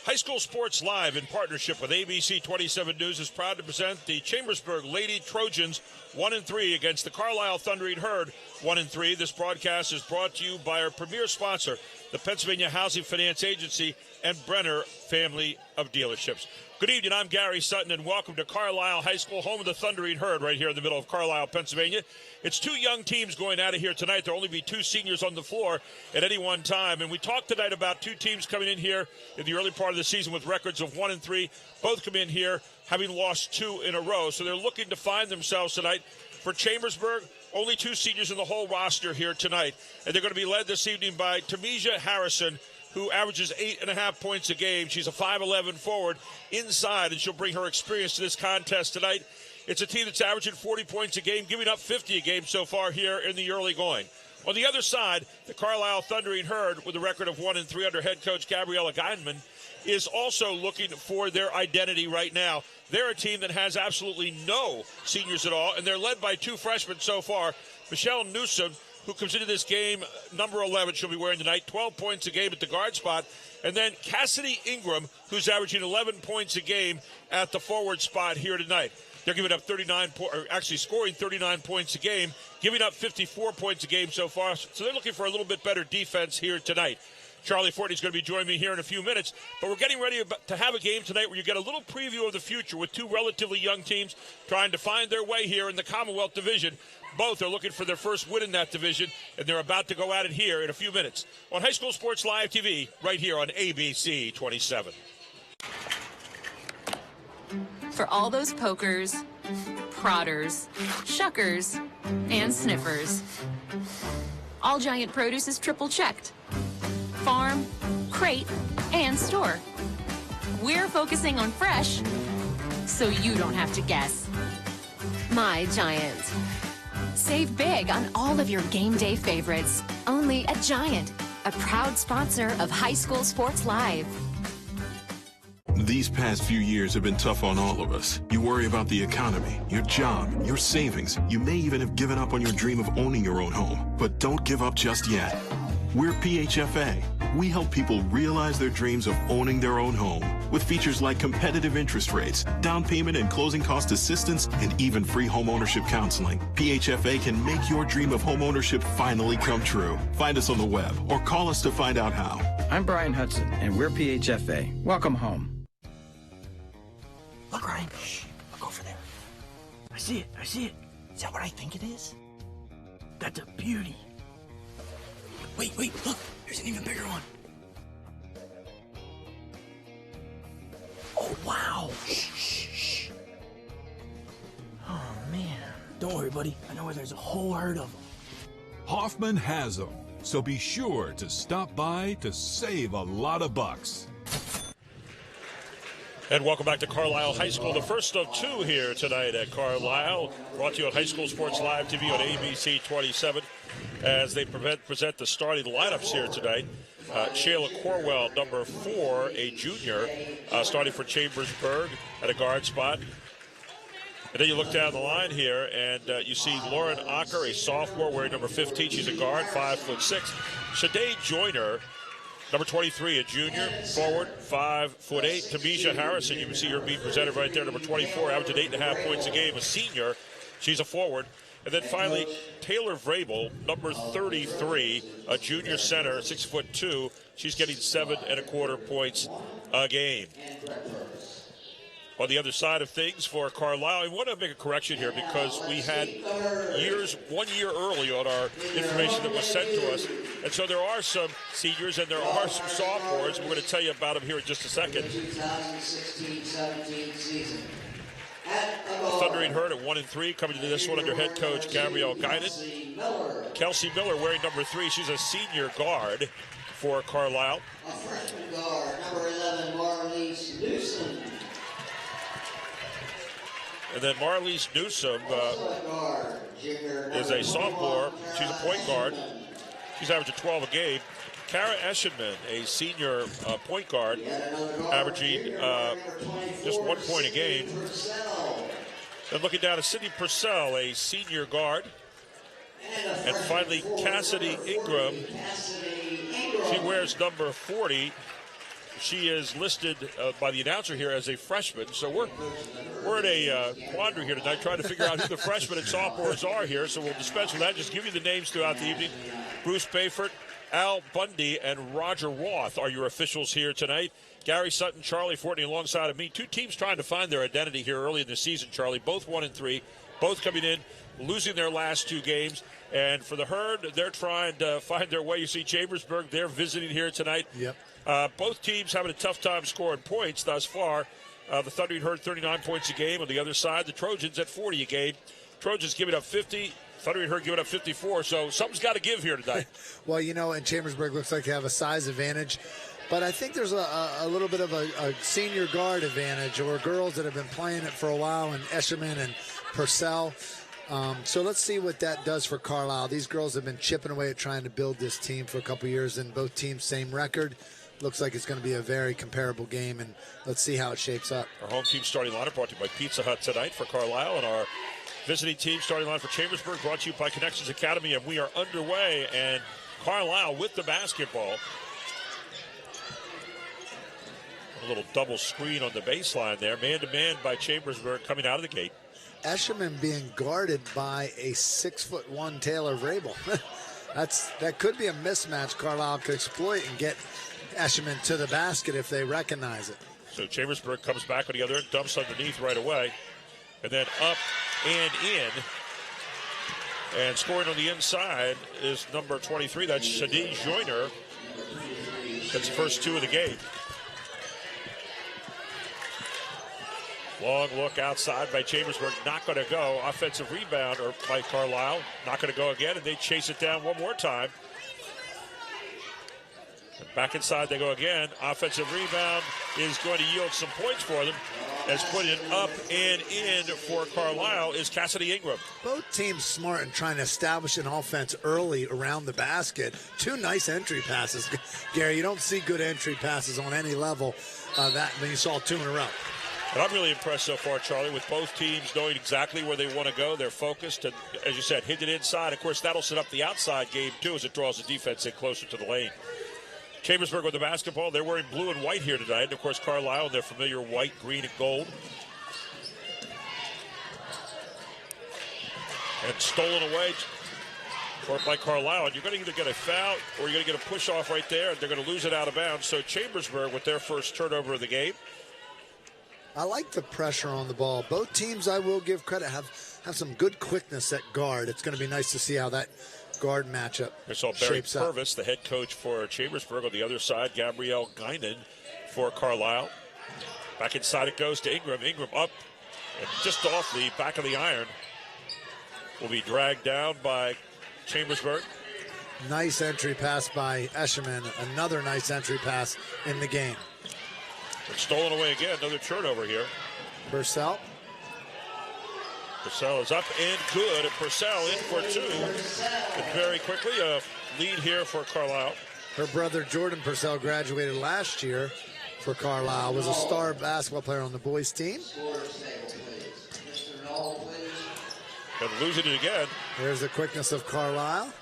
High School Sports Live, in partnership with ABC 27 News, is proud to present the Chambersburg Lady Trojans 1-3 against the Carlisle Thundering Herd 1-3. This broadcast is brought to you by our premier sponsor, the Pennsylvania Housing Finance Agency and Brenner Family of Dealerships. Good evening, I'm Gary Sutton, and welcome to Carlisle High School, home of the Thundering Herd, right here in the middle of Carlisle, Pennsylvania. It's two young teams going out of here tonight. There'll only be two seniors on the floor at any one time. And we talked tonight about two teams coming in here in the early part of the season with records of 1-3. Both come in here having lost two in a row. So they're looking to find themselves tonight. For Chambersburg, only two seniors in the whole roster here tonight. And they're going to be led this evening by Tamisha Harrison, who averages 8.5 points a game. She's a 5'11 forward inside, and she'll bring her experience to this contest tonight. It's a team that's averaging 40 points a game, giving up 50 a game so far here in the early going. On the other side, the Carlisle Thundering Herd, with a record of 1-3 under head coach Gabriella Geinman, is also looking for their identity right now. They're a team that has absolutely no seniors at all, and they're led by two freshmen so far. Michelle Newsom, who comes into this game, number 11, she'll be wearing tonight, 12 points a game at the guard spot. And then Cassidy Ingram, who's averaging 11 points a game at the forward spot here tonight. They're giving up scoring 39 points a game, giving up 54 points a game so far. So they're looking for a little bit better defense here tonight. Charlie Fortney's going to be joining me here in a few minutes. But we're getting ready to have a game tonight where you get a little preview of the future with two relatively young teams trying to find their way here in the Commonwealth Division. Both are looking for their first win in that division, and they're about to go at it here in a few minutes on High School Sports Live TV, right here on ABC 27. For all those pokers, prodders, shuckers, and sniffers, All Giant Produce is triple checked. Farm, crate, and store. We're focusing on fresh, so you don't have to guess. My Giant. Save big on all of your game day favorites. Only at Giant, a proud sponsor of High School Sports Live. These past few years have been tough on all of us. You worry about the economy, your job, your savings. You may even have given up on your dream of owning your own home. But don't give up just yet. We're PHFA. We help people realize their dreams of owning their own home with features like competitive interest rates, down payment and closing cost assistance, and even free home ownership counseling. PHFA can make your dream of home ownership finally come true. Find us on the web or call us to find out how. I'm Brian Hudson, and we're PHFA. Welcome home. Look, Ryan. Shh. Look over there. I see it. I see it. Is that what I think it is? That's a beauty. Wait, look. There's an even bigger one. Oh, wow. Shh. Oh, man. Don't worry, buddy. I know where there's a whole herd of them. Hoffman has them, so be sure to stop by to save a lot of bucks. And welcome back to Carlisle High School, the first of two here tonight at Carlisle, brought to you on High School Sports Live TV on ABC 27, as they present the starting lineups here tonight. Shayla Corwell, number 4, a junior, starting for Chambersburg at a guard spot. And then you look down the line here, and you see Lauren Acker, a sophomore, wearing number 15. She's a guard, 5'6". Shade Joyner, number 23, a junior, forward, 5'8". Tamisha Harrison, you can see her being presented right there, number 24, averaging 8.5 points a game, a senior. She's a forward. And then finally, Taylor Vrabel, number 33, a junior center, 6'2". She's getting 7.25 points a game. On the other side of things for Carlisle, I want to make a correction here because we had 1 year early on our information that was sent to us. And so there are some seniors and there are some sophomores. We're going to tell you about them here in just a second. 2016-17 season. The Thundering Herd at 1-3, coming to this one under head coach Gabrielle Geinman. Kelsey Miller wearing number 3. She's a senior guard for Carlisle. A freshman guard, number 11, Marlise Newsom. And then Marlise Newsom is a sophomore. She's a point guard. She's averaging 12 a game. Kara Eschenman, a senior point guard, averaging just 1 point a game. Then looking down at Sydney Purcell, a senior guard. And finally, Cassidy Ingram. She wears number 40. she is listed by the announcer here as a freshman. So we're in a quandary here tonight, trying to figure out who the freshmen and sophomores are here. So we'll dispense with that. Just give you the names throughout the evening. Bruce Bayford, Al Bundy, and Roger Roth are your officials here tonight. Gary Sutton, Charlie Fortney alongside of me. Two teams trying to find their identity here early in the season, Charlie. Both 1-3, both coming in, losing their last two games. And for the Herd, they're trying to find their way. You see Chambersburg, they're visiting here tonight. Yep. Both teams having a tough time scoring points thus far. The Thundering Herd 39 points a game. On the other side, the Trojans at 40 a game. Trojans giving up 50. Thundering Herd giving up 54. So something's got to give here tonight. Well, and Chambersburg looks like they have a size advantage. But I think there's a little bit of a senior guard advantage, or girls that have been playing it for a while, and Escherman and Purcell. So let's see what that does for Carlisle. These girls have been chipping away at trying to build this team for a couple years, and both teams same record. Looks like it's going to be a very comparable game, and let's see how it shapes up. Our home team starting lineup brought to you by Pizza Hut tonight for Carlisle, and our visiting team starting line for Chambersburg brought to you by Connections Academy, and we are underway, and Carlisle with the basketball. A little double screen on the baseline there, man-to-man by Chambersburg coming out of the gate. Escherman being guarded by a 6'1" Taylor Vrabel. That could be a mismatch Carlisle could exploit and get Escherman to the basket if they recognize it. So Chambersburg comes back on the other end, dumps underneath right away, and then up and in. And scoring on the inside is number 23. That's Shadi Joyner. That's the first two of the game. Long look outside by Chambersburg, not going to go. Offensive rebound by Carlisle, not going to go again, and they chase it down one more time. And back inside they go again. Offensive rebound is going to yield some points for them. As put it up and in for Carlisle is Cassidy Ingram. Both teams smart in trying to establish an offense early around the basket. Two nice entry passes. Gary, you don't see good entry passes on any level when you saw two in a row. And I'm really impressed so far, Charlie, with both teams knowing exactly where they want to go. They're focused and, as you said, hit it inside. Of course, that'll set up the outside game, too, as it draws the defense in closer to the lane. Chambersburg with the basketball. They're wearing blue and white here tonight. And, of course, Carlisle in their familiar white, green, and gold. And stolen away by Carlisle. And you're going to either get a foul or you're going to get a push-off right there, and they're going to lose it out of bounds. So Chambersburg with their first turnover of the game. I like the pressure on the ball. Both teams, I will give credit, have some good quickness at guard. It's going to be nice to see how that guard matchup shapes up. Purvis, the head coach for Chambersburg. On the other side, Gabrielle Guinan for Carlisle. Back inside it goes to Ingram. Ingram up and just off the back of the iron. Will be dragged down by Chambersburg. Nice entry pass by Escherman. Another nice entry pass in the game. It's stolen away again. Another turnover here. Purcell. Purcell is up and good. And Purcell in for two. And very quickly, a lead here for Carlisle. Her brother Jordan Purcell graduated last year for Carlisle. Was a star basketball player on the boys team. And losing it again. There's the quickness of Carlisle.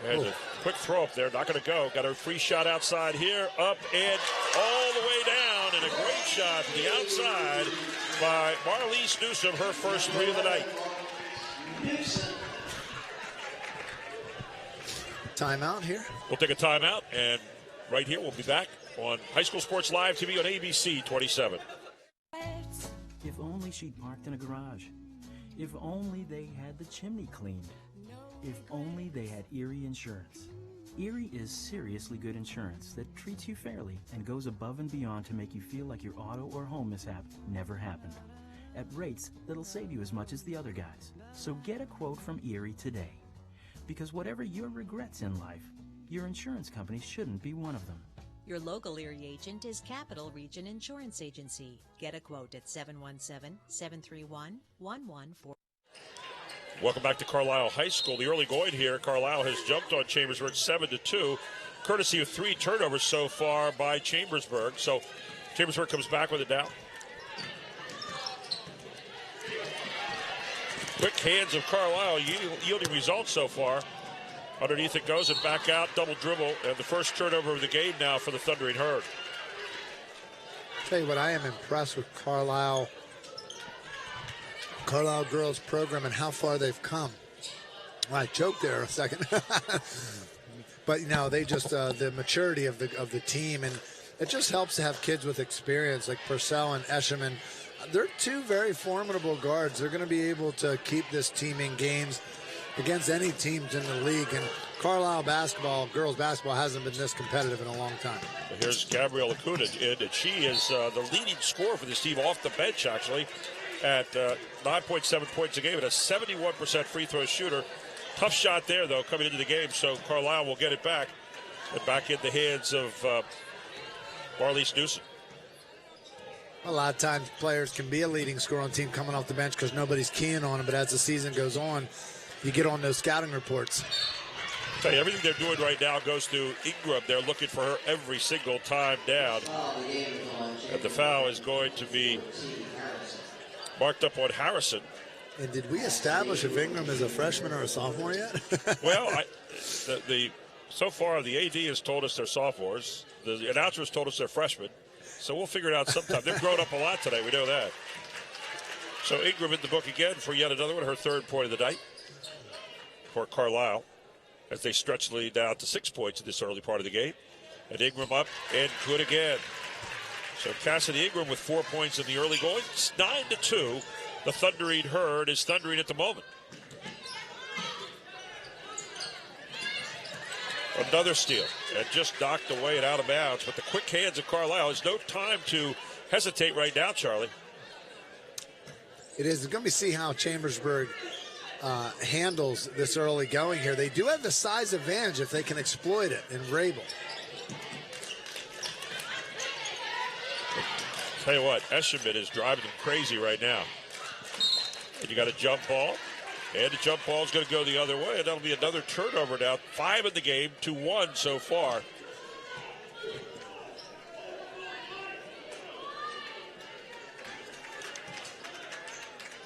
And a quick throw up there, not going to go. Got a free shot outside here, up and all the way down, and a great shot to the outside by Marlise Newsom, her first three of the night. Timeout here. We'll take a timeout, and right here we'll be back on High School Sports Live TV on ABC 27. If only she'd parked in a garage. If only they had the chimney cleaned. If only they had Erie Insurance. Erie is seriously good insurance that treats you fairly and goes above and beyond to make you feel like your auto or home mishap never happened. At rates that'll save you as much as the other guys. So get a quote from Erie today. Because whatever your regrets in life, your insurance company shouldn't be one of them. Your local Erie agent is Capital Region Insurance Agency. Get a quote at 717-731-114. Welcome back to Carlisle High School. The early going here, Carlisle has jumped on Chambersburg 7-2, courtesy of 3 turnovers so far by Chambersburg. So Chambersburg comes back with it now. Quick hands of Carlisle yielding results so far. Underneath it goes and back out, double dribble, and the first turnover of the game now for the Thundering Herd. Tell you what, I am impressed with Carlisle girls program and how far they've come. Well, I joked there a second. But, they just, the maturity of the team, and it just helps to have kids with experience like Purcell and Eshelman. They're two very formidable guards. They're going to be able to keep this team in games against any teams in the league. And Carlisle girls basketball, hasn't been this competitive in a long time. Here's Gabrielle Acuna, and she is the leading scorer for this team off the bench, actually, at 9.7 points a game and a 71% free throw shooter. Tough shot there, though, coming into the game, so Carlisle will get it back. And back in the hands of Marlise Newsom. A lot of times players can be a leading scorer on a team coming off the bench because nobody's keying on them, but as the season goes on, you get on those scouting reports. I'll tell you, everything they're doing right now goes to Ingram. They're looking for her every single time down. And the foul is going to be marked up on Harrison. And did we establish if Ingram is a freshman or a sophomore yet? Well, so far the AD has told us they're sophomores. The announcer has told us they're freshmen. So we'll figure it out sometime. They've grown up a lot today. We know that. So Ingram in the book again for yet another one, her third point of the night for Carlisle, as they stretch the lead down to 6 points in this early part of the game. And Ingram up and good again. So Cassidy Ingram with 4 points in the early going. It's 9-2. The Thundering Herd is thundering at the moment. Another steal, and just knocked away and out of bounds. But the quick hands of Carlisle, there's no time to hesitate right now, Charlie. It is going to be see how Chambersburg handles this early going here. They do have the size advantage if they can exploit it in Rabel. Tell you what, Eshelman is driving them crazy right now. And you got a jump ball. And the jump ball is going to go the other way, and that'll be another turnover now. 5 in the game to 1 so far.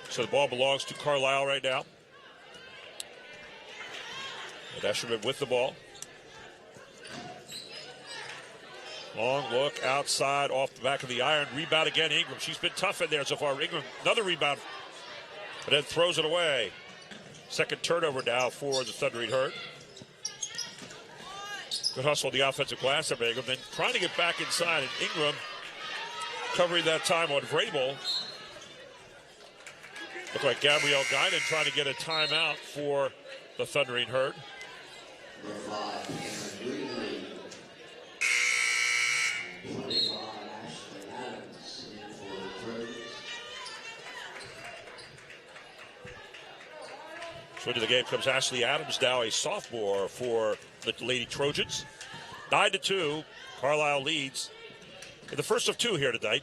So the ball belongs to Carlisle right now. And Eshelman with the ball. Long look outside off the back of the iron. Rebound again, Ingram. She's been tough in there so far. Ingram, another rebound, but then throws it away. Second turnover now for the Thundering Herd. Good hustle on the offensive glass of Ingram. Then trying to get back inside, and Ingram covering that time on Vrabel. Looked like Gabrielle Guinan trying to get a timeout for the Thundering Herd. So into the game comes Ashley Adams, now a sophomore for the Lady Trojans. 9-2, Carlisle leads in the first of 2 here tonight.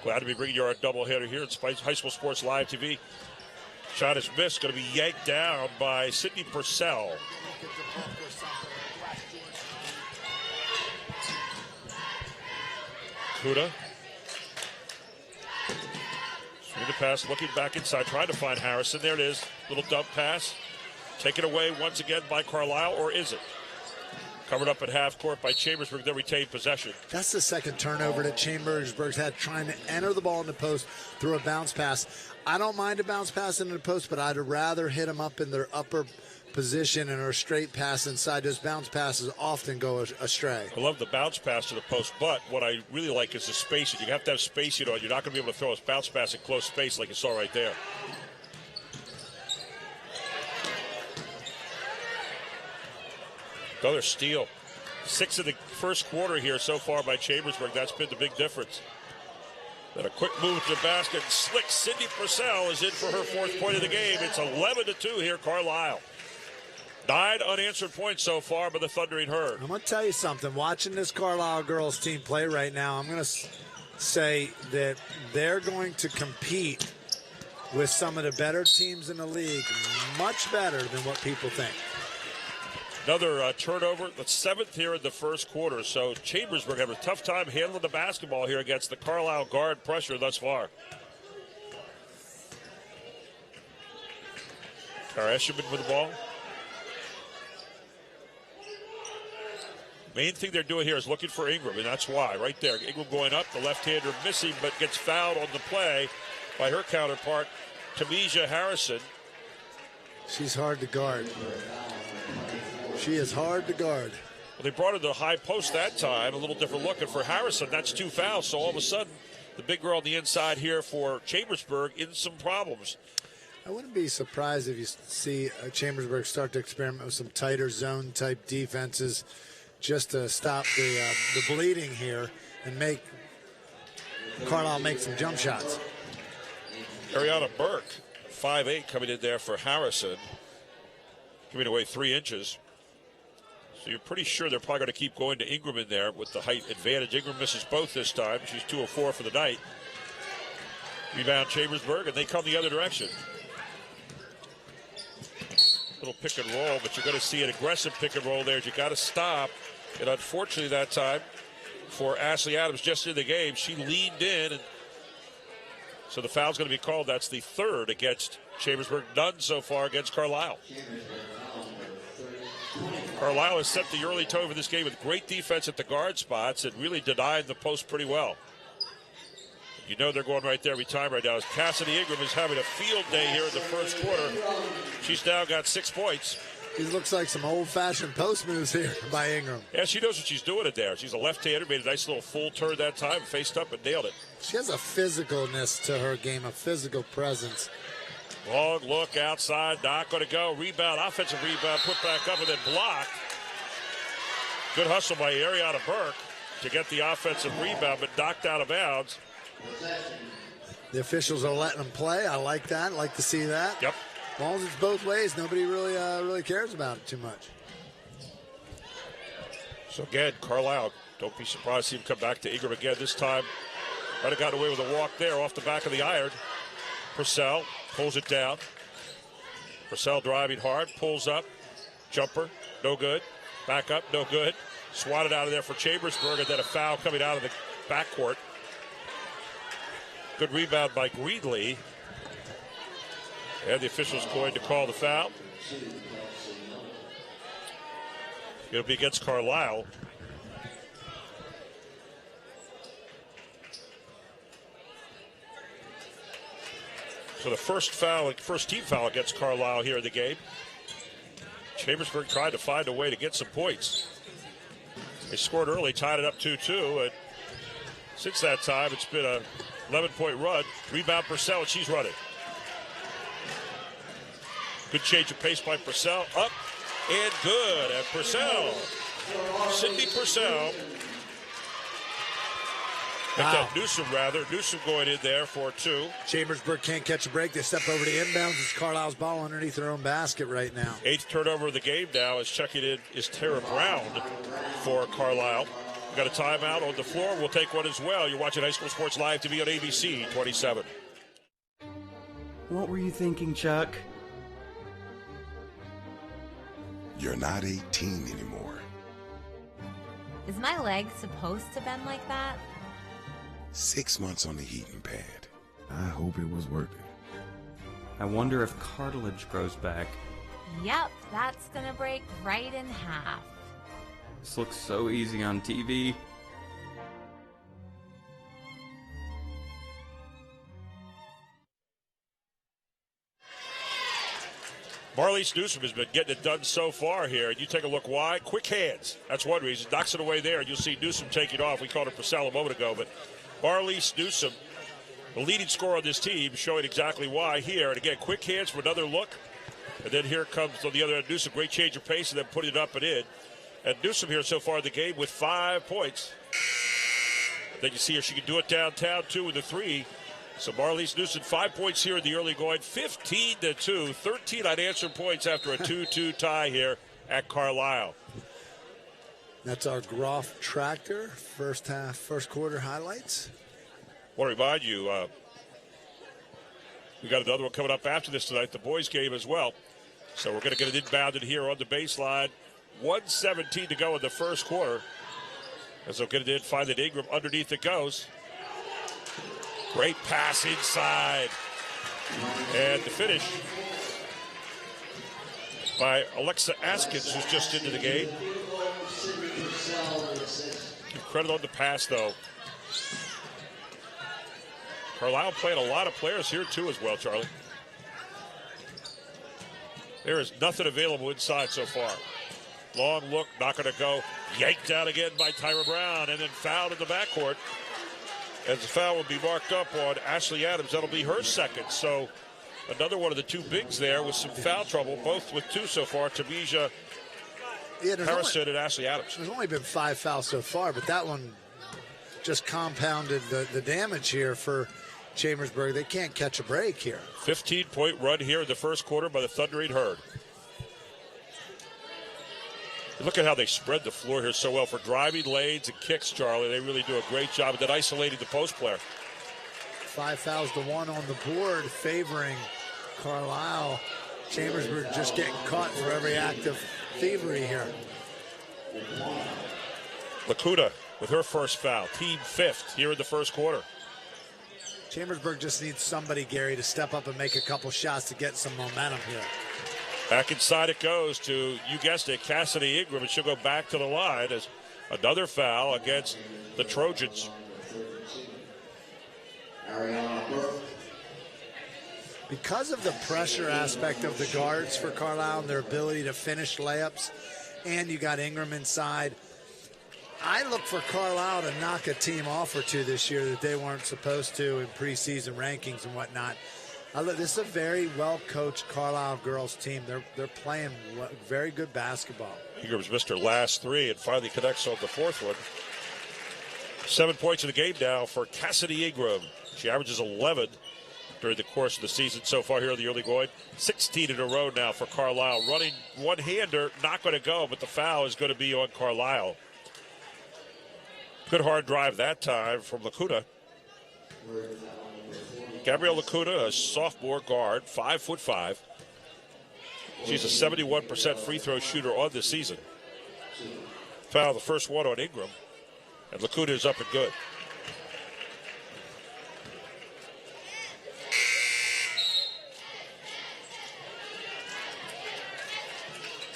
Glad to be bringing you our doubleheader here at High School Sports Live TV. Shot is missed, going to be yanked down by Sydney Purcell. Kuda. Swing the pass, looking back inside, trying to find Harrison. There it is. Little dump pass. Taken away once again by Carlisle, or is it? Covered up at half court by Chambersburg. They retain possession. That's the second turnover that Chambersburg's had, trying to enter the ball in the post through a bounce pass. I don't mind a bounce pass into the post, but I'd rather hit them up in their upper position and a straight pass inside. Those bounce passes often go astray. I love the bounce pass to the post, but what I really like is the spacing. You have to have spacing on. You're not going to be able to throw a bounce pass in close space like you saw right there. Another steal. 6 in the first quarter here so far by Chambersburg. That's been the big difference. Then a quick move to the basket. Slick Sydney Purcell is in for her 4th point of the game. It's 11-2 here, Carlisle. 9 unanswered points so far by the Thundering Herd. I'm going to tell you something. Watching this Carlisle girls team play right now, I'm going to say that they're going to compete with some of the better teams in the league. Much better than what people think. Another turnover, the 7th here in the first quarter. So Chambersburg having a tough time handling the basketball here against the Carlisle guard pressure thus far. Eshelman with the ball. Main thing they're doing here is looking for Ingram, and that's why. Right there, Ingram going up, the left-hander missing, but gets fouled on the play by her counterpart, Tamisia Harrison. She's hard to guard. She is hard to guard. Well, they brought her to the high post that time, a little different look. And for Harrison, that's 2 fouls. So all of a sudden, the big girl on the inside here for Chambersburg in some problems. I wouldn't be surprised if you see Chambersburg start to experiment with some tighter zone-type defenses just to stop the bleeding here and make Carlisle make some jump shots. Ariana Burke, 5'8", coming in there for Harrison, giving away 3 inches. So you're pretty sure they're probably going to keep going to Ingram in there with the height advantage. Ingram misses both this time. She's 2 of 4 for the night. Rebound Chambersburg, and they come the other direction. Little pick and roll, but you're going to see an aggressive pick and roll there. You got to stop. And unfortunately that time for Ashley Adams, just in the game, she leaned in, and so the foul's going to be called. That's the 3rd against Chambersburg. None so far against Carlisle. Carlisle has set the early tone for this game with great defense at the guard spots and really denied the post pretty well. You know they're going right there every time right now. As Cassidy Ingram is having a field day here in the first quarter. She's now got 6 points. It looks like some old-fashioned post moves here by Ingram. Yeah, she knows what she's doing it there. She's a left-hander, made a nice little full turn that time, faced up and nailed it. She has a physicalness to her game, a physical presence. Long look outside, not going to go. Rebound, offensive rebound, put back up and then blocked. Good hustle by Ariana Burke to get the offensive rebound, but knocked out of bounds. The officials are letting them play. I like that. I like to see that. Yep. As long as it's both ways, nobody really cares about it too much. So again, Carlisle, don't be surprised to see him come back to Ingram again this time. Might have gotten away with a walk there off the back of the iron. Purcell pulls it down. Purcell driving hard, pulls up. Jumper, no good. Back up, no good. Swatted out of there for Chambersburg, and then a foul coming out of the backcourt. Good rebound by Greedley. And the official's going to call the foul. It'll be against Carlisle. So the first team foul against Carlisle here in the game. Chambersburg tried to find a way to get some points. They scored early, tied it up 2-2, and since that time, it's been a 11-point run. Rebound Purcell, and she's running. Good change of pace by Purcell. Up and good. And Purcell, Sydney Purcell. Wow. Newsom going in there for 2. Chambersburg can't catch a break. They step over to inbounds. It's Carlisle's ball underneath their own basket right now. 8th turnover of the game now as checking in is Tara Brown for Carlisle. We've got a timeout on the floor. We'll take one as well. You're watching High School Sports Live TV on ABC 27. What were you thinking, Chuck? You're not 18 anymore. Is my leg supposed to bend like that? 6 months on the heating pad. I hope it was worth it. I wonder if cartilage grows back. Yep, that's gonna break right in half. This looks so easy on TV. Marlise Newsom has been getting it done so far here. And you take a look why. Quick hands. That's one reason. Knocks it away there. You'll see Newsom take it off. We called her Purcell a moment ago. But Marlise Newsom, the leading scorer on this team, showing exactly why here. And again, quick hands for another look. And then here comes on the other end Newsom. Great change of pace and then putting it up and in. And Newsom here so far in the game with 5 points. Then you see her. She can do it downtown too with a 3. So Marlise Newsom, 5 points here in the early going, 15-2, 13 unanswered points after a 2-2 tie here at Carlisle. That's our Groff tractor, first quarter highlights. I want to remind you, we got another one coming up after this tonight, the boys game as well. So we're going to get it inbounded here on the baseline. 1:17 to go in the first quarter. As they'll get it in, find that Ingram underneath it goes. Great pass inside. And the finish by Alexa Askins, who's just into the game. credit on the pass, though. Carlisle playing a lot of players here, too, as well, Charlie. There is nothing available inside so far. Long look, not going to go. Yanked out again by Tyra Brown, and then fouled in the backcourt. As the foul will be marked up on Ashley Adams. That'll be her second. So another one of the two bigs there with some foul trouble, both with two so far, Tamisha Harrison and Ashley Adams. There's only been 5 fouls so far, but that one just compounded the damage here for Chambersburg. They can't catch a break here. 15-point run here in the first quarter by the Thundering Herd. Look at how they spread the floor here so well for driving lanes and kicks, Charlie. They really do a great job of that isolating the post player. 5 fouls to 1 on the board favoring Carlisle. Chambersburg just getting caught for every act of thievery here. Lakuta with her first foul, team 5th here in the first quarter. Chambersburg just needs somebody, Gary, to step up and make a couple shots to get some momentum here. Back inside it goes to, you guessed it, Cassidy Ingram, and she'll go back to the line as another foul against the Trojans. Because of the pressure aspect of the guards for Carlisle and their ability to finish layups, and you got Ingram inside, I look for Carlisle to knock a team off or two this year that they weren't supposed to in preseason rankings and whatnot. This is a very well-coached Carlisle girls team. They're playing very good basketball. Ingram's missed her last 3 and finally connects on the 4th one. 7 points in the game now for Cassidy Ingram. She averages 11 during the course of the season so far here in the early going. 16 in a row now for Carlisle. Running one-hander, not going to go, but the foul is going to be on Carlisle. Good hard drive that time from Lakuta. Gabrielle Lakuta, a sophomore guard, 5'5". She's a 71% free throw shooter on this season. Foul the first one on Ingram, and Lakuta is up and good.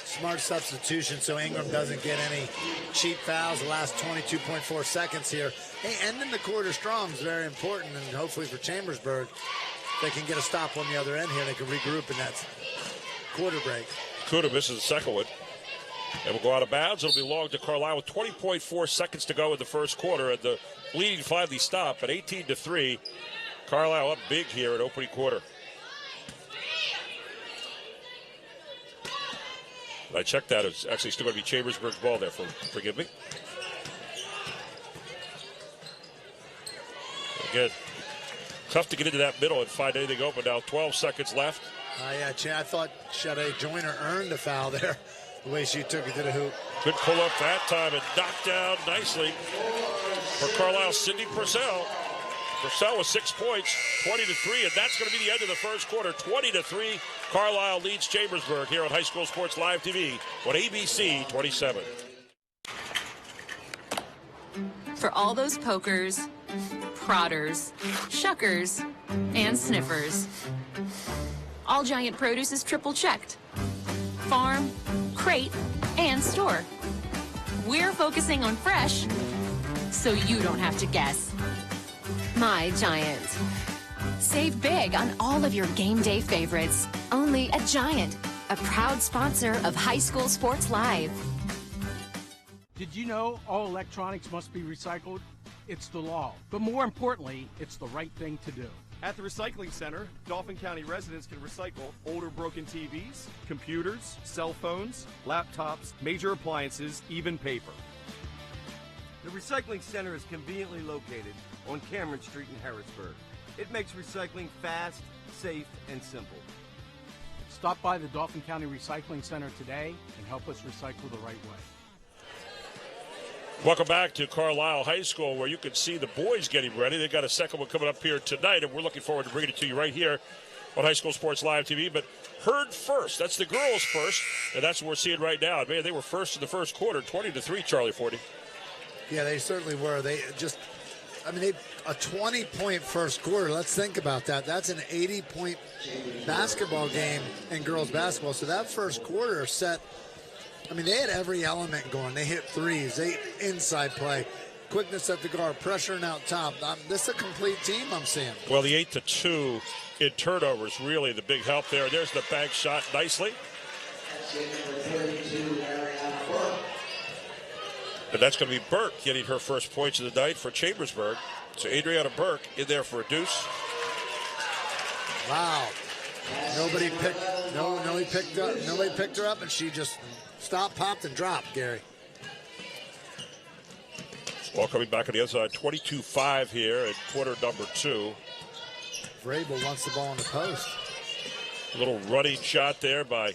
Smart substitution so Ingram doesn't get any cheap fouls the last 22.4 seconds here. Hey, ending the quarter strong is very important, and hopefully for Chambersburg, they can get a stop on the other end here. They can regroup in that quarter break. Kuda misses the second one. And will go out of bounds. It'll be long to Carlisle with 20.4 seconds to go in the first quarter. And the bleeding finally stopped at 18-3. Carlisle up big here in opening quarter. I checked that. It's actually still going to be Chambersburg's ball there. Forgive me. Again, tough to get into that middle and find anything open now. 12 seconds left. Yeah, I thought Sade Joyner earned the foul there, the way she took it to the hoop. Good pull up that time and knocked down nicely for Carlisle, Sydney Purcell. Purcell with 6 points, 20-3, and that's going to be the end of the first quarter. 20-3, Carlisle leads Chambersburg here on High School Sports Live TV on ABC 27. For all those pokers, prodders, shuckers, and sniffers, All Giant Produce is triple checked. Farm, crate, and store. We're focusing on fresh, so you don't have to guess. My Giant. Save big on all of your game day favorites. Only at Giant, a proud sponsor of High School Sports Live. Did you know all electronics must be recycled? It's the law. But more importantly, it's the right thing to do. At the Recycling Center, Dauphin County residents can recycle older broken TVs, computers, cell phones, laptops, major appliances, even paper. The Recycling Center is conveniently located on Cameron Street in Harrisburg. It makes recycling fast, safe, and simple. Stop by the Dauphin County Recycling Center today and help us recycle the right way. Welcome back to Carlisle High School, where you can see the boys getting ready. They've got a second one coming up here tonight, and we're looking forward to bringing it to you right here on High School Sports Live TV. But Herd first. That's the girls first, and that's what we're seeing right now. Man, they were first in the first quarter, 20-3, Charlie 40. Yeah, they certainly were. They a 20-point first quarter. Let's think about that. That's an 80-point basketball game in girls basketball. So that first quarter set, they had every element going. They hit threes, they inside play, quickness at the guard, pressuring out top. This is a complete team I'm seeing. Well, the 8-2 in turnovers, really the big help there. There's the bank shot nicely. And that's going to be Burke getting her first points of the night for Chambersburg. So Adriana Burke in there for a deuce. Wow. Nobody picked her up, and she just stopped, popped, and dropped, Gary. Ball coming back on the other side. 22-5 here in quarter number 2. Vrabel wants the ball in the post. A little running shot there by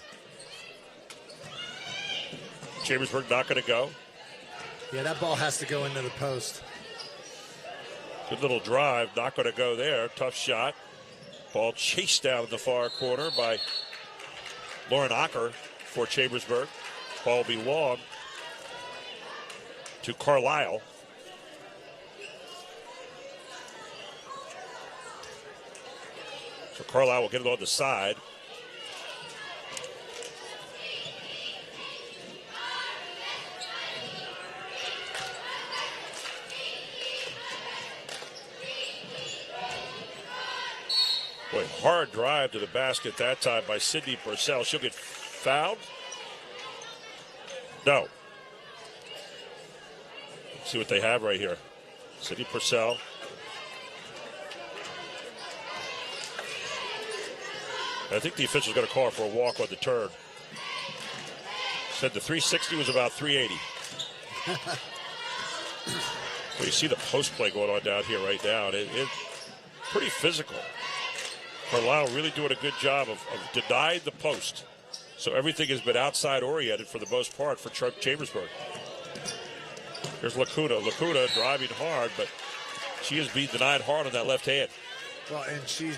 Chambersburg, not going to go. Yeah, that ball has to go into the post. Good little drive, not going to go there. Tough shot. Ball chased down in the far corner by Lauren Ocker for Chambersburg. Ball will be long to Carlisle. So Carlisle will get it on the side. Boy, hard drive to the basket that time by Sydney Purcell. She'll get fouled? No. Let's see what they have right here. Sydney Purcell. I think the official's going to call for a walk on the turn. Said the 360 was about 380. Well, you see the post play going on down here right now. It's pretty physical. Carlisle really doing a good job of denying the post. So everything has been outside oriented for the most part for Chambersburg. Here's Lacuna. Lacuna driving hard, but she is being denied hard on that left hand. Well, and she's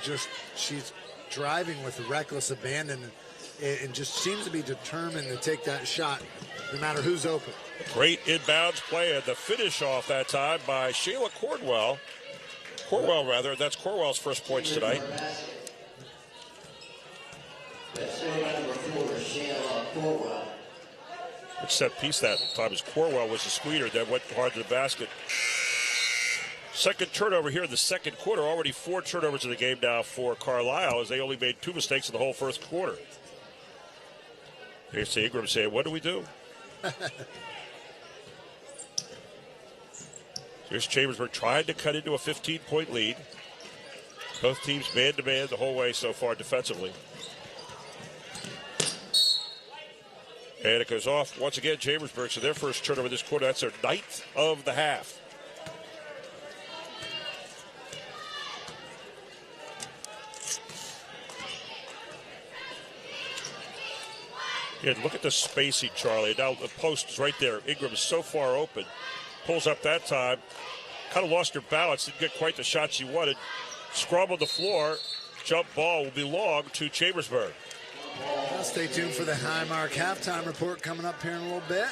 driving with reckless abandon and just seems to be determined to take that shot no matter who's open. Great inbounds play and the finish off that time by Shayla Cornwell. That's Cornwell's first points tonight. Which set piece that time as Cornwell was the screener that went hard to the basket. Second turnover here in the second quarter. Already 4 turnovers in the game now for Carlisle as they only made 2 mistakes in the whole first quarter. Here's Ingram saying, what do we do? Here's Chambersburg trying to cut into a 15-point lead. Both teams man-to-man the whole way so far defensively. And it goes off once again, Chambersburg. So their first turnover this quarter, that's their 9th of the half. Yeah, look at the spacing, Charlie. Now the post is right there. Ingram is so far open. Pulls up that time. Kind of lost her balance. Didn't get quite the shot she wanted. Scrub on the floor. Jump ball will be long to Chambersburg. Well, stay tuned for the Highmark halftime report coming up here in a little bit.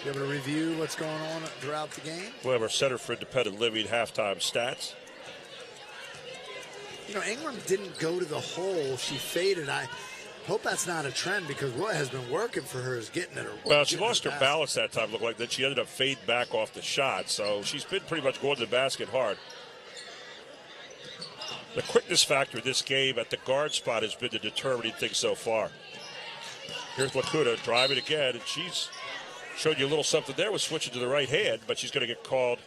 Be able to review what's going on throughout the game. We'll have our Center for Independent Living halftime stats. You know, Ingram didn't go to the hole. She faded. I hope that's not a trend because what has been working for her is getting it. Well, she lost her balance that time. Looked like that she ended up fading back off the shot. So she's been pretty much going to the basket hard. The quickness factor in this game at the guard spot has been the determining thing so far. Here's Lacuna driving again, and she's showed you a little something there with switching to the right hand, but she's going to get called.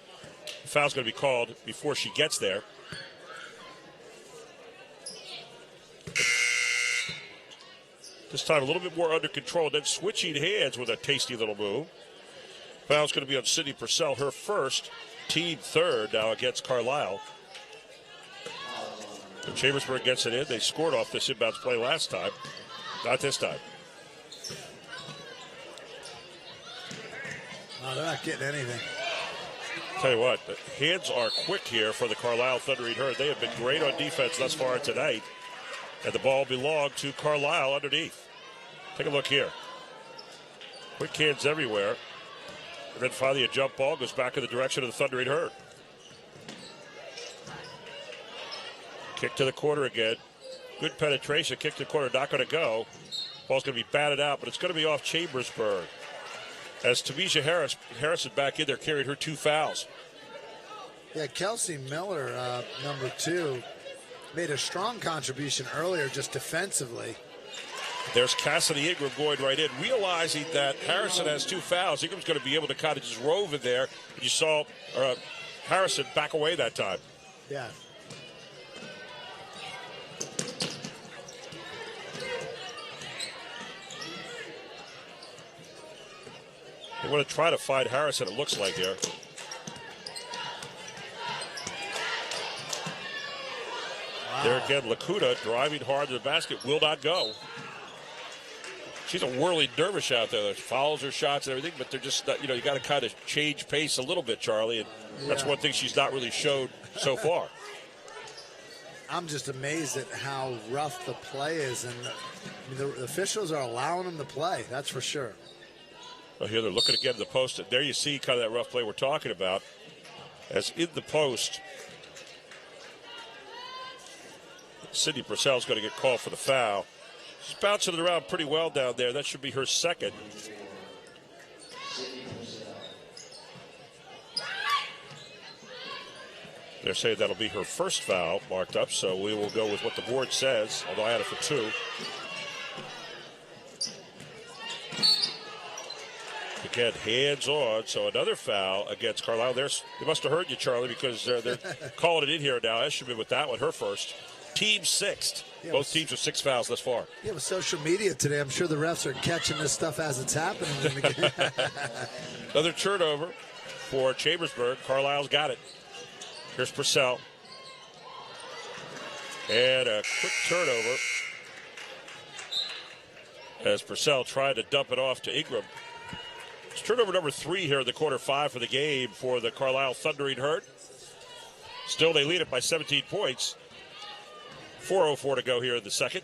The foul's going to be called before she gets there. This time a little bit more under control, then switching hands with a tasty little move. Foul's going to be on Sydney Purcell, her first, team third now against Carlisle. And Chambersburg gets it in. They scored off this inbounds play last time. Not this time. No, they're not getting anything. Tell you what, the hands are quick here for the Carlisle Thundering Herd. They have been great on defense thus far tonight. And the ball belonged to Carlisle underneath. Take a look here. Quick hands everywhere. And then finally a jump ball goes back in the direction of the Thundering Herd. Kick to the corner again. Good penetration. Kick to the corner. Not going to go. Ball's going to be batted out, but it's going to be off Chambersburg. as Tamisha Harrison back in there carried her 2 fouls. Yeah, Kelsey Miller, number 2, made a strong contribution earlier just defensively. There's Cassidy Ingram going right in, realizing that Harrison has 2 fouls. Ingram's going to be able to kind of just rove in there. You saw Harrison back away that time. Yeah. They want to try to find Harrison, it looks like here. Wow. There again, Lakuta driving hard to the basket, will not go. She's a whirling dervish out there. There's fouls her shots and everything, but they're just, you got to kind of change pace a little bit, Charlie, and that's one thing she's not really showed so far. I'm just amazed at how rough the play is, and the officials are allowing them to play, that's for sure. Well, here they're looking again at the post. There you see kind of that rough play we're talking about. As in the post, Sydney Purcell's going to get called for the foul. She's bouncing it around pretty well down there. That should be her second. They're saying that'll be her first foul marked up, so we will go with what the board says, although I had it for 2. Again, hands on, so another foul against Carlisle. They must have heard you, Charlie, because they're calling it in here now. Eshelman with that one, her first. Team 6th. Yeah, both teams with 6 fouls thus far. Yeah, with social media today, I'm sure the refs are catching this stuff as it's happening in the game. Another turnover for Chambersburg. Carlisle's got it. Here's Purcell. And a quick turnover as Purcell tried to dump it off to Ingram. It's turnover number 3 here in the quarter 5 for the game for the Carlisle Thundering Herd. Still, they lead it by 17 points. 4:04 to go here in the second.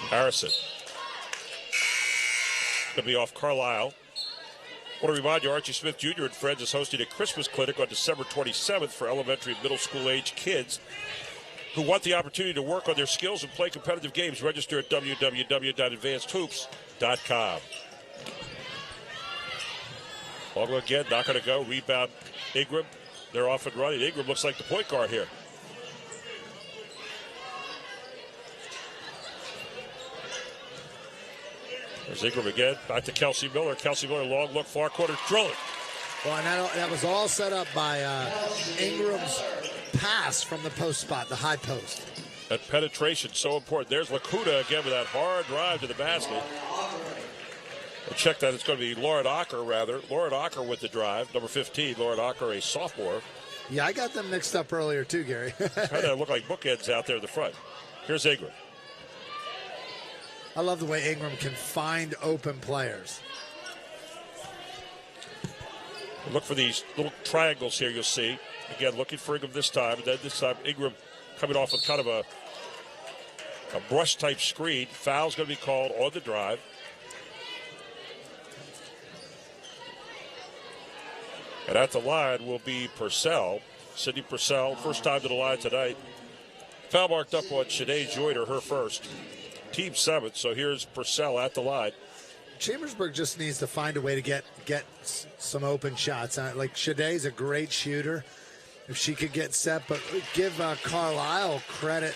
Harrison. Going to be off Carlisle. I want to remind you, Archie Smith Jr. and Friends is hosting a Christmas clinic on December 27th for elementary and middle school age kids who want the opportunity to work on their skills and play competitive games. Register at www.advancedhoops.com. Ball again, not going to go. Rebound, Ingram. They're off and running. Ingram looks like the point guard here. There's Ingram again. Back to Kelsey Miller. Kelsey Miller, long look, far corner, drilling. Well, and that was all set up by Ingram's pass from the post spot, the high post. That penetration, so important. There's Lakuta again with that hard drive to the basket. We'll check that. It's going to be Lauren Ocker, rather. Lauren Ocker with the drive. Number 15, Lauren Ocker, a sophomore. Yeah, I got them mixed up earlier too, Gary. Kind of look like bookends out there in the front. Here's Ingram. I love the way Ingram can find open players. Look for these little triangles here, you'll see. Again, looking for Ingram this time. And then this time, Ingram coming off with kind of a brush-type screen. Foul's going to be called on the drive. And at the line will be Purcell. Sydney Purcell, first time to the line tonight. Foul marked up on Shanae Joyner, her first. Team 7th, so here's Purcell at the line. Chambersburg just needs to find a way to get some open shots. Like Shanae's a great shooter. If she could get set, but give Carlisle credit.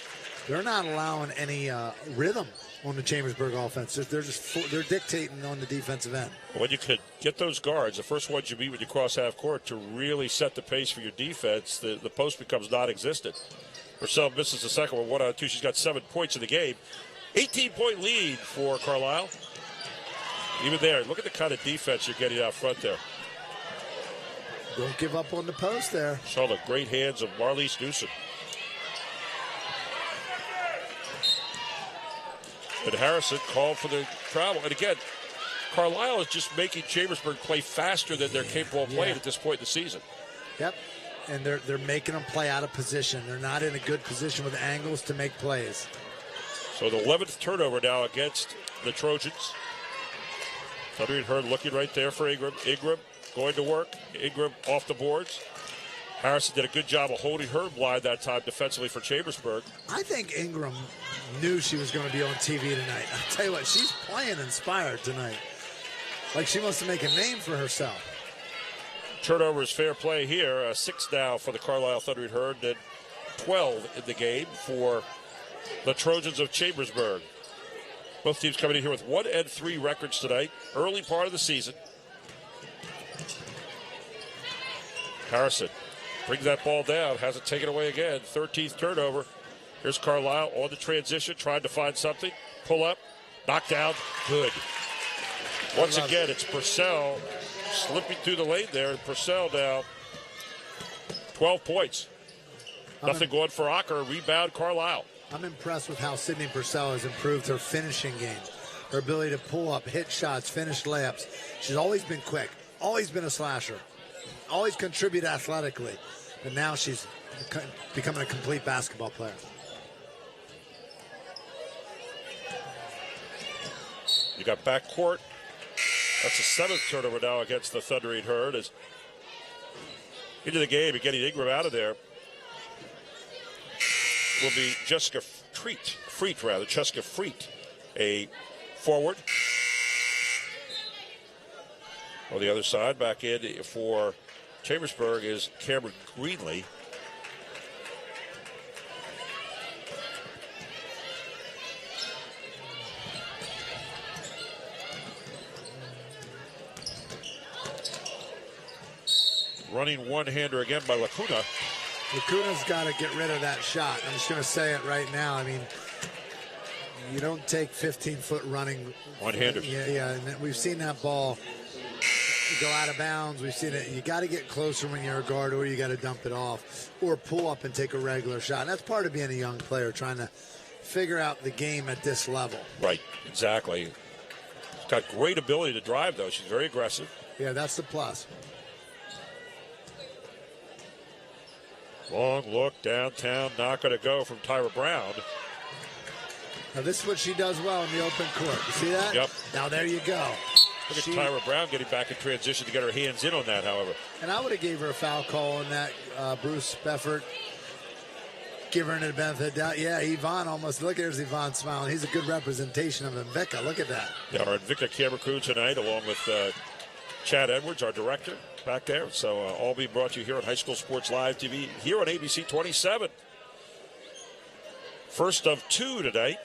They're not allowing any rhythm on the Chambersburg offense. They're dictating on the defensive end. When you could get those guards, the first ones you meet when you cross half court, to really set the pace for your defense, the post becomes non-existent. Purcell misses the second one, 1 out of 2. She's got 7 points in the game. 18-point lead for Carlisle. Even there, look at the kind of defense you're getting out front there. Don't give up on the post there. Saw the great hands of Marlise Newsom. And Harrison called for the travel. And again, Carlisle is just making Chambersburg play faster than they're capable of playing at this point in the season. Yep. And they're making them play out of position. They're not in a good position with angles to make plays. So the 11th turnover now against the Trojans. Thundering Herd looking right there for Ingram. Ingram going to work. Ingram off the boards. Harrison did a good job of holding her blind that time defensively for Chambersburg. I think Ingram knew she was going to be on TV tonight. I'll tell you what, she's playing inspired tonight. Like she wants to make a name for herself. Turnover is fair play here. 6 now for the Carlisle Thundering Herd, and 12 in the game for the Trojans of Chambersburg. Both teams coming in here with 1-3 records tonight. Early part of the season. Harrison brings that ball down, has it taken away again. 13th turnover. Here's Carlisle on the transition, trying to find something. Pull up, knock down, good. Once again, it's Purcell slipping through the lane there, and Purcell now 12 points. Nothing going for Ocker. Rebound, Carlisle. I'm impressed with how Sydney Purcell has improved her finishing game. Her ability to pull up, hit shots, finish layups. She's always been quick, always been a slasher, always contribute athletically. But now she's becoming a complete basketball player. You got backcourt. That's the 7th turnover now against the Thundering Herd. As into the game and getting Ingram out of there will be Jessica Freet, a forward. On the other side, back in for Chambersburg is Cameron Greenlee. Running one-hander again by Lacuna. Lacuna's got to get rid of that shot. I'm just going to say it right now. I mean, you don't take 15-foot running one-handers. Yeah, and we've seen that ball go out of bounds. We've seen it. You got to get closer when you're a guard, or you got to dump it off, or pull up and take a regular shot. And that's part of being a young player, trying to figure out the game at this level. Right, exactly. She's got great ability to drive, though. She's very aggressive. Yeah, that's the plus. Long look downtown, not going to go from Tyra Brown. Now this is what she does well in the open court. You see that? Yep. Now there you go. Look at Tyra Brown getting back in transition to get her hands in on that, however. And I would have gave her a foul call on that. Bruce Beffert, give her an benefit of the doubt. Yeah, Yvonne almost. Look, there's Yvonne smiling. He's a good representation of Invicta. Look at that. Yeah, our Invicta camera crew tonight, along with Chad Edwards, our director, back there. So all being brought to you here on High School Sports Live TV, here on ABC 27. First of 2 today.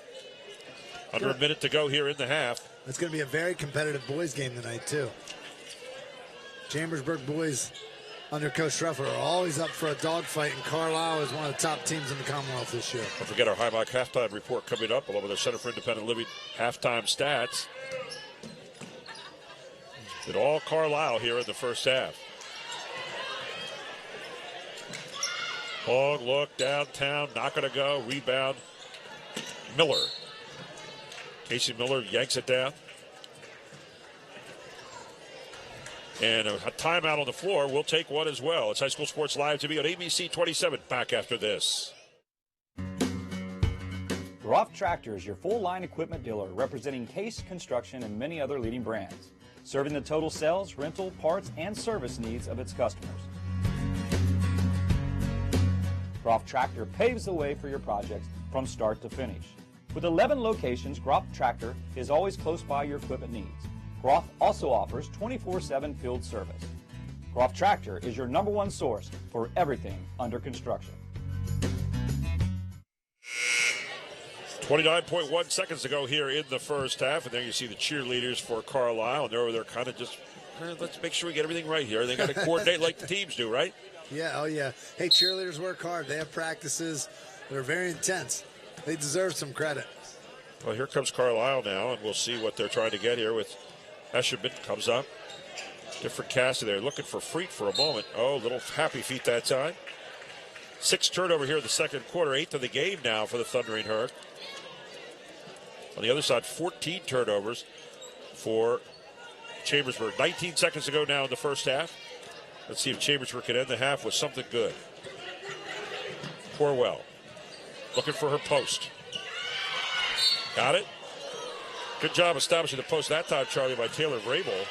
Under a minute to go here in the half. It's going to be a very competitive boys game tonight, too. Chambersburg boys under Coach Treffer are always up for a dogfight, and Carlisle is one of the top teams in the Commonwealth this year. Don't forget our Highmark halftime report coming up, along with our Center for Independent Living halftime stats. It's all Carlisle here in the first half. Long look downtown, not going to go. Rebound, Miller. Casey Miller yanks it down. And a timeout on the floor. We'll take one as well. It's High School Sports Live TV on ABC 27. Back after this. Groff Tractor is your full-line equipment dealer representing Case Construction and many other leading brands, serving the total sales, rental, parts, and service needs of its customers. Groff Tractor paves the way for your projects from start to finish. With 11 locations, Groff Tractor is always close by your equipment needs. Groff also offers 24/7 field service. Groff Tractor is your #1 source for everything under construction. 29.1 seconds to go here in the first half, and there you see the cheerleaders for Carlisle, and they're over there kind of just, let's make sure we get everything right here. They got to coordinate like the teams do, right? Yeah, oh yeah. Hey, cheerleaders work hard. They have practices that are very intense. They deserve some credit. Well, here comes Carlisle now, and we'll see what they're trying to get here with Escherman comes up. Different cast there, looking for Freet for a moment. Oh, little happy feet that time. 6 turnover here in the second quarter, 8th of the game now for the Thundering Herd. On the other side, 14 turnovers for Chambersburg. 19 seconds to go now in the first half. Let's see if Chambersburg can end the half with something good. Corwell looking for her post. Got it. Good job establishing the post that time, Charlie, by Taylor Vrabel.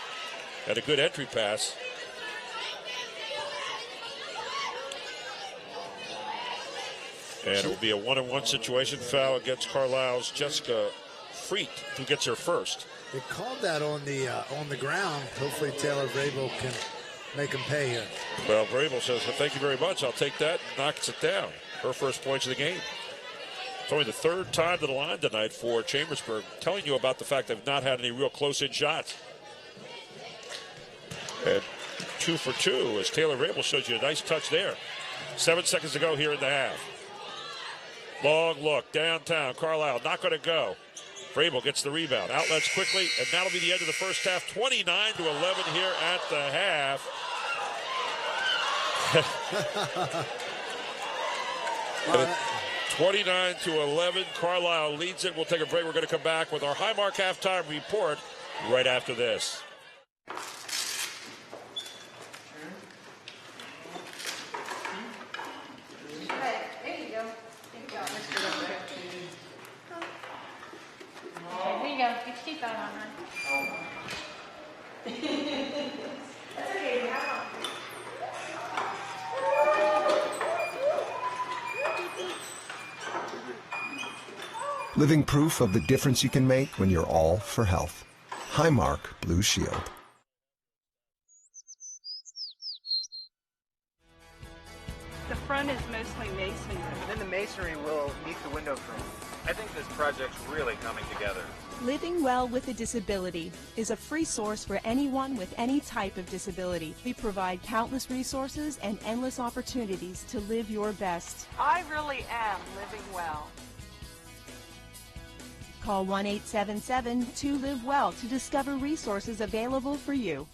And a good entry pass. And it will be a 1-on-1 situation. Foul against Carlisle's Jessica Freet, who gets her first. They called that on the ground. Hopefully Taylor Vrabel can make him pay here. Well, Vrabel says, well, thank you very much. I'll take that. Knocks it down. Her first points of the game. It's only the third time to the line tonight for Chambersburg. Telling you about the fact they've not had any real close-in shots. And 2 for 2 as Taylor Vrabel shows you a nice touch there. 7 seconds to go here in the half. Long look downtown. Carlisle not going to go. Vrabel gets the rebound. Outlets quickly, and that'll be the end of the first half. 29-11 here at the half. 29-11. Carlisle leads it. We'll take a break. We're going to come back with our Highmark halftime report right after this. Okay, here you go. Get your seatbelt on, hon. That's okay. You have one. Living proof of the difference you can make when you're all for health. Highmark Blue Shield. The front is mostly masonry. And then the masonry will meet the window frame. I think this project's really coming together. Living Well with a Disability is a free source for anyone with any type of disability. We provide countless resources and endless opportunities to live your best. I really am living well. Call 1-877-2-LIVE-WELL to discover resources available for you.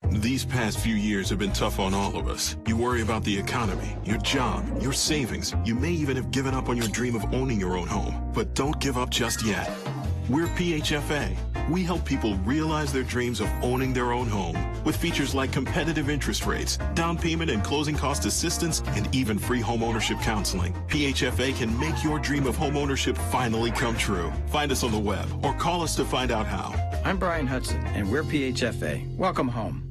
These past few years have been tough on all of us. You worry about the economy, your job, your savings. You may even have given up on your dream of owning your own home. But don't give up just yet. We're PHFA. We help people realize their dreams of owning their own home with features like competitive interest rates, down payment and closing cost assistance, and even free home ownership counseling. PHFA can make your dream of home ownership finally come true. Find us on the web or call us to find out how. I'm Brian Hudson, and we're PHFA. Welcome home.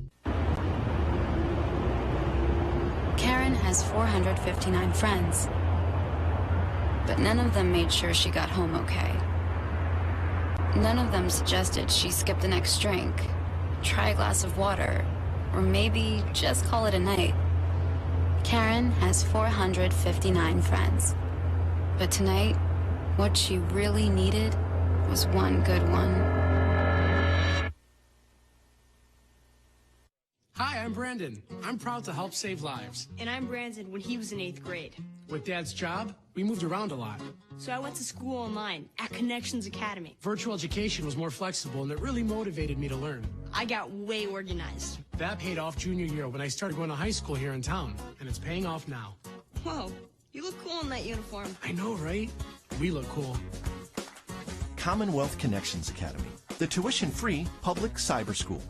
Karen has 459 friends, but none of them made sure she got home okay. None of them suggested she skip the next drink, try a glass of water, or maybe just call it a night. Karen has 459 friends, but tonight, what she really needed was one good one. Hi, I'm Brandon. I'm proud to help save lives. And I'm Brandon when he was in 8th grade. With Dad's job, we moved around a lot. So I went to school online at Connections Academy. Virtual education was more flexible, and it really motivated me to learn. I got way organized. That paid off junior year when I started going to high school here in town, and it's paying off now. Whoa, you look cool in that uniform. I know, right? We look cool. Commonwealth Connections Academy, the tuition-free public cyber school.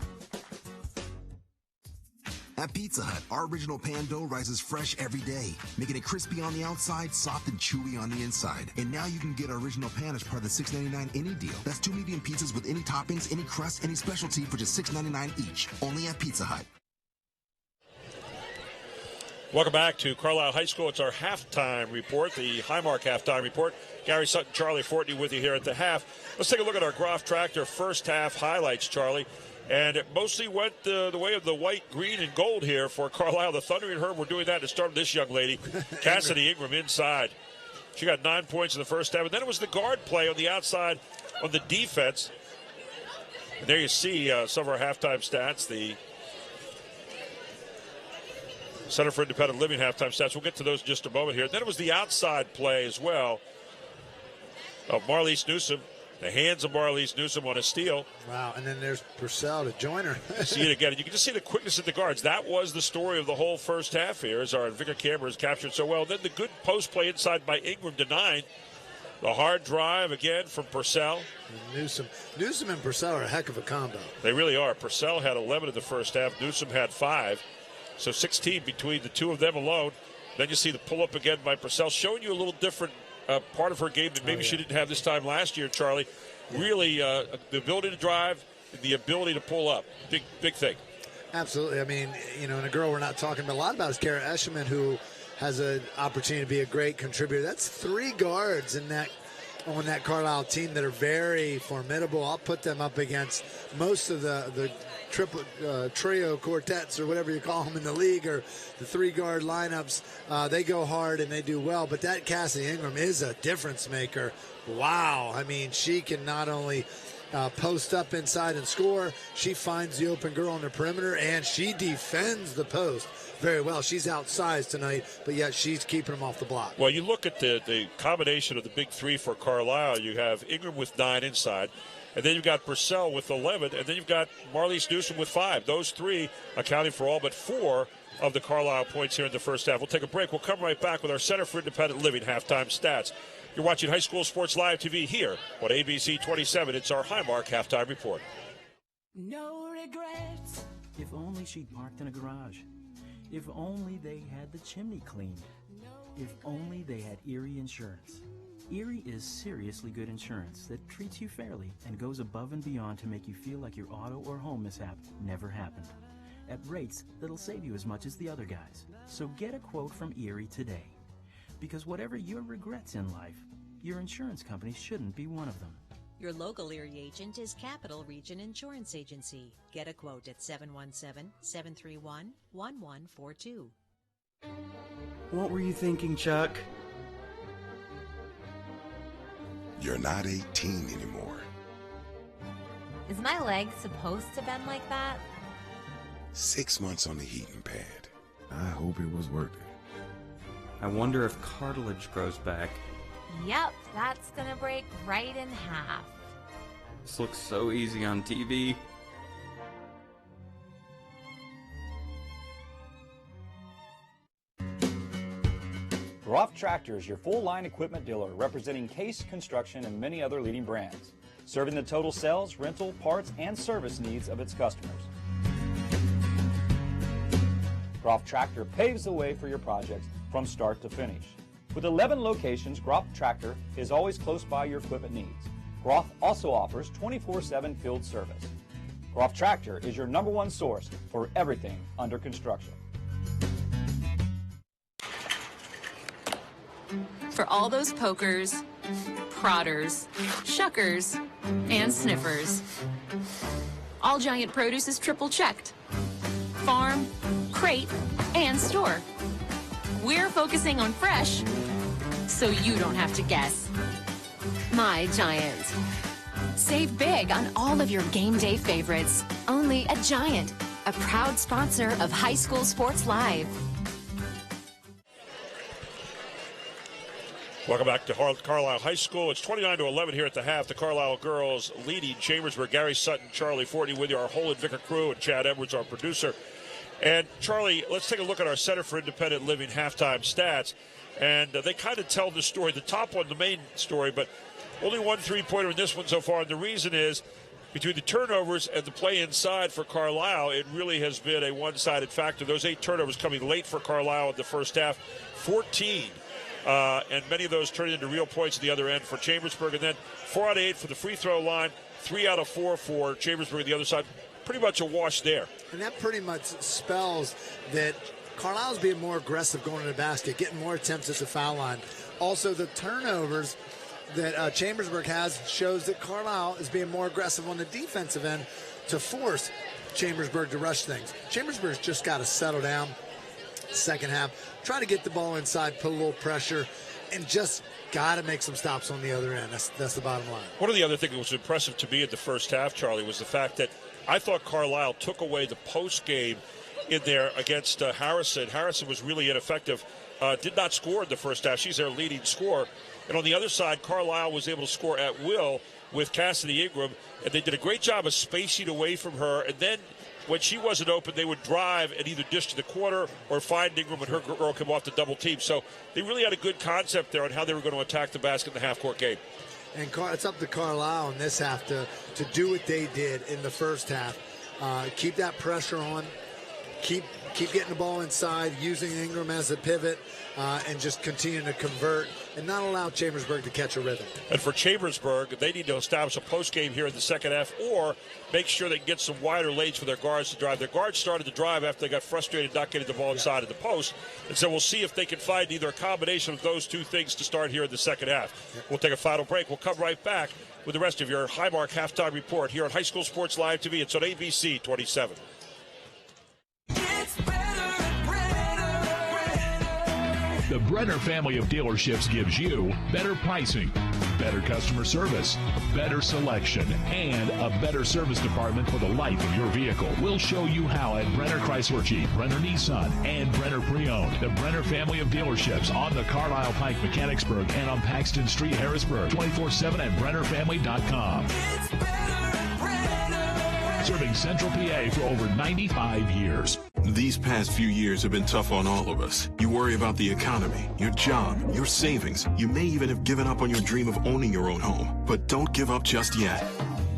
At Pizza Hut, our original pan dough rises fresh every day, making it crispy on the outside, soft and chewy on the inside. And now you can get our original pan as part of the $6.99 any deal. That's 2 medium pizzas with any toppings, any crust, any specialty for just $6.99 each. Only at Pizza Hut. Welcome back to Carlisle High School. It's our halftime report, the Highmark halftime report. Gary Sutton, Charlie Fortney with you here at the half. Let's take a look at our Groff Tractor first half highlights, Charlie. And it mostly went the way of the white, green, and gold here for Carlisle. The Thundering Herd were doing that to start this young lady, Cassidy Ingram, inside. She got 9 points in the first half. And then it was the guard play on the outside on the defense. And there you see some of our halftime stats. The Center for Independent Living halftime stats. We'll get to those in just a moment here. Then it was the outside play as well of Marlise Newsom. The hands of Marlise Newsom on a steal. Wow, and then there's Purcell to join her. See it again. You can just see the quickness of the guards. That was the story of the whole first half here, as our Vicar Camber has captured so well. Then the good post play inside by Ingram to 9. The hard drive again from Purcell. Newsom and Purcell are a heck of a combo. They really are. Purcell had 11 in the first half. Newsom had 5. So 16 between the two of them alone. Then you see the pull-up again by Purcell, showing you a little different part of her game that maybe she didn't have this time last year, Charlie. Really, the ability to drive, the ability to pull up. Big thing. Absolutely. I mean, and a girl we're not talking a lot about is Kara Eshelman, who has an opportunity to be a great contributor. That's 3 guards in that on that Carlisle team that are very formidable. I'll put them up against most of the triple trio quartets or whatever you call them in the league, or the 3-guard lineups. They go hard and they do well, but that Cassie Ingram is a difference maker. Wow. I mean, she can not only post up inside and score, she finds the open girl on the perimeter, and she defends the post very well. She's outsized tonight, but yet she's keeping them off the block. Well, you look at the combination of the big 3 for Carlisle. You have Ingram with 9 inside, and then you've got Purcell with 11, and then you've got Marlies Newsom with 5. Those 3 accounting for all but 4 of the Carlisle points here in the first half. We'll take a break. We'll come right back with our Center for Independent Living halftime stats. You're watching High School Sports Live TV here on ABC 27. It's our Highmark halftime report. No regrets. If only she'd parked in a garage. If only they had the chimney cleaned. If only they had Erie Insurance. Erie is seriously good insurance that treats you fairly and goes above and beyond to make you feel like your auto or home mishap never happened, at rates that'll save you as much as the other guys. So get a quote from Erie today. Because whatever your regrets in life, your insurance company shouldn't be one of them. Your local Erie agent is Capital Region Insurance Agency. Get a quote at 717-731-1142. What were you thinking, Chuck? You're not 18 anymore. Is my leg supposed to bend like that? 6 months on the heating pad. I hope it was worth it. I wonder if cartilage grows back. Yep, that's gonna break right in half. This looks so easy on TV. Groff Tractor is your full-line equipment dealer representing Case Construction and many other leading brands, serving the total sales, rental, parts, and service needs of its customers. Groff Tractor paves the way for your projects from start to finish. With 11 locations, Groff Tractor is always close by your equipment needs. Groff also offers 24/7 field service. Groff Tractor is your #1 source for everything under construction. For all those pokers, prodders, shuckers, and sniffers, All Giant Produce is triple checked. Farm, crate, and store. We're focusing on fresh, so you don't have to guess. My Giant. Save big on all of your game day favorites. Only at Giant, a proud sponsor of High School Sports Live. Welcome back to Carlisle High School. It's 29-11 here at the half. The Carlisle girls leading Chambersburg. Gary Sutton, Charlie Fortney with you, our whole Vicar crew, and Chad Edwards, our producer. And, Charlie, let's take a look at our Center for Independent Living halftime stats. And they kind of tell the story. The top one, the main story, but only 1 3-pointer in this one so far. And the reason is, between the turnovers and the play inside for Carlisle, it really has been a one-sided factor. Those 8 turnovers coming late for Carlisle in the first half, 14. And many of those turned into real points at the other end for Chambersburg. And then 4 out of 8 for the free throw line, 3 out of 4 for Chambersburg on the other side. Pretty much a wash there. And that pretty much spells that Carlisle's being more aggressive going to the basket, getting more attempts at the foul line. Also, the turnovers that Chambersburg has shows that Carlisle is being more aggressive on the defensive end to force Chambersburg to rush things. Chambersburg's just got to settle down second half, try to get the ball inside, put a little pressure, and just got to make some stops on the other end. That's the bottom line. One of the other things that was impressive to me in the first half, Charlie, was the fact that I thought Carlisle took away the post game in there against Harrison. Harrison was really ineffective, did not score in the first half. She's their leading scorer. And on the other side, Carlisle was able to score at will with Cassidy Ingram, and they did a great job of spacing away from her. And then when she wasn't open, they would drive and either dish to the corner or find Ingram when her girl came off the double team. So they really had a good concept there on how they were going to attack the basket in the half-court game. And it's up to Carlisle in this half to do what they did in the first half. Keep that pressure on. Keep getting the ball inside, using Ingram as a pivot, and just continue to convert and not allow Chambersburg to catch a rhythm. And for Chambersburg, they need to establish a post game here in the second half, or make sure they can get some wider lanes for their guards to drive. Their guards started to drive after they got frustrated not getting the ball inside of the post. And so we'll see if they can find either a combination of those two things to start here in the second half. We'll take a final break. We'll come right back with the rest of your Highmark Halftime Report here on High School Sports Live TV. It's on ABC 27. The Brenner family of dealerships gives you better pricing, better customer service, better selection, and a better service department for the life of your vehicle. We'll show you how at Brenner Chrysler Jeep, Brenner Nissan, and Brenner Pre-Owned. The Brenner family of dealerships on the Carlisle Pike, Mechanicsburg, and on Paxton Street, Harrisburg. 24/7 at BrennerFamily.com. Serving Central PA for over 95 years. These past few years have been tough on all of us. You worry about the economy, your job, your savings. You may even have given up on your dream of owning your own home. But don't give up just yet.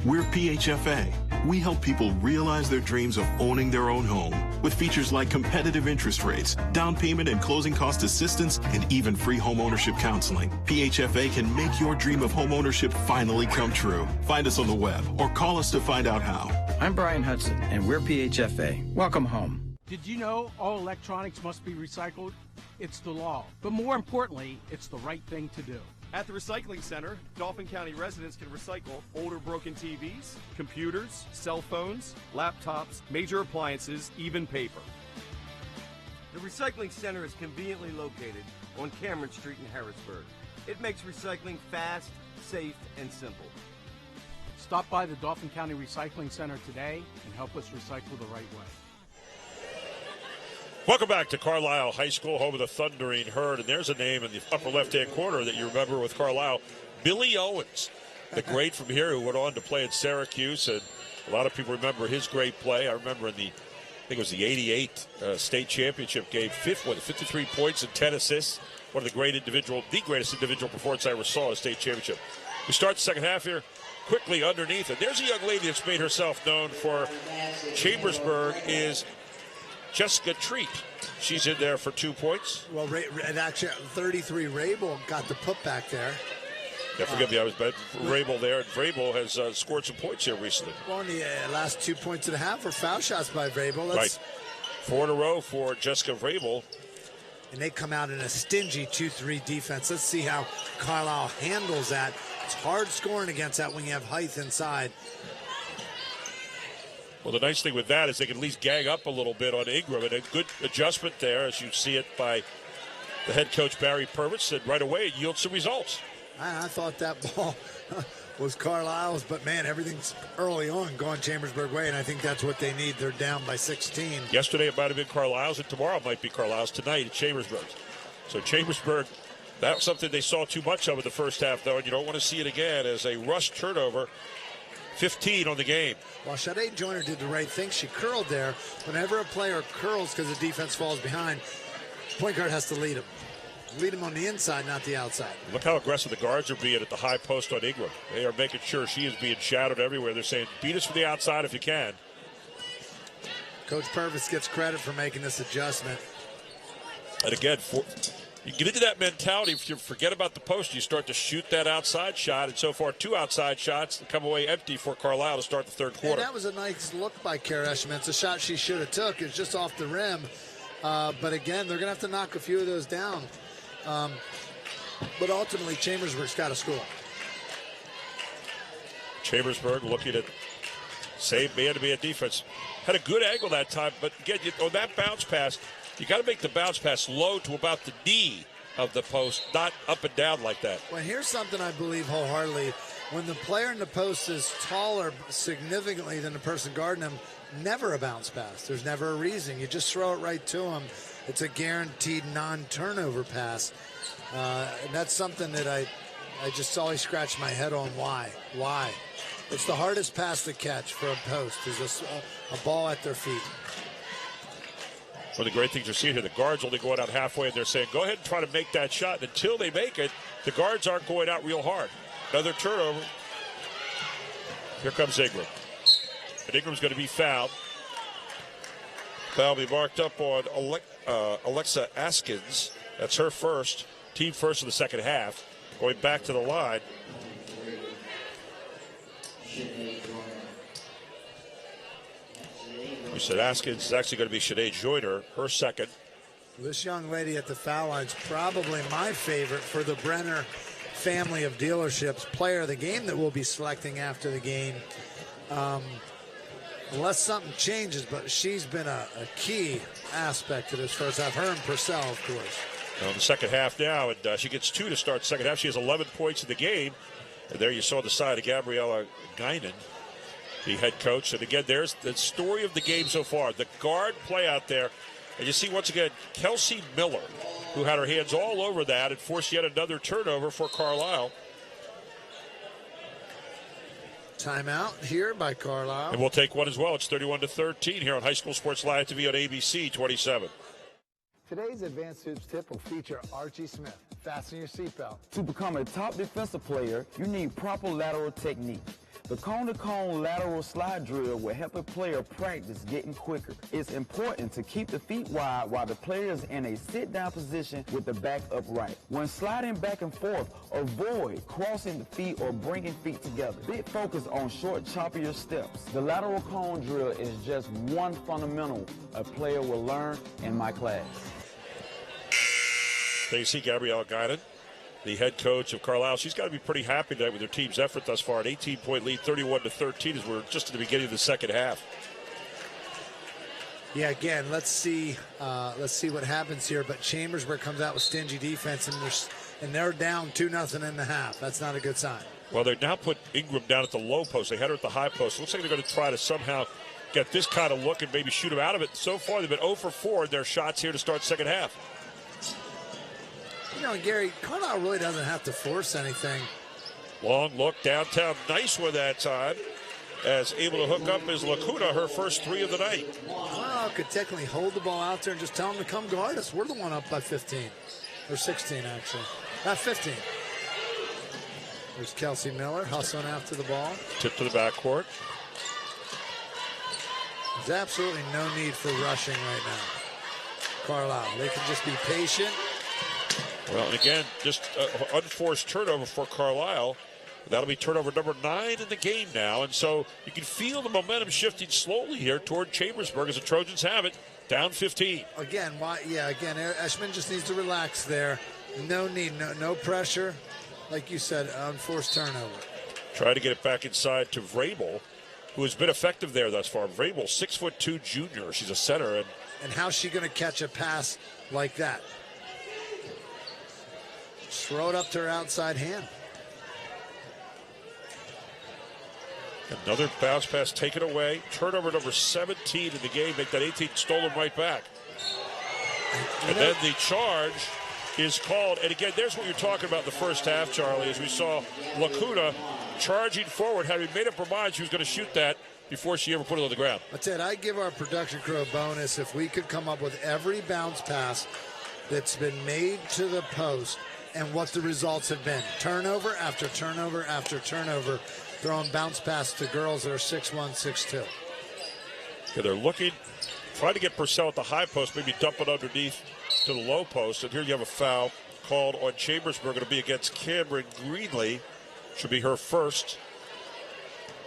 We're PHFA. We help people realize their dreams of owning their own home with features like competitive interest rates, down payment and closing cost assistance, and even free home ownership counseling. PHFA can make your dream of home ownership finally come true. Find us on the web or call us to find out how. I'm Brian Hudson, and we're PHFA. Welcome home. Did you know all electronics must be recycled? It's the law. But more importantly, it's the right thing to do. At the Recycling Center, Dauphin County residents can recycle older broken TVs, computers, cell phones, laptops, major appliances, even paper. The Recycling Center is conveniently located on Cameron Street in Harrisburg. It makes recycling fast, safe, and simple. Stop by the Dauphin County Recycling Center today and help us recycle the right way. Welcome back to Carlisle High School, home of the Thundering Herd. And there's a name in the upper left-hand corner that you remember with Carlisle, Billy Owens, the great from here who went on to play at Syracuse. And a lot of people remember his great play. I remember in the, I think it was the 88 state championship game, 53 points and 10 assists. One of the greatest individual performances I ever saw in a state championship. We start the second half here. Quickly underneath it. There's a young lady that's made herself known for Chambersburg is Jessica Treat. She's in there for 2 points. Well, and actually, 33 Rabel got the putback there. Yeah, forgive me, I was bad. Rabel there, and Vrabel has scored some points here recently. Well, in the last 2 points and a half were foul shots by Vrabel. Right. 4 in a row for Jessica Vrabel. And they come out in a stingy 2-3 defense. Let's see how Carlisle handles that. It's hard scoring against that when you have height inside. Well, the nice thing with that is they can at least gang up a little bit on Ingram, and a good adjustment there, as you see it by the head coach, Barry Purvis, and right away it yields some results. I thought that ball was Carlisle's, but, man, everything's early on going Chambersburg way, and I think that's what they need. They're down by 16. Yesterday it might have been Carlisle's, and tomorrow it might be Carlisle's. Tonight it's Chambersburg. So Chambersburg, that was something they saw too much of in the first half, though, and you don't want to see it again as a rush turnover. 15 on the game. Well, Sade Joyner did the right thing. She curled there. Whenever a player curls because the defense falls behind, point guard has to lead him. Lead him on the inside, not the outside. Look how aggressive the guards are being at the high post on Ingram. They are making sure she is being shadowed everywhere. They're saying, beat us from the outside if you can. Coach Purvis gets credit for making this adjustment. And again, you get into that mentality. If you forget about the post, you start to shoot that outside shot. And so far, 2 outside shots that come away empty for Carlisle to start the third quarter. Yeah, that was a nice look by Kara Eshman. It's a shot she should have took. It's just off the rim. But again, they're going to have to knock a few of those down. But ultimately, Chambersburg's got to score. Chambersburg looking at same man to be a defense. Had a good angle that time, but again, on that bounce pass, you got to make the bounce pass low to about the knee of the post, not up and down like that. Well, here's something I believe wholeheartedly. When the player in the post is taller significantly than the person guarding him, never a bounce pass. There's never a reason. You just throw it right to him. It's a guaranteed non-turnover pass. And that's something that I just always scratch my head on. Why? It's the hardest pass to catch for a post is a ball at their feet. One of the great things you're seeing here, the guards only going out halfway, and they're saying, go ahead and try to make that shot. And until they make it, the guards aren't going out real hard. Another turnover. Here comes Ingram. And Ingram's going to be fouled. Foul will be marked up on Alexa Askins. That's her first. team first in the second half. Going back to the line. We said Askins is actually going to be Sinead Joyner, her second. This young lady at the foul line is probably my favorite for the Brenner family of dealerships. Player of the game that we'll be selecting after the game. Unless something changes, but she's been a key aspect of this first half. Her and Purcell, of course. In the second half now, and she gets 2 to start second half. She has 11 points in the game. And there you saw the side of Gabriella Guinan, the head coach. And again, there's the story of the game so far. The guard play out there. And you see, once again, Kelsey Miller, who had her hands all over that and forced yet another turnover for Carlisle. Timeout here by Carlisle. And we'll take one as well. It's 31-13 here on High School Sports Live TV on ABC 27. Today's Advanced Hoops tip will feature Archie Smith. Fasten your seatbelt. To become a top defensive player, you need proper lateral technique. The cone-to-cone lateral slide drill will help a player practice getting quicker. It's important to keep the feet wide while the player is in a sit-down position with the back upright. When sliding back and forth, avoid crossing the feet or bringing feet together. Big focus on short, choppier steps. The lateral cone drill is just one fundamental a player will learn in my class. There you see Gabrielle Guinan, the head coach of Carlisle. She's got to be pretty happy tonight with her team's effort thus far. An 18-point lead, 31-13, as we're just at the beginning of the second half. Yeah, again, let's see what happens here. But Chambersburg comes out with stingy defense, and they're down 2-0 in the half. That's not a good sign. Well, they now put Ingram down at the low post. They had her at the high post. Looks like they're going to try to somehow get this kind of look and maybe shoot them out of it. So far, they've been 0 for 4 in their shots here to start second half. You know, Gary, Carlisle really doesn't have to force anything. Long look downtown. Nice one that time. As able to hook up is Lacuna, her first 3 of the night. Carlisle could technically hold the ball out there and just tell them to come guard us. We're the one up by 15. Or 16, actually. Not 15. There's Kelsey Miller hustling after the ball. Tip to the backcourt. There's absolutely no need for rushing right now. Carlisle, they can just be patient. Well, and again, just unforced turnover for Carlisle. That'll be turnover number 9 in the game now. And so you can feel the momentum shifting slowly here toward Chambersburg as the Trojans have it, down 15. Again, Eshman just needs to relax there. No need, no pressure. Like you said, unforced turnover. Try to get it back inside to Vrabel, who has been effective there thus far. Vrabel, 6'2" junior. She's a center. And how's she going to catch a pass like that? Throw it up to her outside hand. Another bounce pass taken away. Turnover number 17 in the game. Make that 18 stolen right back. And then the charge is called. And again, there's what you're talking about in the first half, Charlie, as we saw Lacuna charging forward, having made up her mind she was going to shoot that before she ever put it on the ground. That's it. I'd give our production crew a bonus if we could come up with every bounce pass that's been made to the post and what the results have been. Turnover after turnover after turnover, throwing bounce pass to girls that are 6'1", 6'2". Okay, they're looking, trying to get Purcell at the high post, maybe dump it underneath to the low post. And here you have a foul called on Chambersburg. It'll be against Cameron Greenlee. Should be her first.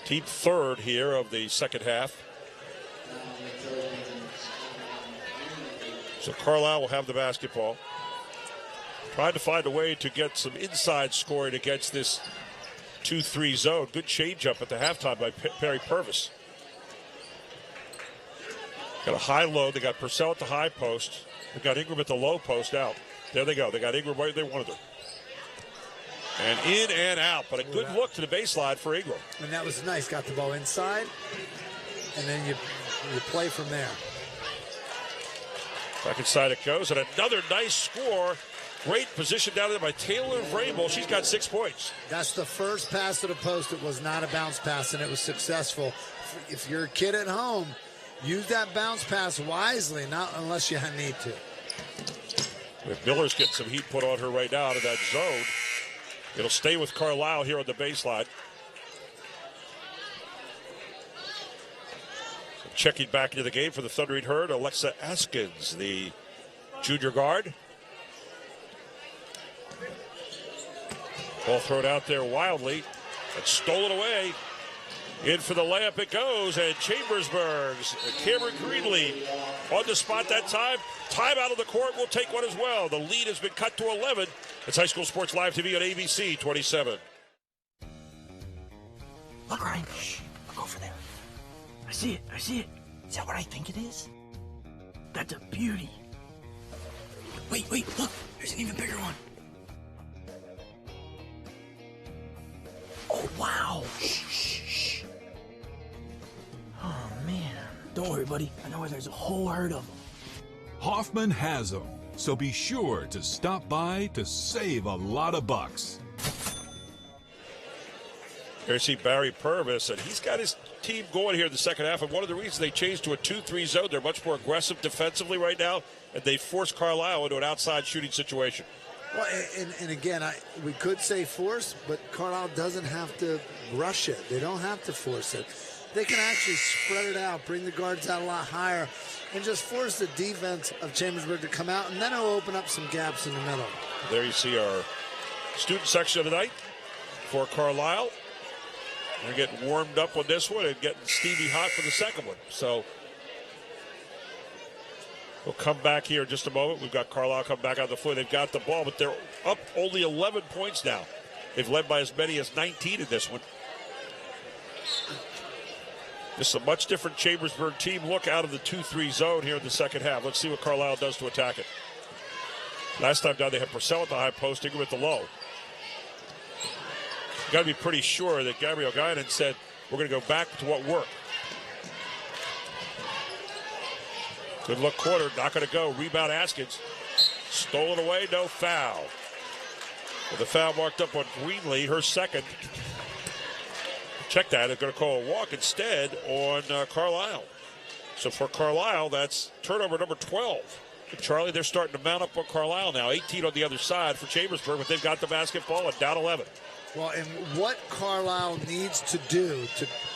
Team third here of the second half. So Carlisle will have the basketball. Trying to find a way to get some inside scoring against this 2-3 zone. Good change up at the halftime by Perry Purvis. Got a high low. They got Purcell at the high post. They got Ingram at the low post out. There they go. They got Ingram right where they wanted her. And in and out, but a good look to the baseline for Ingram. And that was nice. Got the ball inside, and then you play from there. Back inside it goes, and another nice score. Great position down there by Taylor Vrabel. She's got 6 points. That's the first pass to the post. It was not a bounce pass, and it was successful. If you're a kid at home, use that bounce pass wisely, not unless you need to. If Miller's getting some heat put on her right now out of that zone, it'll stay with Carlisle here on the baseline. Checking back into the game for the Thundering Herd, Alexa Askins, the junior guard. Ball thrown out there wildly. And stolen away. In for the layup it goes, and Chambersburg's Cameron Greenlee on the spot that time. Time out of the court will take one as well. The lead has been cut to 11. It's High School Sports Live TV on ABC 27. Look, Ryan. Shh. Look over there. I see it. I see it. Is that what I think it is? That's a beauty. Wait. Look. There's an even bigger one. Oh, wow. Shh. Oh, man. Don't worry, buddy. I know where there's a whole herd of them. Hoffman has them, so be sure to stop by to save a lot of bucks. Here you see Barry Purvis, and he's got his team going here in the second half. And one of the reasons they changed to a 2-3 zone, they're much more aggressive defensively right now, and they forced Carlisle into an outside shooting situation. Well, and again, we could say force, but Carlisle doesn't have to rush it. They don't have to force it. They can actually spread it out, bring the guards out a lot higher, and just force the defense of Chambersburg to come out, and then it'll open up some gaps in the middle. There you see our student section of the night for Carlisle. They're getting warmed up on this one and getting Stevie hot for the second one. So we'll come back here in just a moment. We've got Carlisle come back on the floor. They've got the ball, but they're up only 11 points now. They've led by as many as 19 in this one. This is a much different Chambersburg team look out of the 2-3 zone here in the second half. Let's see what Carlisle does to attack it. Last time down, they had Purcell at the high post, Ingram at the low. You got to be pretty sure that Gabriel Guinan said, we're going to go back to what worked. Good look corner, not going to go. Rebound Askins. Stolen away, no foul. With the foul marked up on Greenlee, her second. Check that, they're going to call a walk instead on Carlisle. So for Carlisle, that's turnover number 12. And Charlie, they're starting to mount up on Carlisle now. 18 on the other side for Chambersburg, but they've got the basketball and down 11. Well, and what Carlisle needs to do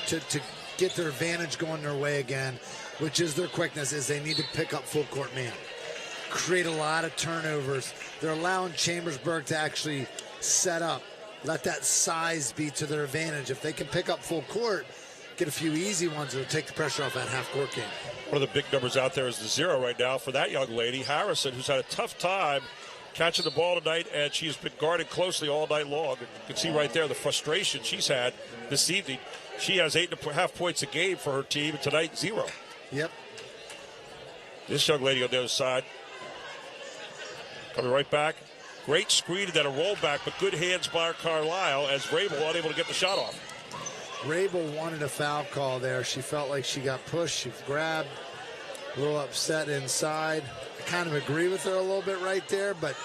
to get their advantage going their way again, which is their quickness, is they need to pick up full court man. Create a lot of turnovers. They're allowing Chambersburg to actually set up. Let that size be to their advantage. If they can pick up full court, get a few easy ones, it'll take the pressure off that half-court game. One of the big numbers out there is the 0 right now for that young lady, Harrison, who's had a tough time catching the ball tonight, and she has been guarded closely all night long. And you can see right there the frustration she's had this evening. She has 8.5 points a game for her team, and tonight 0. Yep. This young lady on the other side coming right back. Great screen and then a rollback, but good hands by Carlisle as Rabel unable to get the shot off. Rabel wanted a foul call there. She felt like she got pushed, she grabbed, a little upset inside. I kind of agree with her a little bit right there, but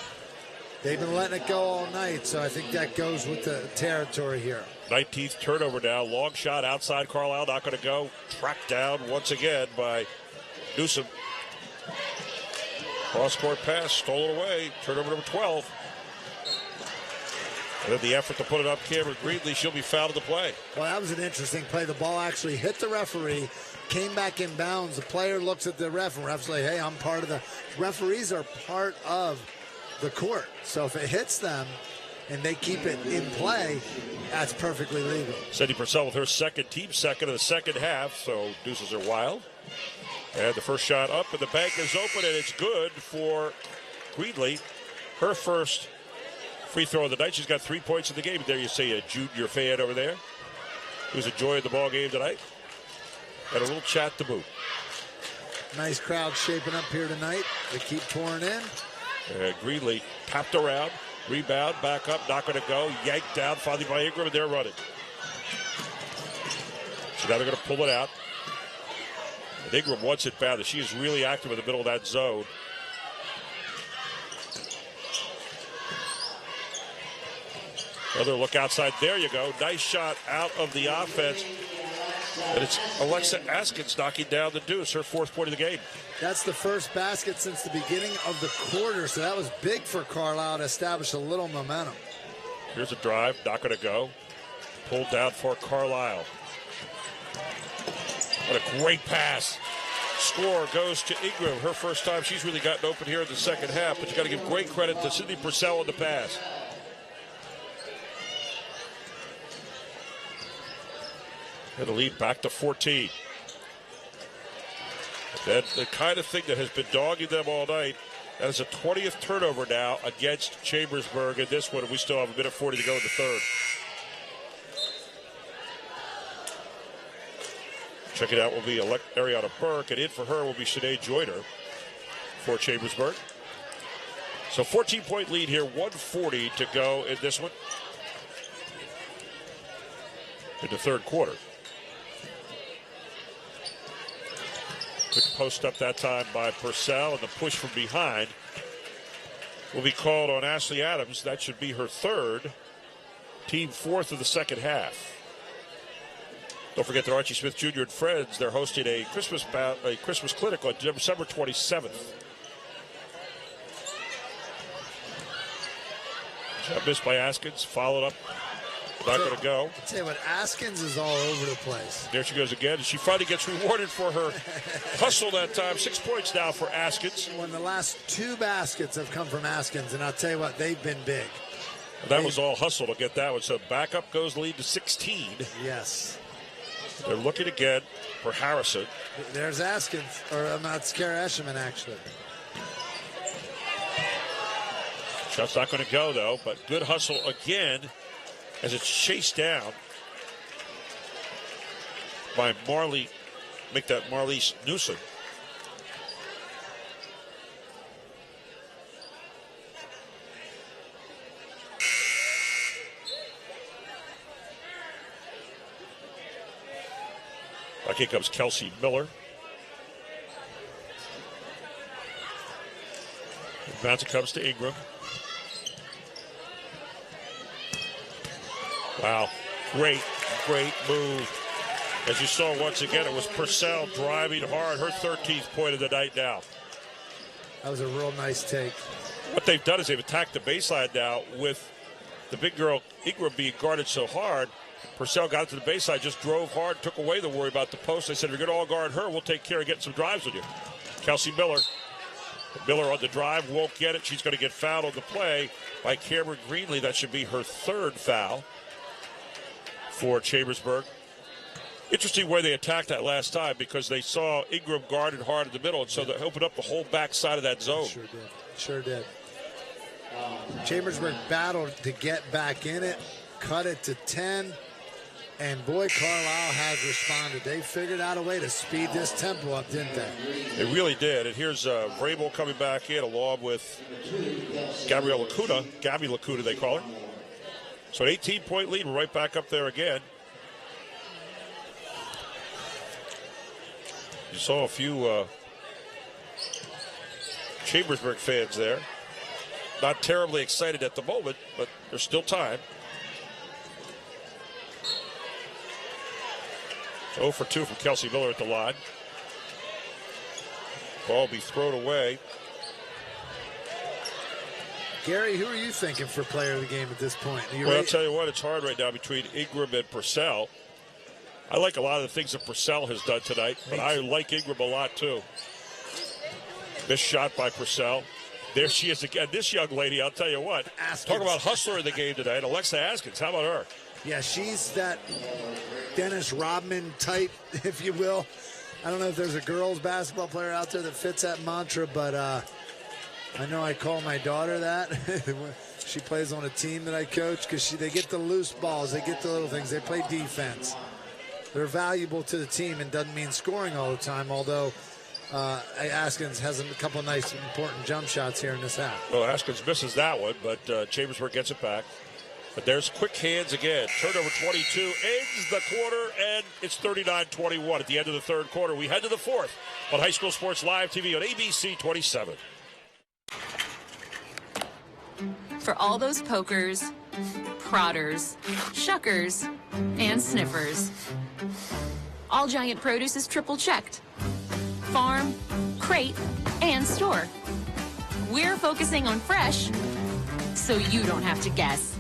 they've been letting it go all night, so I think that goes with the territory here. 19th turnover now. Long shot outside Carlisle, not going to go. Tracked down once again by Newsom. Cross-court pass, stolen away. Turnover number 12. And then the effort to put it up, Cameron Greenlee, she'll be fouled in the play. Well, that was an interesting play. The ball actually hit the referee, came back in bounds. The player looks at the ref, and ref's like, hey, I'm part of the... Referees are part of the court. So if it hits them and they keep it in play, that's perfectly legal. Cindy Purcell with her second, team second of the second half, so deuces are wild. And the first shot up, and the bank is open, and it's good for Greenlee. Her first free throw of the night. She's got 3 points in the game. There you see a junior fan over there who's enjoying the ball game tonight. Got a little chat to boot. Nice crowd shaping up here tonight. They keep pouring in. Greenlee tapped around, rebound, back up, not going to go. Yanked down, finally by Ingram, and they're running. So now they're going to pull it out. And Ingram wants it bad. She is really active in the middle of that zone. Another look outside. There you go. Nice shot out of the offense. And it's Alexa Askins knocking down the deuce, her fourth point of the game. That's the first basket since the beginning of the quarter, so that was big for Carlisle to establish a little momentum. Here's a drive, not going to go. Pulled down for Carlisle. What a great pass. Score goes to Ingram. Her first time she's really gotten open here in the second half, but you got to give great credit to Cindy Purcell on the pass. And the lead back to 14. That's the kind of thing that has been dogging them all night. That is a 20th turnover now against Chambersburg in this one. We still have a minute 40 to go in the third. Check it out will be Ariana Burke, and in for her will be Sinead Joyner for Chambersburg. So 14-point lead here, 1:40 to go in this one. In the third quarter. Quick post up that time by Purcell, and the push from behind will be called on Ashley Adams. That should be her third, team fourth of the second half. Don't forget that Archie Smith Jr. and friends, they're hosting a Christmas clinic on December 27th. Shot missed by Askins, followed up. Not going to go. I'll tell you what, Askins is all over the place. There she goes again. She finally gets rewarded for her hustle that time. 6 points now for Askins. When the last 2 baskets have come from Askins, and I'll tell you what, they've been big. That was all hustle to get that one. So back up goes the lead to 16. Yes. They're looking again for Harrison. There's Askins, or that's Kara Eshelman, actually. Shot's not going to go, though, but good hustle again as it's chased down by Marlise Newsom. Back here comes Kelsey Miller. And bounce it comes to Ingram. Wow, great move. As you saw once again, it was Purcell driving hard, her 13th point of the night now. That was a real nice take. What they've done is they've attacked the baseline now with the big girl Ingram being guarded so hard. Purcell got to the baseline, just drove hard, took away the worry about the post. They said, if you're going to all guard her, we'll take care of getting some drives with you. Kelsey Miller. Miller on the drive, won't get it. She's going to get fouled on the play by Cameron Greenlee. That should be her third foul for Chambersburg. Interesting way they attacked that last time because they saw Ingram guarded hard in the middle, and so they opened up the whole back side of that zone. Sure did. Chambersburg battled to get back in it, cut it to 10, and boy, Carlisle has responded. They figured out a way to speed this tempo up, didn't they? They really did. And here's Vrabel coming back in along with Gabby Lacuna they call her. So an 18-point lead. We're right back up there again. You saw a few Chambersburg fans there. Not terribly excited at the moment, but there's still time. 0 for 2 from Kelsey Miller at the line. Ball will be thrown away. Gary, who are you thinking for player of the game at this point? Well, I'll tell you what, it's hard right now between Ingram and Purcell. I like a lot of the things that Purcell has done tonight, but I like Ingram a lot too. This shot by Purcell. There she is again. This young lady, I'll tell you what. Askins. Talk about hustler in the game tonight. Alexa Askins, how about her? Yeah, she's that Dennis Rodman type, if you will. I don't know if there's a girls basketball player out there that fits that mantra, but I know I call my daughter that. She plays on a team that I coach because they get the loose balls. They get the little things. They play defense. They're valuable to the team and doesn't mean scoring all the time, although Askins has a couple of nice, important jump shots here in this half. Well, Askins misses that one, but Chambersburg gets it back. But there's quick hands again. Turnover 22 ends the quarter, and it's 39-21 at the end of the third quarter. We head to the fourth on High School Sports Live TV on ABC 27. For all those pokers, prodders, shuckers, and sniffers, All Giant Produce is triple checked. Farm, crate, and store. We're focusing on fresh, so you don't have to guess.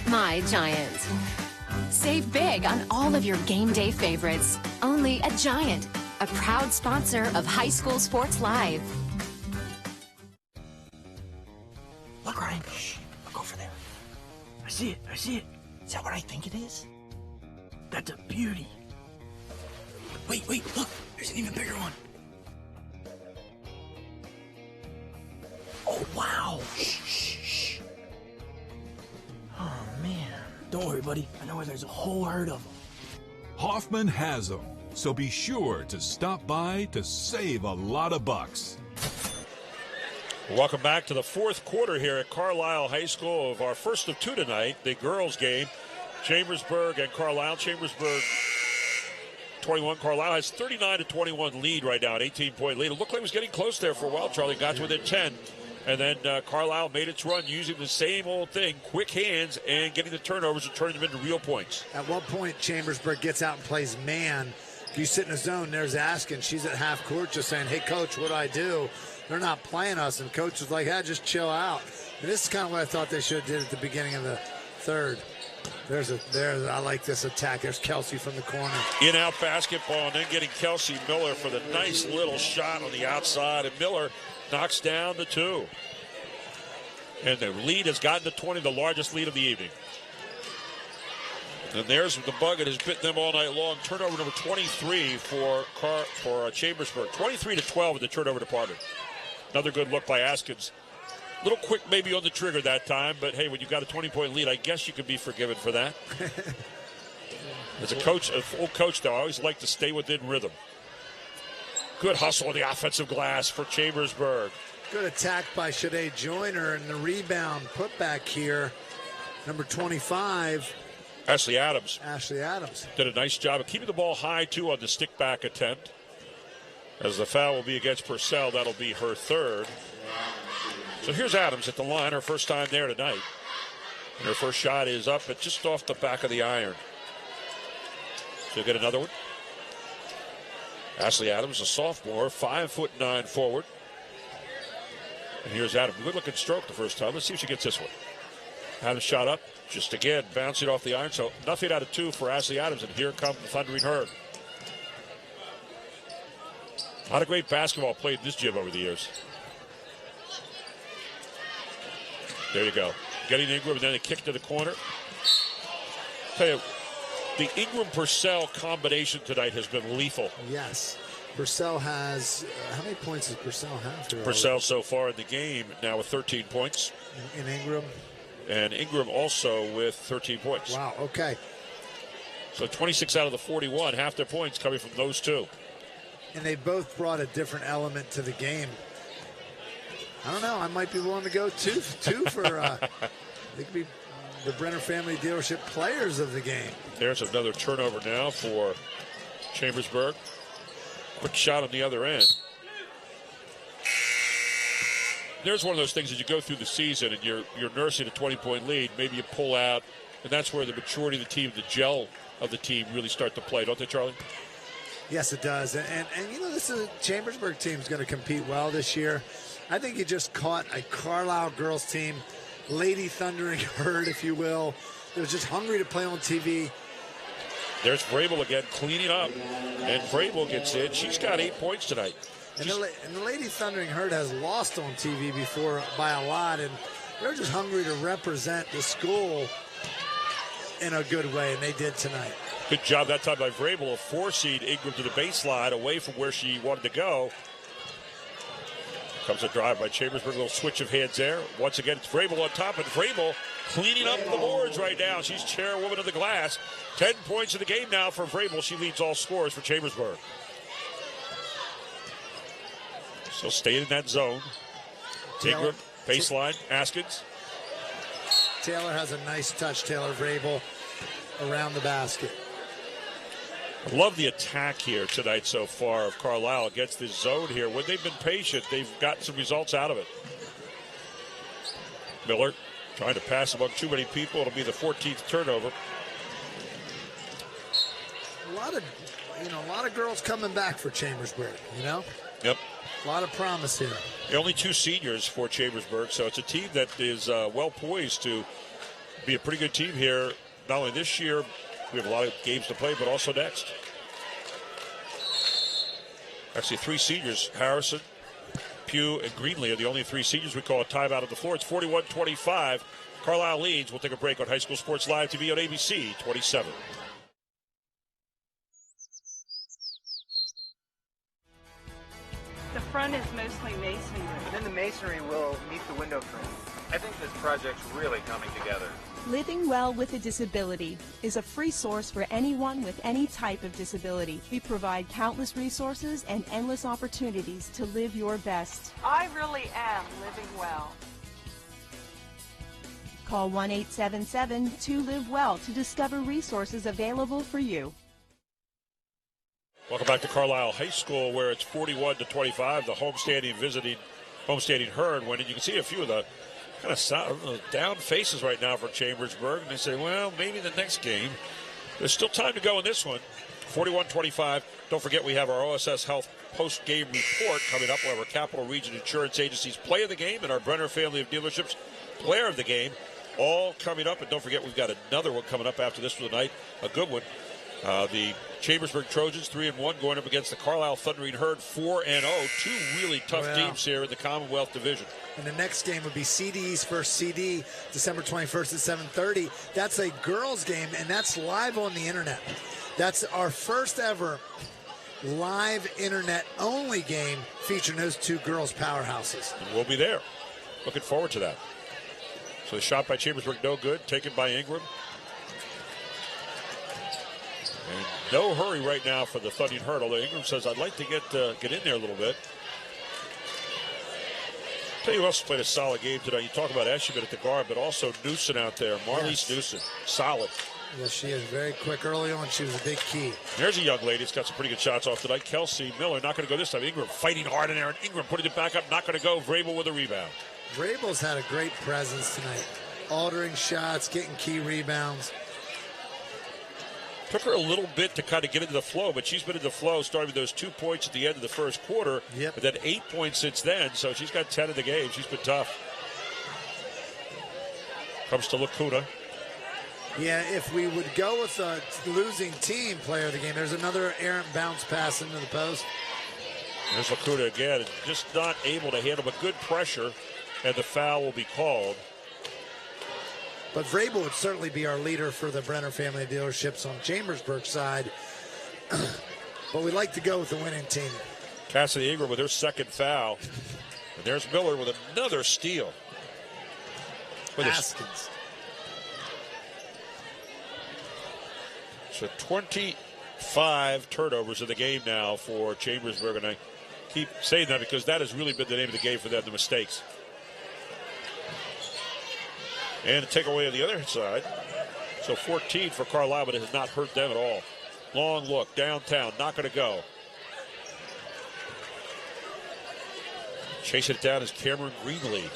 My Giant. Save big on all of your game day favorites. Only at Giant, a proud sponsor of High School Sports Live. Look, Ryan. Shh. Look over there. I see it. Is that what I think it is? That's a beauty. Wait, look. There's an even bigger one. Oh, wow. Shh. Oh, man. Don't worry, buddy. I know where there's a whole herd of them. Hoffman has them, so be sure to stop by to save a lot of bucks. Welcome back to the fourth quarter here at Carlisle High School of our first of two tonight, the girls' game. Chambersburg and Carlisle. Chambersburg 21. Carlisle has 39-21 lead right now, an 18-point lead. It looked like it was getting close there for a while, Charlie. Got to within 10. And then Carlisle made its run using the same old thing, quick hands and getting the turnovers and turning them into real points. At one point, Chambersburg gets out and plays man. If you sit in a zone, there's Askin. She's at half court just saying, hey, Coach, what do I do? They're not playing us. And Coach was like, just chill out. And this is kind of what I thought they should have did at the beginning of the third. I like this attack. There's Kelsey from the corner. In-out basketball, and then getting Kelsey Miller for the nice little shot on the outside. And Miller knocks down the two. And the lead has gotten to 20, the largest lead of the evening. And there's the bug that has bitten them all night long. Turnover number 23 for Chambersburg. 23-12 in the turnover department. Another good look by Askins. A little quick maybe on the trigger that time, but hey, when you've got a 20-point lead, I guess you can be forgiven for that. As a coach, a full coach, though, I always like to stay within rhythm. Good hustle on the offensive glass for Chambersburg. Good attack by Shade Joyner, and the rebound put back here. Number 25. Ashley Adams did a nice job of keeping the ball high, too, on the stick-back attempt. As the foul will be against Purcell, that'll be her third. So here's Adams at the line, her first time there tonight. And her first shot is up, but just off the back of the iron. She'll get another one. Ashley Adams, a sophomore, 5'9" forward. And here's Adams. Good-looking stroke the first time. Let's see if she gets this one. Adams shot up, just again, bouncing off the iron. So nothing out of two for Ashley Adams, and here comes the Thundering Herd. A lot of great basketball played in this gym over the years. There you go. Getting Ingram, and then a kick to the corner. Tell you, the Ingram-Purcell combination tonight has been lethal. Yes. Purcell has, how many points does Purcell have? Purcell so far in the game now with 13 points. And Ingram? And Ingram also with 13 points. Wow, okay. So 26 out of the 41, half their points coming from those two. And they both brought a different element to the game. I don't know. I might be willing to go two for they could be the Brenner Family Dealership players of the game. There's another turnover now for Chambersburg. Quick shot on the other end. There's one of those things as you go through the season and you're nursing a 20-point lead, maybe you pull out, and that's where the maturity of the team, the gel of the team really start to play, don't they, Charlie? Yes, it does. And you know, this is a Chambersburg team's going to compete well this year. I think you just caught a Carlisle girls team, Lady Thundering Herd, if you will. They was just hungry to play on TV. There's Vrabel again cleaning up, and Vrabel gets in. She's got 8 points tonight. And the Lady Thundering Herd has lost on TV before by a lot, and they're just hungry to represent the school in a good way, and they did tonight. Good job that time by Vrabel, a 4-seed Ingram to the baseline, away from where she wanted to go. Comes a drive by Chambersburg, a little switch of hands there. Once again, it's Vrabel on top, and Vrabel cleaning up the boards right now. She's chairwoman of the glass. 10 points in the game now for Vrabel. She leads all scores for Chambersburg. Still staying in that zone. Ingram, baseline, Askins. Taylor has a nice touch, Taylor Vrabel, around the basket. I love the attack here tonight so far of Carlisle against this zone here. When they've been patient, they've gotten some results out of it. Miller trying to pass among too many people. It'll be the 14th turnover. A lot of girls coming back for Chambersburg, you know? Yep. A lot of promise here. Only 2 seniors for Chambersburg, so it's a team that is well poised to be a pretty good team here, not only this year. We have a lot of games to play, but also next. Actually, 3 seniors, Harrison, Pugh, and Greenlee are the only 3 seniors. We call a timeout on the floor. It's 41-25. Carlisle leads. We'll take a break on High School Sports Live TV on ABC 27. front is mostly masonry. And then the masonry will meet the window frame. I think this project's really coming together. Living Well with a Disability is a free source for anyone with any type of disability. We provide countless resources and endless opportunities to live your best. I really am living well. Call 1-877-2-LIVE-WELL to discover resources available for you. Welcome back to Carlisle High School, where it's 41-25. The homestanding Herd went, and you can see a few of the kind of down faces right now for Chambersburg. And they say, well, maybe the next game. There's still time to go in this one. 41-25. Don't forget we have our OSS Health post-game report coming up. We'll have our Capital Region Insurance Agency's play of the game and our Brenner family of dealerships player of the game. All coming up. And don't forget we've got another one coming up after this for the night. A good one. The Chambersburg Trojans 3-1 going up against the Carlisle Thundering Herd 4-0. Two really tough teams here in the Commonwealth Division. And the next game would be CD's first CD, December 21st at 7:30. That's a girls' game, and that's live on the internet. That's our first ever live internet-only game featuring those two girls' powerhouses. And we'll be there. Looking forward to that. So the shot by Chambersburg, no good. Taken by Ingram. And no hurry right now for the Thundering Herd, although Ingram says, I'd like to get in there a little bit. Tell you who else played a solid game today. You talk about Eshelman at the guard, but also Newson out there. Marlies Newson, solid. Yeah, she is very quick early on. She was a big key. There's a young lady that's got some pretty good shots off tonight. Kelsey Miller, not going to go this time. Ingram fighting hard in there, and Ingram putting it back up, not going to go. Vrabel with a rebound. Vrabel's had a great presence tonight. Altering shots, getting key rebounds. Took her a little bit to kind of get into the flow, but she's been in the flow starting with those 2 points at the end of the first quarter. Yep. But then 8 points since then, so she's got 10 in the game. She's been tough. Comes to Lacuna. Yeah, if we would go with a losing team player of the game, there's another errant bounce pass into the post. There's Lacuna again, just not able to handle, but good pressure, and the foul will be called. But Vrabel would certainly be our leader for the Brenner family dealerships on Chambersburg side. But we like to go with the winning team. Cassidy Ingram with her second foul. And there's Miller with another steal. Haskins. So 25 turnovers in the game now for Chambersburg. And I keep saying that because that has really been the name of the game for them, the mistakes. And a takeaway on the other side. So 14 for Carlisle, but it has not hurt them at all. Long look, downtown, not going to go. Chasing it down is Cameron Greenlee.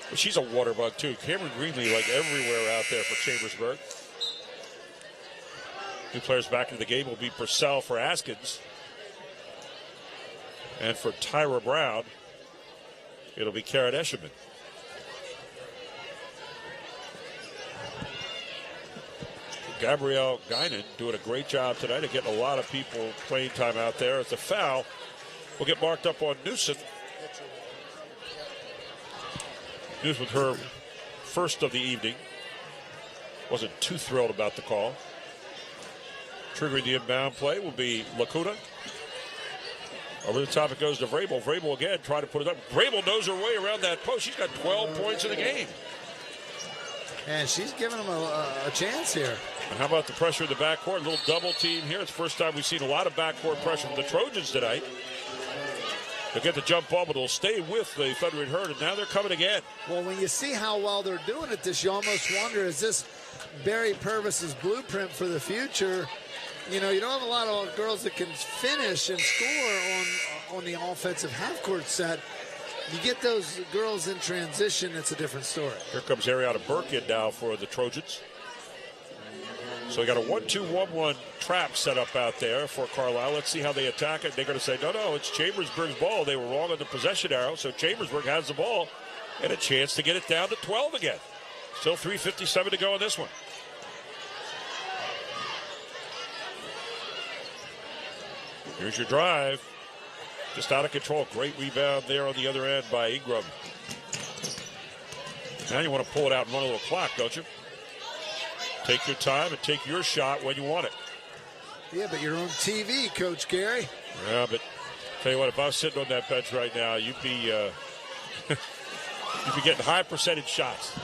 But she's a water bug, too. Cameron Greenlee, like everywhere out there for Chambersburg. Two players back in the game will be Purcell for Askins. And for Tyra Brown, it'll be Karen Eshelman. Gabrielle Guinan doing a great job tonight of getting a lot of people playing time out there. It's a foul. Will get marked up on Newsom. Newsom with her first of the evening. Wasn't too thrilled about the call. Triggering the inbound play will be Lacuna. Over the top it goes to Vrabel. Vrabel again trying to put it up. Vrabel knows her way around that post. She's got 12 points in the game. And she's giving them a chance here. And how about the pressure in the backcourt? A little double team here. It's the first time we've seen a lot of backcourt pressure from the Trojans tonight. They'll get the jump ball, but it'll stay with the Thundering Herd, and now they're coming again. Well, when you see how well they're doing at this, you almost wonder, is this Barry Purvis's blueprint for the future? You know, you don't have a lot of girls that can finish and score on the offensive half-court set. You get those girls in transition, it's a different story. Here comes Ariana Burke in now for the Trojans. So we got a 1-2-1-1 trap set up out there for Carlisle. Let's see how they attack it. They're going to say, no, it's Chambersburg's ball. They were wrong on the possession arrow, so Chambersburg has the ball and a chance to get it down to 12 again. Still 3:57 to go in this one. Here's your drive. Just out of control. Great rebound there on the other end by Ingram. Now you want to pull it out and run a little clock, don't you? Take your time and take your shot when you want it. Yeah, but you're on TV, Coach Gary. Yeah, but Tell you what, if I was sitting on that bench right now, you'd be you'd be getting high percentage shots.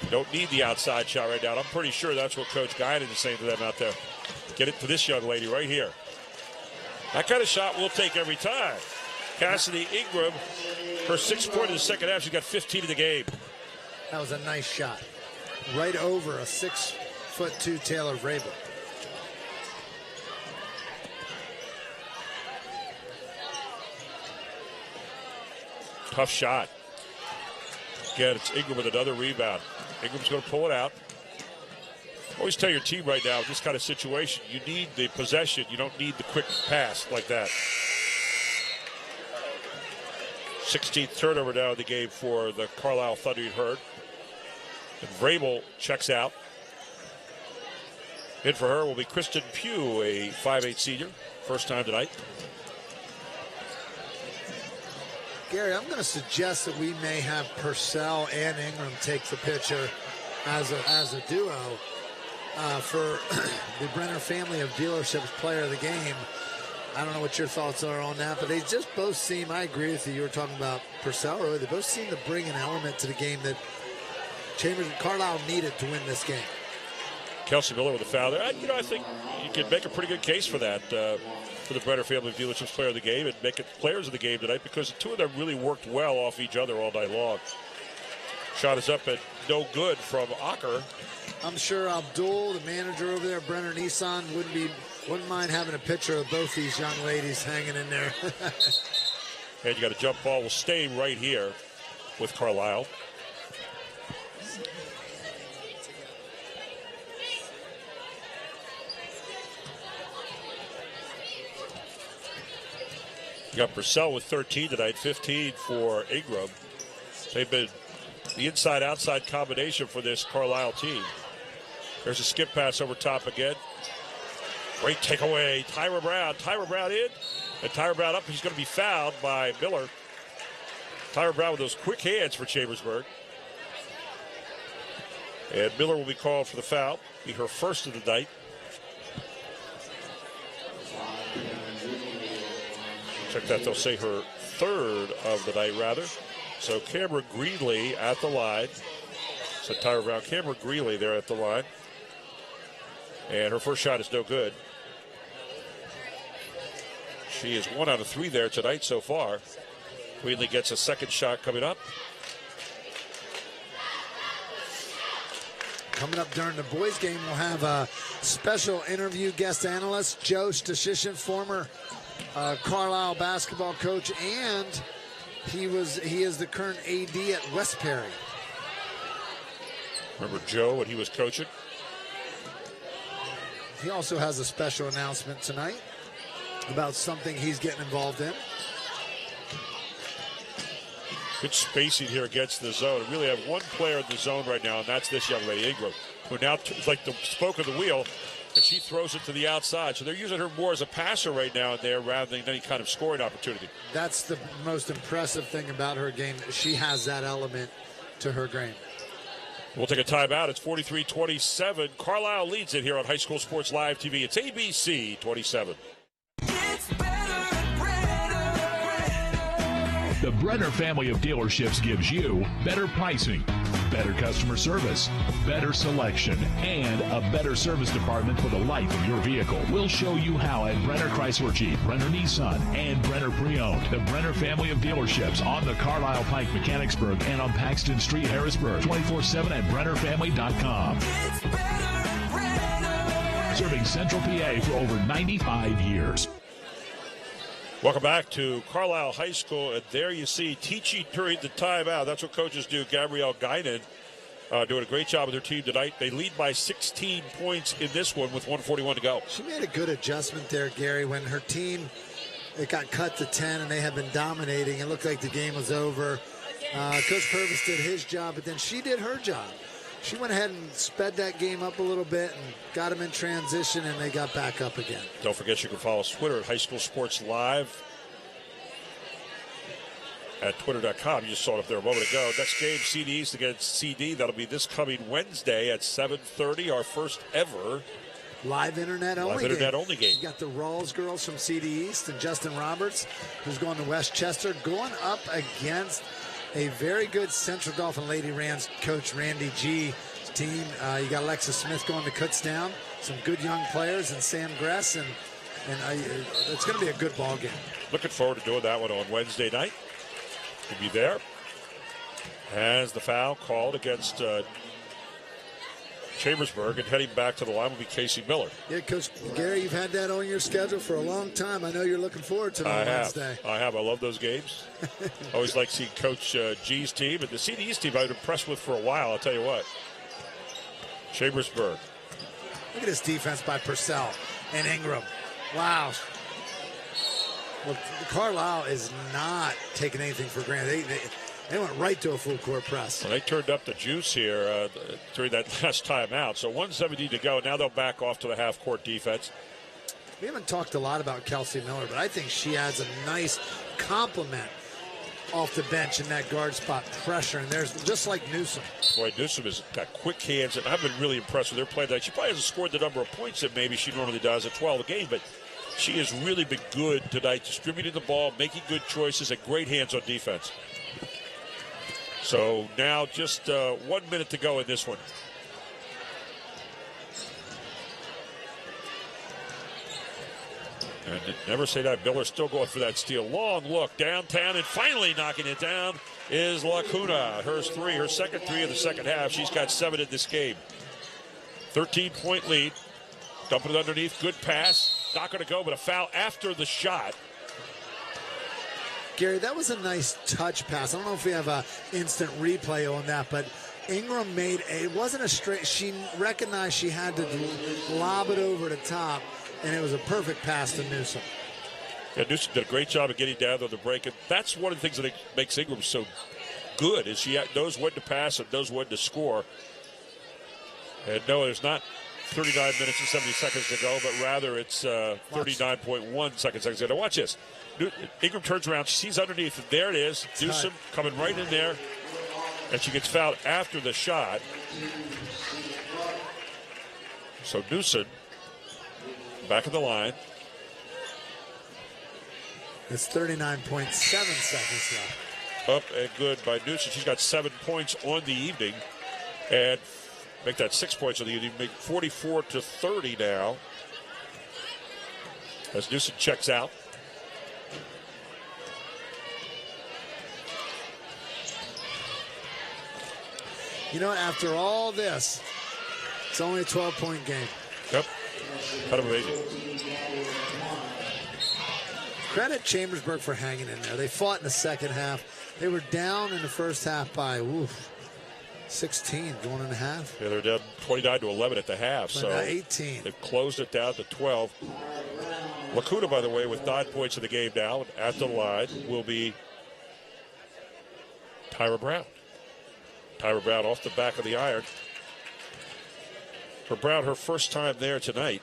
You don't need the outside shot right now. And I'm pretty sure that's what Coach Guinan is saying to them out there. Get it to this young lady right here. That kind of shot we'll take every time. Cassidy Ingram, her 6 point in the second half. She's got 15 in the game. That was a nice shot. Right over a 6'2" Taylor Vrabel. Tough shot. Again, it's Ingram with another rebound. Ingram's going to pull it out. Always tell your team right now, in this kind of situation, you need the possession. You don't need the quick pass like that. 16th turnover now in the game for the Carlisle Thundering Herd. And Vrabel checks out. In for her will be Kristen Pugh, a 5'8" senior. First time tonight. Gary, I'm going to suggest that we may have Purcell and Ingram take the picture as a duo for the Brenner Family of Dealerships Player of the Game. I don't know what your thoughts are on that, but they just both seem, I agree with you. You were talking about Purcell earlier. They both seem to bring an element to the game that Carlisle needed to win this game. Kelsey Miller with a foul there. I think you could make a pretty good case for that, for the Brenner Family of Dealerships Player of the Game, and make it players of the game tonight, because the two of them really worked well off each other all night long. Shot is up and no good from Acker. I'm sure Abdul, the manager over there, Brenner Nissan, wouldn't mind having a picture of both these young ladies hanging in there. And you got a jump ball. Will stay right here with Carlisle. You got Purcell with 13 tonight, 15 for Ingram. They've been the inside-outside combination for this Carlisle team. There's a skip pass over top again. Great takeaway. Tyra Brown in. And Tyra Brown up. He's going to be fouled by Miller. Tyra Brown with those quick hands for Chambersburg. And Miller will be called for the foul. Be her first of the night. Check that. They'll say her third of the night, rather. So Cameron Greenlee at the line. So Tyra Brown, Cameron Greenlee there at the line. And her first shot is no good. She is 1 out of 3 there tonight so far. Greenlee gets a second shot coming up. Coming up during the boys' game, we'll have a special interview guest analyst, Joe Stashishin, former Carlisle basketball coach, and he is the current AD at West Perry. Remember Joe when he was coaching? He also has a special announcement tonight about something he's getting involved in. Good spacing here against the zone. We really have one player in the zone right now, and that's this young lady, Ingram, who now is like the spoke of the wheel, and she throws it to the outside. So they're using her more as a passer right now and there rather than any kind of scoring opportunity. That's the most impressive thing about her game. She has that element to her game. We'll take a timeout. It's 43-27. Carlisle leads it here on High School Sports Live TV. It's ABC 27. The Brenner family of dealerships gives you better pricing, better customer service, better selection, and a better service department for the life of your vehicle. We'll show you how at Brenner Chrysler Jeep, Brenner Nissan, and Brenner Pre-Owned. The Brenner family of dealerships on the Carlisle Pike, Mechanicsburg, and on Paxton Street, Harrisburg. 24/7 at BrennerFamily.com. Serving Central PA for over 95 years. Welcome back to Carlisle High School, and there you see teaching during the timeout. That's what coaches do. Gabrielle Guinan doing a great job with her team tonight. They lead by 16 points in this one with 1:41 to go. She made a good adjustment there, Gary, when her team, it got cut to 10 and they had been dominating. It looked like the game was over. Coach Purvis did his job, but then she did her job. She went ahead and sped that game up a little bit and got them in transition, and they got back up again. Don't forget you can follow us on Twitter at High School Sports Live at twitter.com. You just saw it up there a moment ago. Next game, CD East against CD. That'll be this coming Wednesday at 7:30, our first ever live internet only Live internet only game. You got the Rawls girls from CD East and Justin Roberts, who's going to Westchester, going up against a very good Central Dauphin Lady Rams coach Randy G. team. You got Alexis Smith going to Kutztown, some good young players, and Sam Gress, and it's going to be a good ball game. Looking forward to doing that one on Wednesday night. We'll be there. As the foul called against Chambersburg, and heading back to the line will be Casey Miller. Yeah, Coach Gary, you've had that on your schedule for a long time. I know you're looking forward to that Wednesday. I have. I love those games. Always like seeing Coach G's team. And the CDE's team I've been impressed with for a while, I'll tell you what. Chambersburg. Look at this defense by Purcell and Ingram. Wow. Well, Carlisle is not taking anything for granted. They went right to a full court press. Well, they turned up the juice here during that last timeout. So 1:17 to go. Now they'll back off to the half-court defense. We haven't talked a lot about Kelsey Miller, but I think she adds a nice complement off the bench in that guard spot pressure. And there's just like Newsom. Boy, Newsom has got quick hands, and I've been really impressed with her play tonight. She probably hasn't scored the number of points that maybe she normally does at 12 a game, but she has really been good tonight, distributing the ball, making good choices, and great hands on defense. So now just 1 minute to go in this one. And never say that. Miller still going for that steal. Long look downtown, and finally knocking it down is Lacuna. Her second three of the second half. She's got 7 in this game. 13-point lead. Dumping it underneath. Good pass. Not going to go, but a foul after the shot. Gary, that was a nice touch pass. I don't know if we have an instant replay on that, but Ingram it wasn't a straight, she recognized she had to lob it over the top, and it was a perfect pass to Newsom. Yeah, Newsom did a great job of getting down on the break, and that's one of the things that makes Ingram so good, is she knows when to pass and knows when to score. And no, there's not 39 minutes and 70 seconds to go, but rather it's 39.1 seconds to go. Watch this. Ingram turns around, she sees underneath, and there it is. Newsom coming right in there, and she gets fouled after the shot. So Newsom back of the line. It's 39.7 seconds left. Up and good by Newsom. She's got 7 points on the evening, and make that 6 points on the evening. Make 44-30 now as Newsom checks out. You know, after all this, it's only a 12-point game. Yep. Kind of amazing. Credit Chambersburg for hanging in there. They fought in the second half. They were down in the first half by 16 going in the half. Yeah, they're down 29-11 at the half. So 18. They've closed it down to 12. Lacuna, by the way, with 9 points in the game now, at the line will be Tyra Brown. Tyra Brown off the back of the iron. For Brown, her first time there tonight.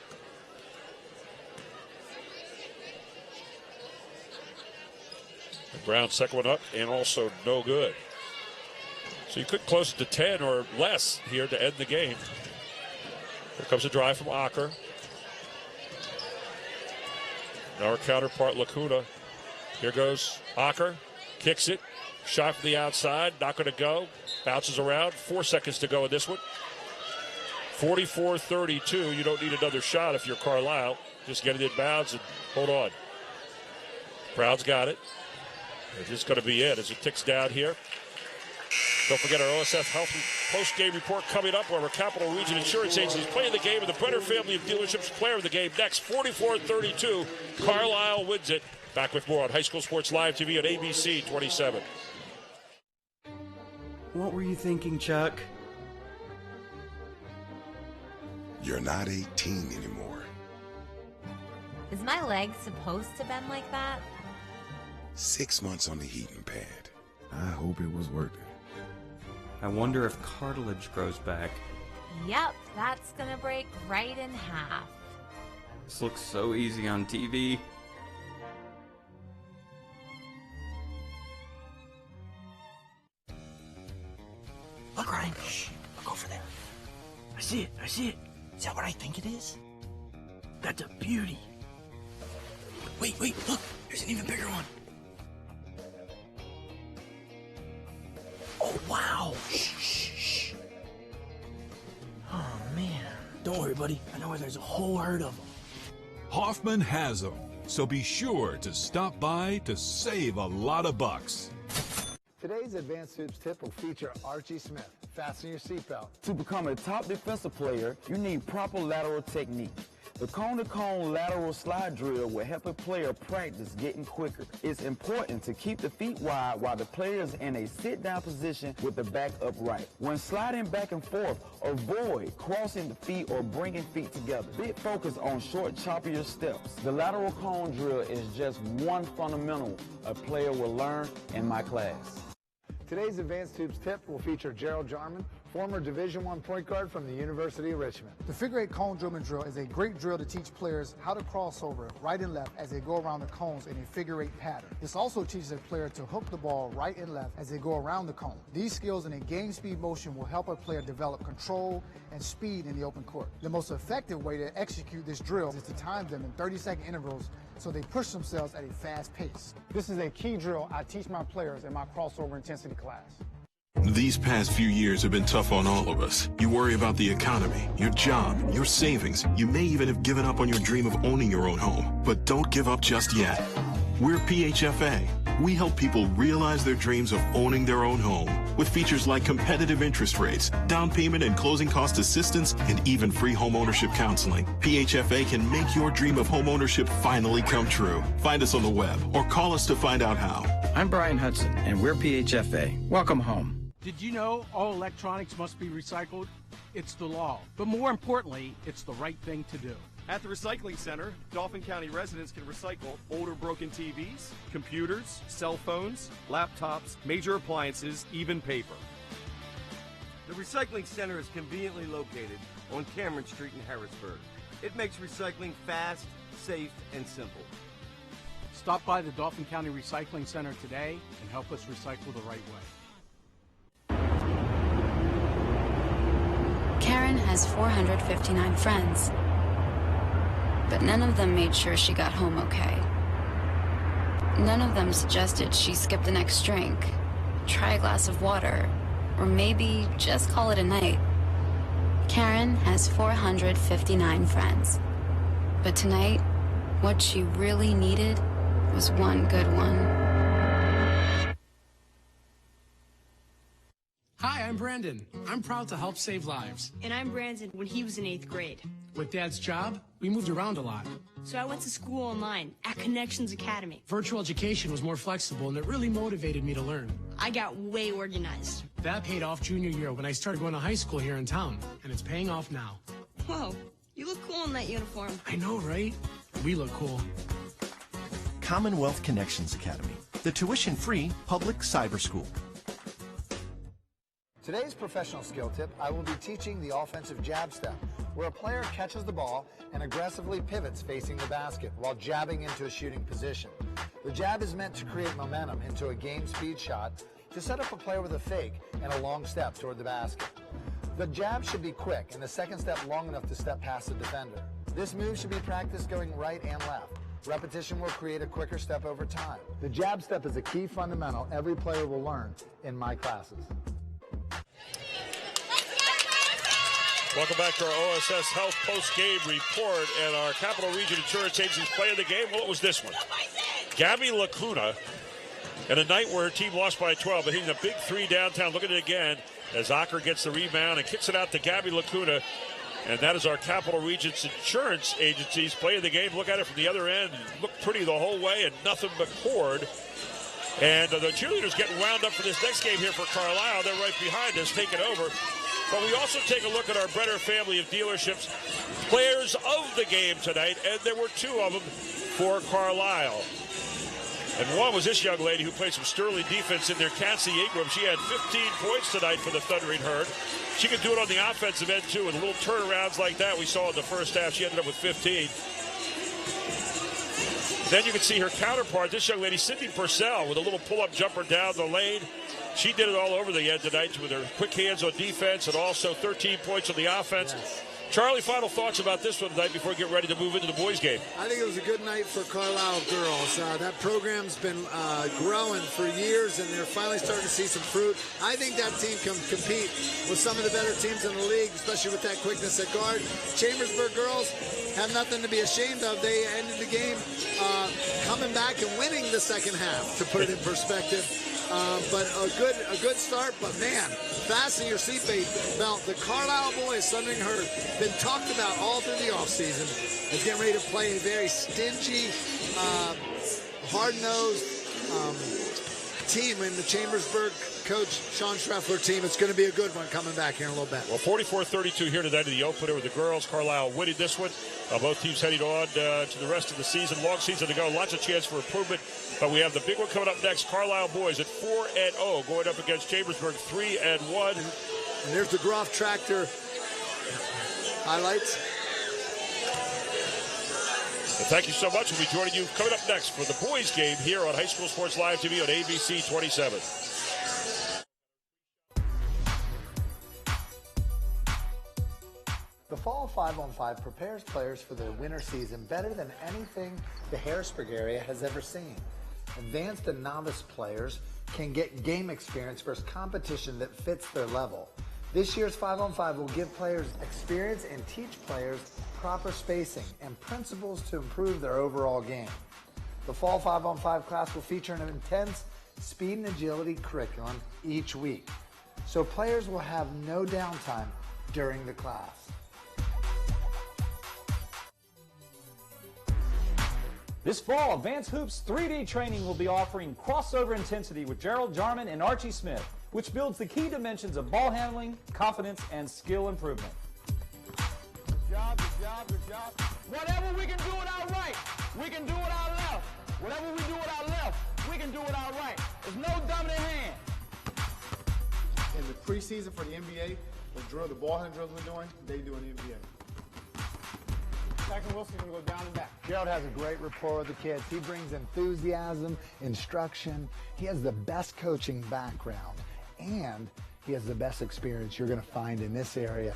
And Brown second one up and also no good. So you could close it to 10 or less here to end the game. Here comes a drive from Acker. Now our counterpart Lacuna. Here goes Acker. Kicks it. Shot from the outside. Not going to go. Bounces around. 4 seconds to go in this one. 44-32. You don't need another shot if you're Carlisle. Just get it in bounds and hold on. Brown's got it. It's just going to be it as it ticks down here. Don't forget our OSF Health post-game report coming up, where our Capital Region Insurance Agency is playing the game, and the Brenner family of dealerships player of the game next. 44-32. Carlisle wins it. Back with more on High School Sports Live TV on ABC 27. What were you thinking, Chuck? You're not 18 anymore. Is my leg supposed to bend like that? 6 months on the heating pad. I hope it was worth it. I wonder if cartilage grows back. Yep, that's gonna break right in half. This looks so easy on TV. Look, Ryan. Shh. Look over there. I see it. Is that what I think it is? That's a beauty. Wait, look. There's an even bigger one. Oh, wow. Shh. Oh, man. Don't worry, buddy. I know where there's a whole herd of them. Hoffman has them, so be sure to stop by to save a lot of bucks. Today's Advanced Hoops tip will feature Archie Smith. Fasten your seatbelt. To become a top defensive player, you need proper lateral technique. The cone-to-cone lateral slide drill will help a player practice getting quicker. It's important to keep the feet wide while the player is in a sit-down position with the back upright. When sliding back and forth, avoid crossing the feet or bringing feet together. Big focus on short, choppier steps. The lateral cone drill is just one fundamental a player will learn in my class. Today's Advanced Hoops tip will feature Gerald Jarman, former Division I point guard from the University of Richmond. The figure 8 cone drillman drill is a great drill to teach players how to cross over right and left as they go around the cones in a figure 8 pattern. This also teaches a player to hook the ball right and left as they go around the cone. These skills in a game speed motion will help a player develop control and speed in the open court. The most effective way to execute this drill is to time them in 30-second intervals so they push themselves at a fast pace. This is a key drill I teach my players in my crossover intensity class. These past few years have been tough on all of us. You worry about the economy, your job, your savings. You may even have given up on your dream of owning your own home. But don't give up just yet. We're PHFA. We help people realize their dreams of owning their own home with features like competitive interest rates, down payment and closing cost assistance, and even free home ownership counseling. PHFA can make your dream of home ownership finally come true. Find us on the web or call us to find out how. I'm Brian Hudson, and we're PHFA. Welcome home. Did you know all electronics must be recycled? It's the law. But more importantly, it's the right thing to do. At the Recycling Center, Dauphin County residents can recycle older broken TVs, computers, cell phones, laptops, major appliances, even paper. The Recycling Center is conveniently located on Cameron Street in Harrisburg. It makes recycling fast, safe, and simple. Stop by the Dauphin County Recycling Center today and help us recycle the right way. Karen has 459 friends, but none of them made sure she got home okay. None of them suggested she skip the next drink, try a glass of water, or maybe just call it a night. Karen has 459 friends, but tonight, what she really needed was one good one. Hi, I'm Brandon. I'm proud to help save lives. And I'm Brandon when he was in 8th grade. With Dad's job, we moved around a lot. So I went to school online at Connections Academy. Virtual education was more flexible and it really motivated me to learn. I got way organized. That paid off junior year when I started going to high school here in town, and it's paying off now. Whoa, you look cool in that uniform. I know, right? We look cool. Commonwealth Connections Academy, the tuition-free public cyber school. Today's professional skill tip, I will be teaching the offensive jab step, where a player catches the ball and aggressively pivots facing the basket while jabbing into a shooting position. The jab is meant to create momentum into a game speed shot to set up a player with a fake and a long step toward the basket. The jab should be quick and the second step long enough to step past the defender. This move should be practiced going right and left. Repetition will create a quicker step over time. The jab step is a key fundamental every player will learn in my classes. Welcome back to our OSS Health post-game report and our Capital Region Insurance Agency's play of the game. Well, it was this one. Gabby Lacuna, in a night where her team lost by 12, but hitting a big three downtown. Look at it again as Acker gets the rebound and kicks it out to Gabby Lacuna. And that is our Capital Region's Insurance Agency's play of the game. Look at it from the other end. Looked pretty the whole way and nothing but cord. And the cheerleaders getting wound up for this next game here for Carlisle. They're right behind us, taking over. But we also take a look at our Brenner family of dealerships, players of the game tonight, and there were two of them for Carlisle. And one was this young lady who played some sterling defense in there, Cassie Ingram. She had 15 points tonight for the Thundering Herd. She could do it on the offensive end, too, with little turnarounds like that we saw in the first half. She ended up with 15. Then you can see her counterpart, this young lady, Sydney Purcell, with a little pull-up jumper down the lane. She did it all over the end tonight with her quick hands on defense and also 13 points on the offense. Yes. Charlie, final thoughts about this one tonight before we get ready to move into the boys' game. I think it was a good night for Carlisle girls. That program's been growing for years, and they're finally starting to see some fruit. I think that team can compete with some of the better teams in the league, especially with that quickness at guard. Chambersburg girls have nothing to be ashamed of. They ended the game coming back and winning the second half, to put it in perspective. But a good start. But man, fasten your seatbelt. The Carlisle boys, Thundering Herd, been talked about all through the offseason, is getting ready to play a very stingy, hard-nosed team in the Chambersburg coach Sean Schreffler team. It's going to be a good one coming back here in a little bit. Well, 44-32 here tonight in the opener with the girls. Carlisle winning this one. Both teams heading on to the rest of the season. Long season to go. Lots of chance for improvement. But we have the big one coming up next. Carlisle boys at 4-0 going up against Chambersburg 3-1. And there's the Groff Tractor highlights. And thank you so much. We'll be joining you coming up next for the boys' game here on High School Sports Live TV on ABC 27. The Fall 5-on-5 prepares players for the winter season better than anything the Harrisburg area has ever seen. Advanced and novice players can get game experience versus competition that fits their level. This year's 5-on-5 will give players experience and teach players proper spacing and principles to improve their overall game. The Fall 5-on-5 class will feature an intense speed and agility curriculum each week, so players will have no downtime during the class. This fall, Advanced Hoops 3D training will be offering crossover intensity with Gerald Jarman and Archie Smith, which builds the key dimensions of ball handling, confidence, and skill improvement. Good job, good job, good job. Whatever we can do with our right, we can do with our left. Whatever we do with our left, we can do with our right. There's no dominant hand. In the preseason for the NBA, the ball handling drills we're doing, they do in the NBA. Second Wilson's going to go down and back. Gerald has a great rapport with the kids. He brings enthusiasm, instruction. He has the best coaching background, and he has the best experience you're going to find in this area.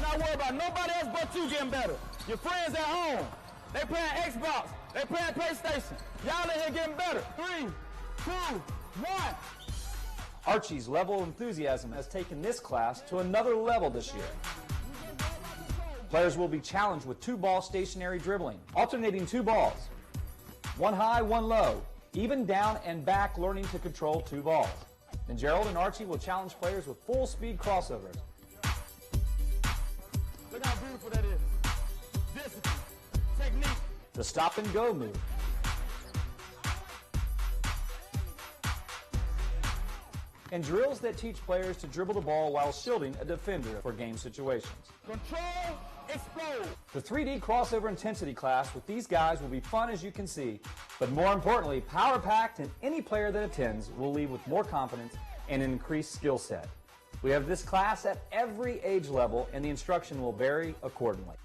Not worry about nobody else but you getting better. Your friends at home, they playing Xbox, they playing PlayStation. Y'all in here getting better. 3, 2, 1. Archie's level of enthusiasm has taken this class to another level this year. Players will be challenged with 2-ball stationary dribbling, alternating 2 balls. 1 high, 1 low, even down and back, learning to control 2 balls. And Gerald and Archie will challenge players with full speed crossovers. Look how beautiful that is. Discipline, technique. The stop and go move. And drills that teach players to dribble the ball while shielding a defender for game situations. Control, explode. The 3D crossover intensity class with these guys will be fun, as you can see, but more importantly, power-packed, and any player that attends will leave with more confidence and an increased skill set. We have this class at every age level, and the instruction will vary accordingly.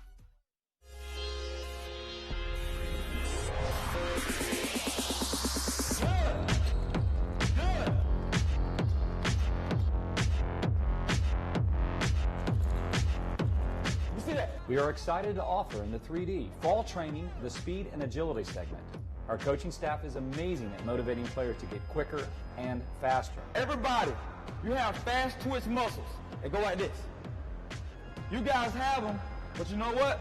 We are excited to offer in the 3D fall training the speed and agility segment. Our coaching staff is amazing at motivating players to get quicker and faster. Everybody, you have fast twitch muscles. They go like this. You guys have them, but you know what?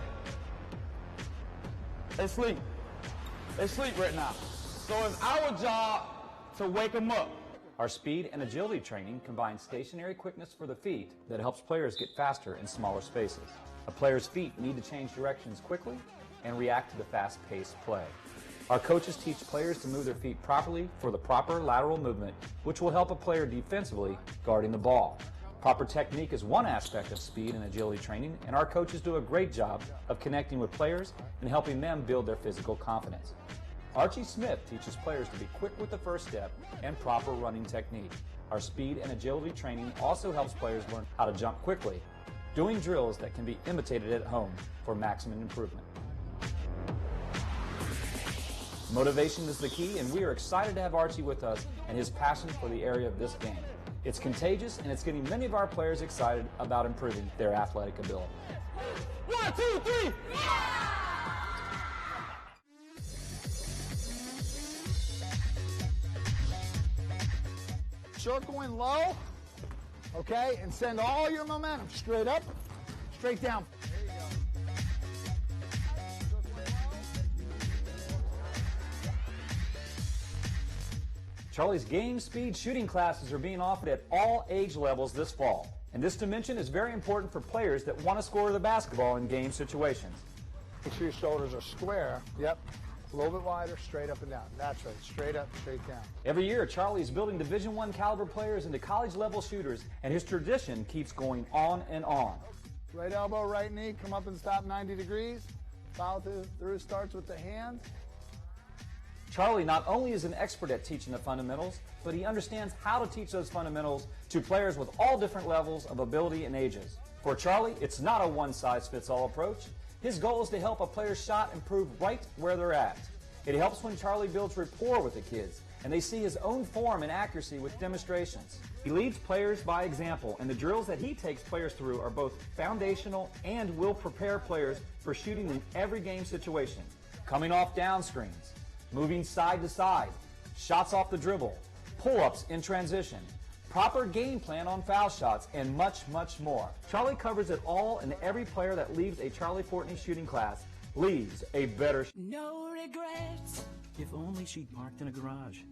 They sleep. They sleep right now. So it's our job to wake them up. Our speed and agility training combines stationary quickness for the feet that helps players get faster in smaller spaces. A player's feet need to change directions quickly and react to the fast-paced play. Our coaches teach players to move their feet properly for the proper lateral movement, which will help a player defensively guarding the ball. Proper technique is one aspect of speed and agility training, and our coaches do a great job of connecting with players and helping them build their physical confidence. Archie Smith teaches players to be quick with the first step and proper running technique. Our speed and agility training also helps players learn how to jump quickly, doing drills that can be imitated at home for maximum improvement. Motivation is the key, and we are excited to have Archie with us and his passion for the area of this game. It's contagious, and it's getting many of our players excited about improving their athletic ability. 1, 2, 3! Circle in low, okay, and send all your momentum straight up, straight down. There you go. Charlie's game speed shooting classes are being offered at all age levels this fall. And this dimension is very important for players that want to score the basketball in game situations. Make sure your shoulders are square. Yep. A little bit wider, straight up and down. That's right. Straight up, straight down. Every year, Charlie is building Division I caliber players into college-level shooters, and his tradition keeps going on and on. Right elbow, right knee, come up and stop 90 degrees. Follow through, starts with the hands. Charlie not only is an expert at teaching the fundamentals, but he understands how to teach those fundamentals to players with all different levels of ability and ages. For Charlie, it's not a one-size-fits-all approach. His goal is to help a player's shot improve right where they're at. It helps when Charlie builds rapport with the kids, and they see his own form and accuracy with demonstrations. He leads players by example, and the drills that he takes players through are both foundational and will prepare players for shooting in every game situation. Coming off down screens, moving side to side, shots off the dribble, pull-ups in transition, proper game plan on foul shots, and much, much more. Charlie covers it all, and every player that leaves a Charlie Fortney shooting class leaves a better. No regrets. If only she'd parked in a garage.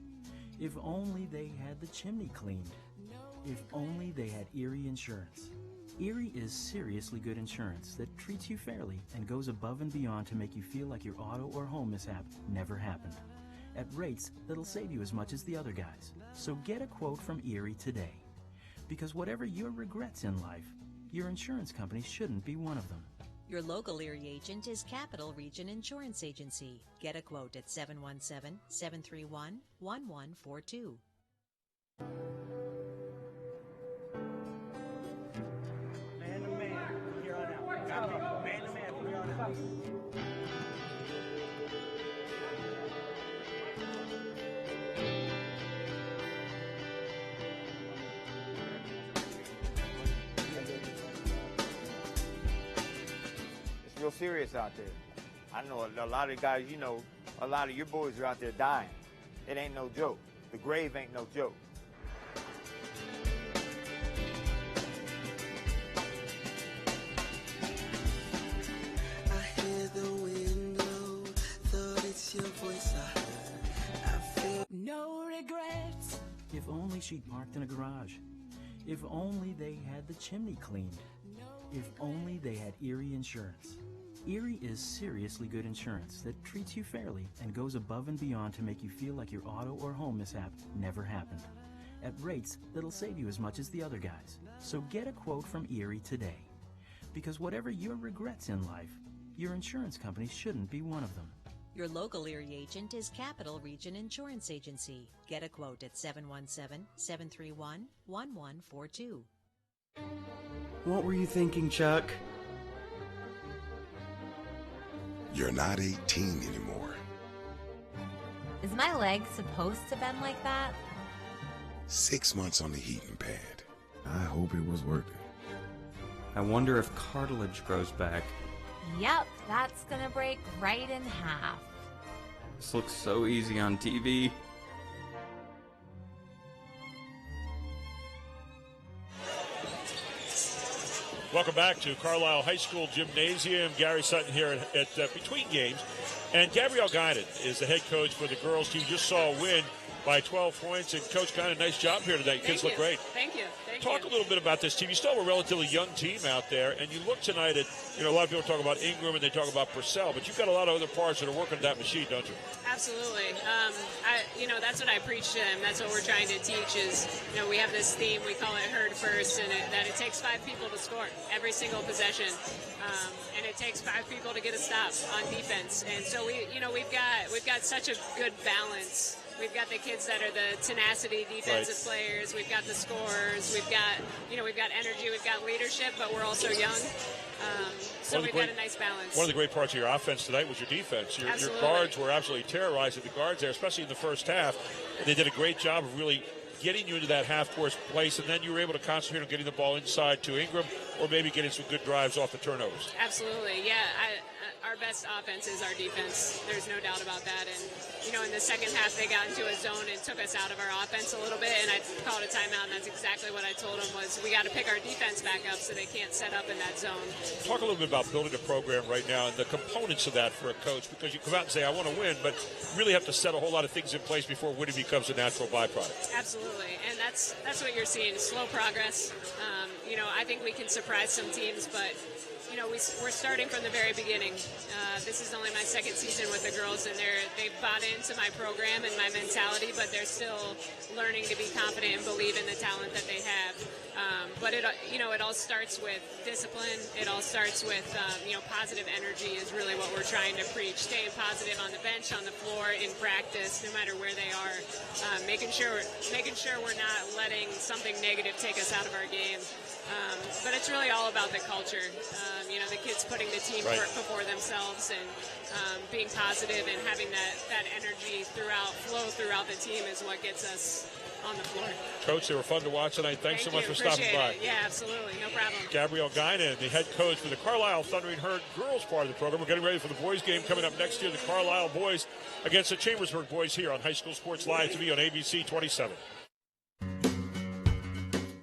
If only they had the chimney cleaned. If only they had Erie Insurance. Erie is seriously good insurance that treats you fairly and goes above and beyond to make you feel like your auto or home mishap never happened, at rates that'll save you as much as the other guys. So get a quote from Erie today. Because whatever your regrets in life, your insurance company shouldn't be one of them. Your local Erie agent is Capital Region Insurance Agency. Get a quote at 717-731-1142. Man to man, from here on out. Got me. Man to man, from here on out. It's real serious out there. I know a lot of guys, you know, a lot of your boys are out there dying. It ain't no joke. The grave ain't no joke. No regrets. If only she'd parked in a garage. If only they had the chimney cleaned. If only they had Erie Insurance. Erie is seriously good insurance that treats you fairly and goes above and beyond to make you feel like your auto or home mishap never happened, at rates that'll save you as much as the other guys. So get a quote from Erie today. Because whatever your regrets in life, your insurance company shouldn't be one of them. Your local Erie agent is Capital Region Insurance Agency. Get a quote at 717-731-1142. What were you thinking, Chuck? You're not 18 anymore. Is my leg supposed to bend like that? 6 months on the heating pad. I hope it was worth it. I wonder if cartilage grows back. Yep, that's gonna break right in half. This looks so easy on TV. Welcome back to Carlisle High School Gymnasium. Gary Sutton here at Between Games. And Gabrielle Guinan is the head coach for the girls team. Just saw a win by 12 points. And Coach Guinan, nice job here today. Kids look great. Thank you. Talk a little bit about this team. You still have a relatively young team out there, and you look tonight at, a lot of people talk about Ingram and they talk about Purcell, but you've got a lot of other parts that are working that machine, don't you? Absolutely. That's what I preach to them. That's what we're trying to teach is, we have this theme, we call it herd first, and that it takes 5 people to score every single possession. And it takes 5 people to get a stop on defense. And so we've got such a good balance. We've got the kids that are the tenacity defensive players. We've got the scorers. We've got energy. We've got leadership, but we're also young. So we've got a nice balance. One of the great parts of your offense tonight was your defense. Your guards were absolutely terrorizing the guards there, especially in the first half. They did a great job of really getting you into that half-court place, and then you were able to concentrate on getting the ball inside to Ingram or maybe getting some good drives off the turnovers. Absolutely, yeah. Our best offense is our defense. There's no doubt about that. And, in the second half, they got into a zone and took us out of our offense a little bit, and I called a timeout, and that's exactly what I told them was we got to pick our defense back up so they can't set up in that zone. Talk a little bit about building a program right now and the components of that for a coach, because you come out and say, I want to win, but really have to set a whole lot of things in place before winning becomes a natural byproduct. Absolutely, and that's what you're seeing, slow progress. I think we can surprise some teams, but we're starting from the very beginning. This is only my second season with the girls, and they've bought into my program and my mentality, but they're still learning to be confident and believe in the talent that they have. But it all starts with discipline. It all starts with positive energy is really what we're trying to preach. Staying positive on the bench, on the floor, in practice, no matter where they are. Making sure we're not letting something negative take us out of our game. But it's really all about the culture. The kids putting the team before themselves and being positive and having that energy flow throughout the team is what gets us on the floor. Coach, they were fun to watch tonight. Thanks so much for stopping by. Yeah, absolutely. No problem. Gabrielle Guinan, the head coach for the Carlisle Thundering Herd girls part of the program. We're getting ready for the boys game coming up next year. The Carlisle boys against the Chambersburg boys here on High School Sports Live TV on ABC 27.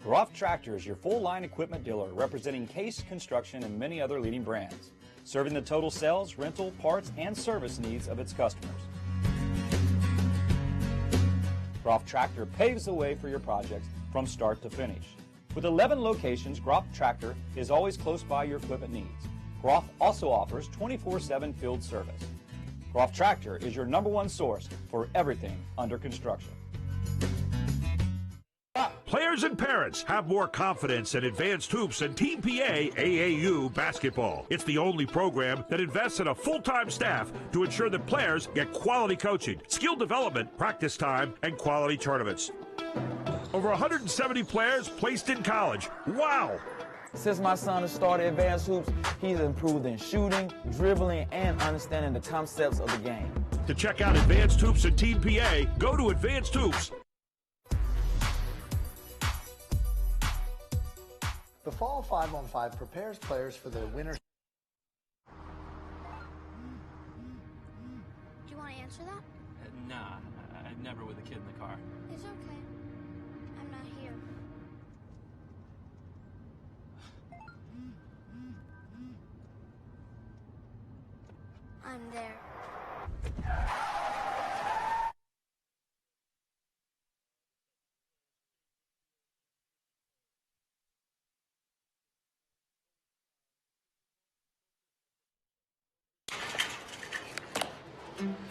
Groff Tractor is your full-line equipment dealer representing Case Construction and many other leading brands, serving the total sales, rental, parts, and service needs of its customers. Groff Tractor paves the way for your projects from start to finish. With 11 locations, Groff Tractor is always close by your equipment needs. Groff also offers 24/7 field service. Groff Tractor is your #1 source for everything under construction. Players and parents have more confidence in Advanced Hoops and Team PA AAU basketball. It's the only program that invests in a full-time staff to ensure that players get quality coaching, skill development, practice time, and quality tournaments. Over 170 players placed in college. Wow! Since my son has started Advanced Hoops, he's improved in shooting, dribbling, and understanding the concepts of the game. To check out Advanced Hoops and Team PA, go to Advanced Hoops. The Fall 5-on-5 prepares players for the winter. Do you want to answer that? Nah, I never with a kid in the car. It's okay. I'm not here. I'm there.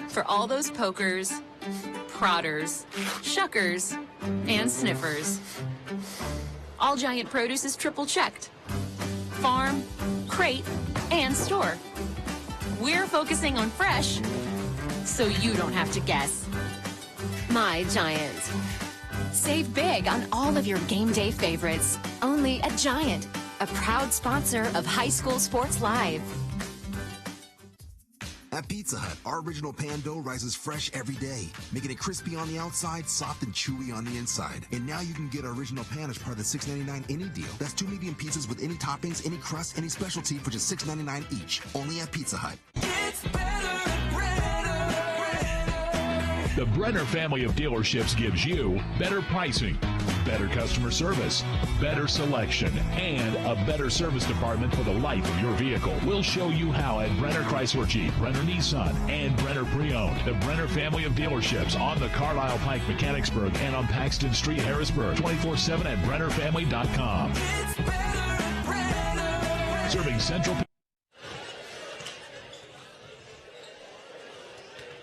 For all those pokers, prodders, shuckers, and sniffers. All Giant Produce is triple checked. Farm, crate, and store. We're focusing on fresh, so you don't have to guess. My Giant. Save big on all of your game day favorites. Only at Giant, a proud sponsor of High School Sports Live. At Pizza Hut, our original pan dough rises fresh every day, making it crispy on the outside, soft and chewy on the inside. And now you can get our original pan as part of the $6.99 any deal. That's 2 medium pizzas with any toppings, any crust, any specialty for just $6.99 each. Only at Pizza Hut. It's better at Brenner. The Brenner family of dealerships gives you better pricing, better customer service, better selection, and a better service department for the life of your vehicle. We'll show you how at Brenner Chrysler Jeep, Brenner Nissan, and Brenner Pre-Owned. The Brenner family of dealerships on the Carlisle Pike, Mechanicsburg, and on Paxton Street, Harrisburg. 24/7 at BrennerFamily.com. It's better at Brenner. Serving Central.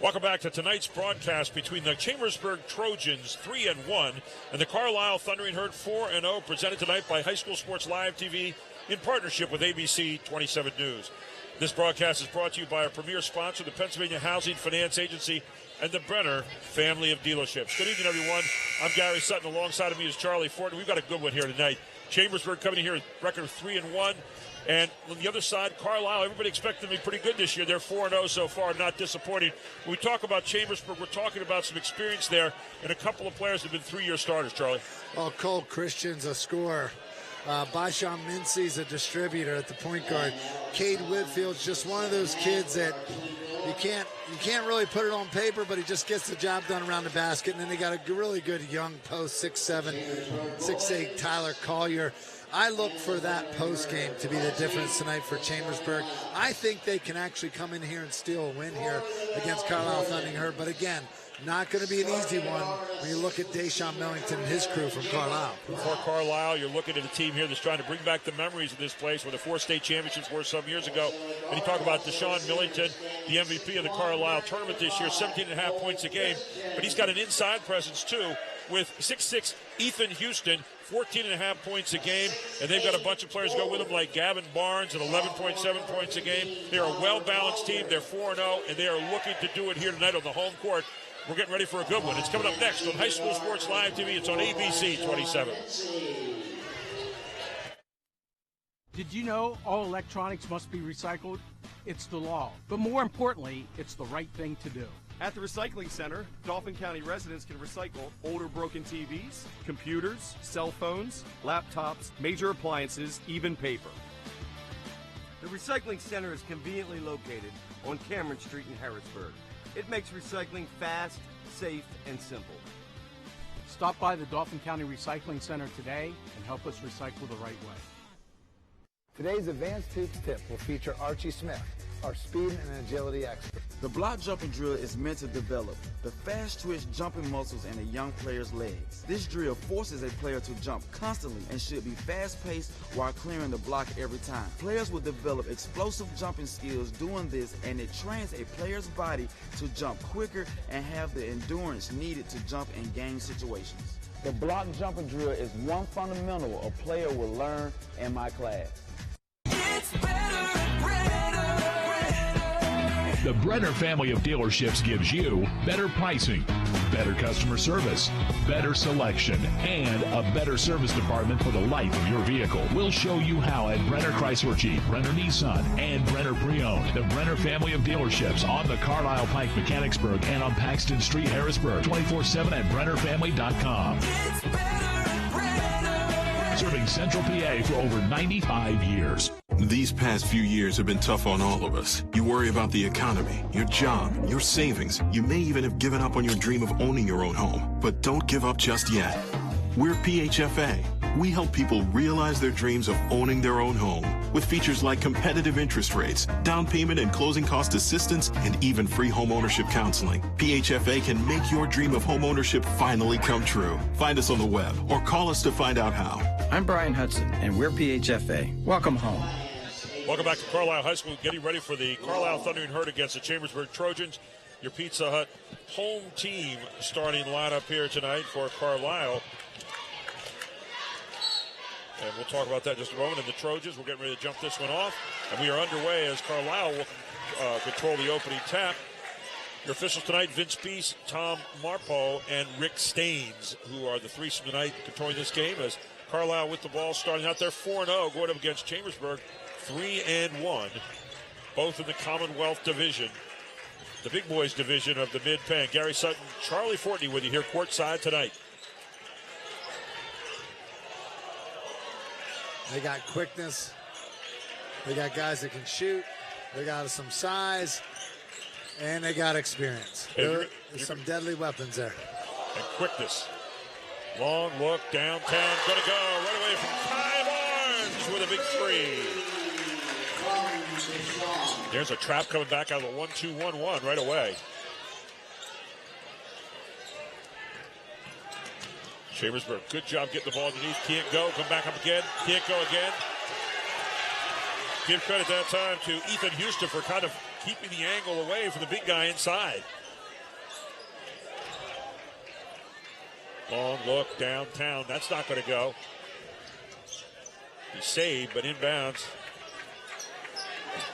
Welcome back to tonight's broadcast between the Chambersburg Trojans 3-1 and the Carlisle Thundering Herd 4-0, presented tonight by High School Sports Live TV in partnership with ABC 27 News. This broadcast is brought to you by our premier sponsor, the Pennsylvania Housing Finance Agency and the Brenner family of dealerships. Good evening, everyone. I'm Gary Sutton. Alongside of me is Charlie Ford. We've got a good one here tonight. Chambersburg coming in here with a record of 3-1. And on the other side, Carlisle, everybody expected them to be pretty good this year. They're 4-0 so far, not disappointing. When we talk about Chambersburg, we're talking about some experience there, and a couple of players have been 3-year starters, Charlie. Well, Cole Christian's a scorer. Baisham Mincy's a distributor at the point guard. Cade Whitfield's just one of those kids that you can't really put it on paper, but he just gets the job done around the basket. And then they got a really good young post, 6'7", 6'8", Tyler Collier. I look for that post game to be the difference tonight for Chambersburg. I think they can actually come in here and steal a win here against Carlisle Thundering Herd. But again, not going to be an easy one when you look at Deshaun Millington and his crew from Carlisle. For Carlisle, you're looking at a team here that's trying to bring back the memories of this place where the 4 state championships were some years ago. And you talk about Deshaun Millington, the MVP of the Carlisle tournament this year, 17.5 points a game. But he's got an inside presence, too, with 6'6" Ethan Houston, 14.5 points a game, and they've got a bunch of players go with them like Gavin Barnes at 11.7 points a game. They're a well-balanced team. They're 4-0, and they are looking to do it here tonight on the home court. We're getting ready for a good one. It's coming up next on High School Sports Live TV. It's on ABC 27. Did you know all electronics must be recycled? It's the law. But more importantly, it's the right thing to do. At the Recycling Center, Dauphin County residents can recycle older broken TVs, computers, cell phones, laptops, major appliances, even paper. The Recycling Center is conveniently located on Cameron Street in Harrisburg. It makes recycling fast, safe, and simple. Stop by the Dauphin County Recycling Center today and help us recycle the right way. Today's Advanced Hoops Tip will feature Archie Smith, our speed and agility expert. The block jumping drill is meant to develop the fast-twitch jumping muscles in a young player's legs. This drill forces a player to jump constantly and should be fast-paced while clearing the block every time. Players will develop explosive jumping skills doing this, and it trains a player's body to jump quicker and have the endurance needed to jump in game situations. The block jumping drill is one fundamental a player will learn in my class. The Brenner family of dealerships gives you better pricing, better customer service, better selection, and a better service department for the life of your vehicle. We'll show you how at Brenner Chrysler Jeep, Brenner Nissan, and Brenner Pre-Owned. The Brenner family of dealerships on the Carlisle Pike Mechanicsburg and on Paxton Street, Harrisburg. 24/7 at BrennerFamily.com. Serving Central PA for over 95 years. These past few years have been tough on all of us. You worry about the economy, your job, your savings. You may even have given up on your dream of owning your own home. But don't give up just yet. We're PHFA. We help people realize their dreams of owning their own home with features like competitive interest rates, down payment and closing cost assistance, and even free home ownership counseling. PHFA can make your dream of home ownership finally come true. Find us on the web or call us to find out how. I'm Brian Hudson, and we're PHFA. Welcome home. Welcome back to Carlisle High School. Getting ready for the Carlisle Thundering Herd against the Chambersburg Trojans. Your Pizza Hut home team starting lineup here tonight for Carlisle. And we'll talk about that in just a moment. And the Trojans, we're getting ready to jump this one off. And we are underway as Carlisle will control the opening tap. Your officials tonight, Vince Peace, Tom Marpo, and Rick Staines, who are the threesome tonight controlling this game as Carlisle with the ball starting out there 4-0, going up against Chambersburg 3-1, both in the Commonwealth Division, the big boys division of the Mid-Penn. Gary Sutton, Charlie Fortney with you here courtside tonight. They got quickness. They got guys that can shoot. They got some size. And they got experience. There's some deadly weapons there. And quickness. Long look downtown. Going to go right away from Ty Barnes with a big three. There's a trap coming back out of the 1-2-1-1 right away. Chambersburg, good job getting the ball underneath. Can't go. Come back up again. Can't go again. Give credit that time to Ethan Houston for kind of keeping the angle away from the big guy inside. Long look downtown. That's not going to go. He saved, but inbounds.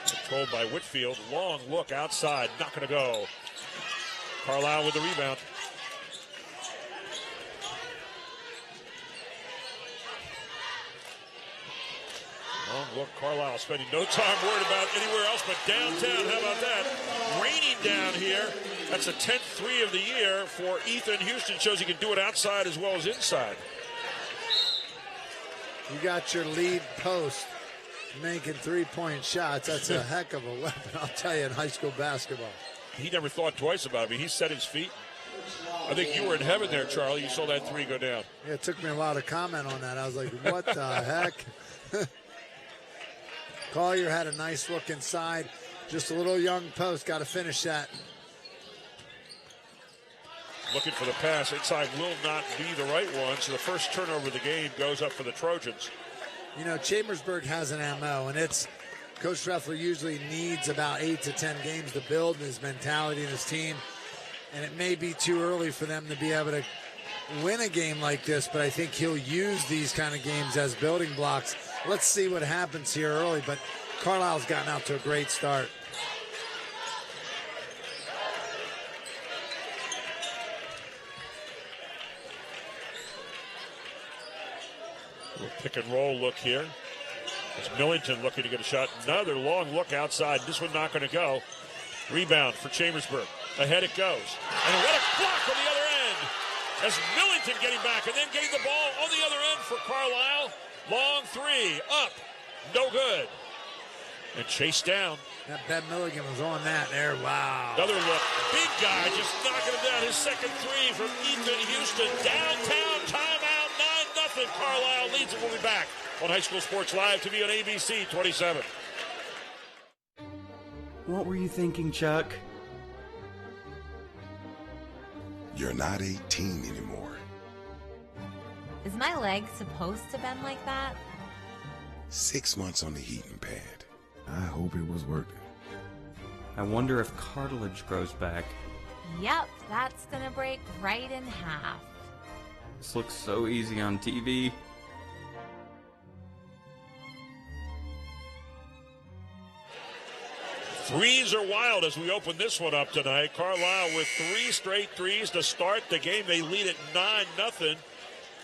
Controlled by Whitfield. Long look outside. Not going to go. Carlisle with the rebound. Oh, look, Carlisle spending no time worried about anywhere else but downtown. How about that? Raining down here. That's the 10th three of the year for Ethan Houston. Shows he can do it outside as well as inside. You got your lead post making three-point shots. That's a heck of a weapon, I'll tell you, in high school basketball. He never thought twice about it. I mean, he set his feet. I think you were in heaven there, Charlie. You saw that three go down. Yeah, it took me a while to comment on that. I was like, what the heck? Collier had a nice look inside. Just a little young post. Got to finish that. Looking for the pass. Inside will not be the right one. So the first turnover of the game goes up for the Trojans. You know, Chambersburg has an MO, and it's Coach Treffler usually needs about 8 to 10 games to build his mentality and his team. And it may be too early for them to be able to win a game like this, but I think he'll use these kind of games as building blocks. Let's see what happens here early, but Carlisle's gotten out to a great start. Pick and roll look here. It's Millington looking to get a shot. Another long look outside. This one not going to go. Rebound for Chambersburg. Ahead it goes. And what a block on the other end. As Millington getting back and then getting the ball on the other end for Carlisle. Long three. Up. No good. And chased down. That Ben Milligan was on that there. Wow. Another look. Big guy just knocking it down. His second three from Ethan Houston. Downtown timeout. 9-0. Carlisle leads it. We'll be back on High School Sports Live TV on ABC 27. What were you thinking, Chuck? You're not 18 anymore. Is my leg supposed to bend like that? 6 months on the heating pad. I hope it was worth it. I wonder if cartilage grows back. Yep, that's gonna break right in half. This looks so easy on TV. Threes are wild as we open this one up tonight. Carlisle with 3 straight threes to start the game. They lead at 9-0.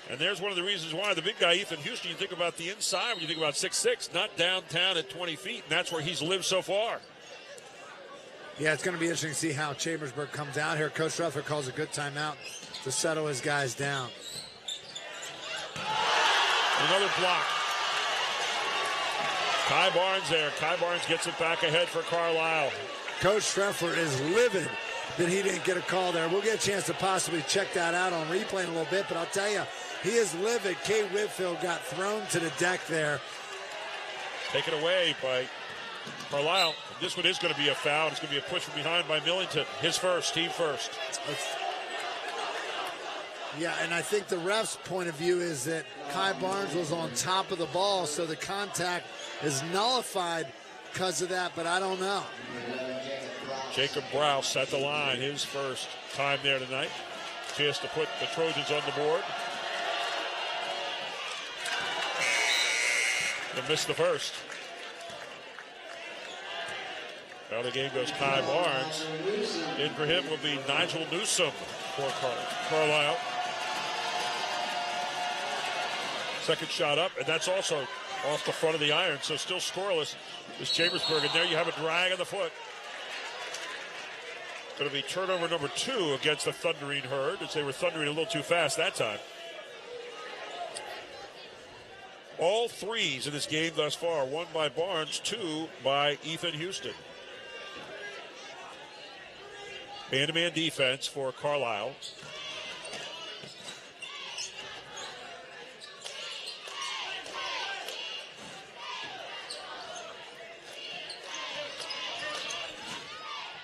And there's one of the reasons why the big guy, Ethan Houston, you think about the inside, when you think about 6'6", not downtown at 20 feet, and that's where he's lived so far. Yeah, it's going to be interesting to see how Chambersburg comes out here. Coach Rutherford calls a good timeout to settle his guys down. Another block. Kai Barnes there. Kai Barnes gets it back ahead for Carlisle. Coach Treffler is livid that he didn't get a call there. We'll get a chance to possibly check that out on replay in a little bit, but I'll tell you, he is livid. Kay Whitfield got thrown to the deck there. Taken away by Carlisle. This one is going to be a foul. It's going to be a push from behind by Millington. His first, team first. Yeah, and I think the ref's point of view is that Kai Barnes was on top of the ball, so the contact is nullified because of that, but I don't know. Jacob Browse at the line, his first time there tonight. Chance to put the Trojans on the board. And missed the first. Now the game goes Kai Barnes. In for him will be Nigel Newsom for Carlisle. Second shot up, and that's also off the front of the iron, so still scoreless is Chambersburg. And there you have a drag of the foot. Going to be turnover number 2 against the Thundering Herd, as they were thundering a little too fast that time. All threes in this game thus far, 1 by Barnes, 2 by Ethan Houston. Man-to-man defense for Carlisle.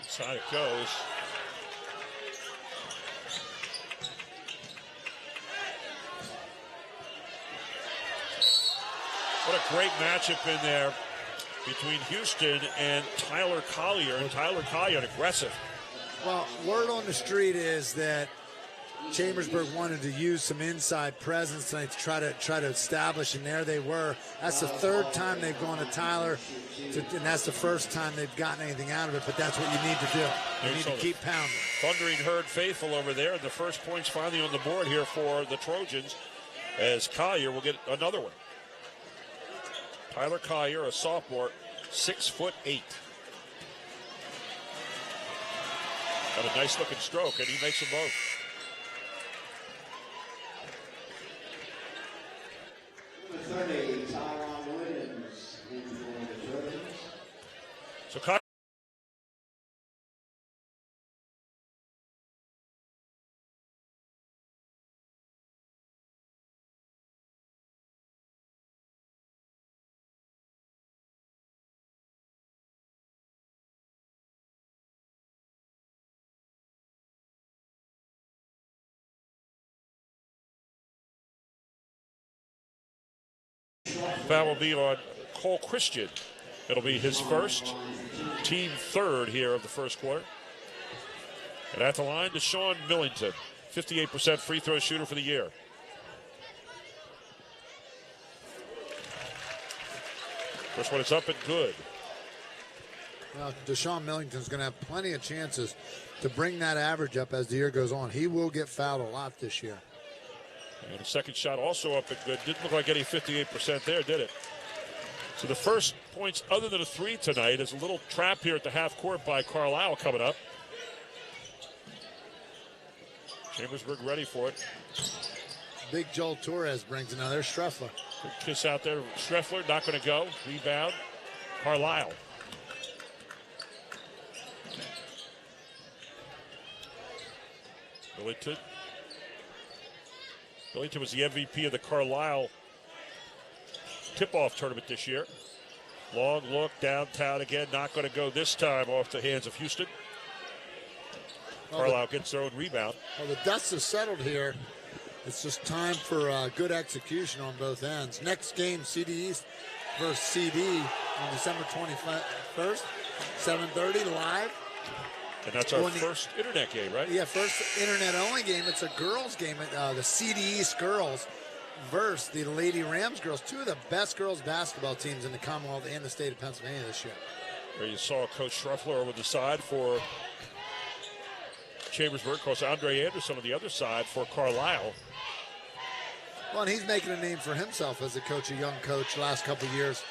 Inside it goes. What a great matchup in there between Houston and Tyler Collier. And Tyler Collier, aggressive. Well, word on the street is that Chambersburg wanted to use some inside presence tonight to try to establish, and there they were. That's the 3rd time they've gone to Tyler, and that's the first time they've gotten anything out of it, but that's what you need to do. You need to keep pounding. Thundering Herd faithful over there, and the first point's finally on the board here for the Trojans, as Collier will get another one. Tyler Collier, a sophomore, 6'8". Got a nice looking stroke, and he makes them both. So foul will be on Cole Christian. It'll be his first, team third here of the first quarter. And at the line, Deshaun Millington, 58% free throw shooter for the year. First one is up and good. Well, Deshaun Millington's going to have plenty of chances to bring that average up as the year goes on. He will get fouled a lot this year. And the second shot also up and good. Didn't look like any 58% there, did it? So the first points other than a three tonight is a little trap here at the half court by Carlisle coming up. Chambersburg ready for it. Big Joel Torres brings it. Now there's Streffler. Good kiss out there. Streffler not going to go. Rebound. Carlisle. Millington. Millington was the MVP of the Carlisle tip-off tournament this year. Long look downtown again. Not going to go this time off the hands of Houston. Carlisle gets their own rebound. Well, the dust is settled here. It's just time for good execution on both ends. Next game, CD East versus CD on December 21st, 7:30 live. And that's our first internet game, right? Yeah, first internet-only game. It's a girls' game. The CD East girls versus the Lady Rams girls. Two of the best girls basketball teams in the Commonwealth and the state of Pennsylvania this year. There you saw Coach Streffler over the side for Chambersburg. Of course, Andre Anderson on the other side for Carlisle. Well, and he's making a name for himself as a coach, a young coach, last couple of years.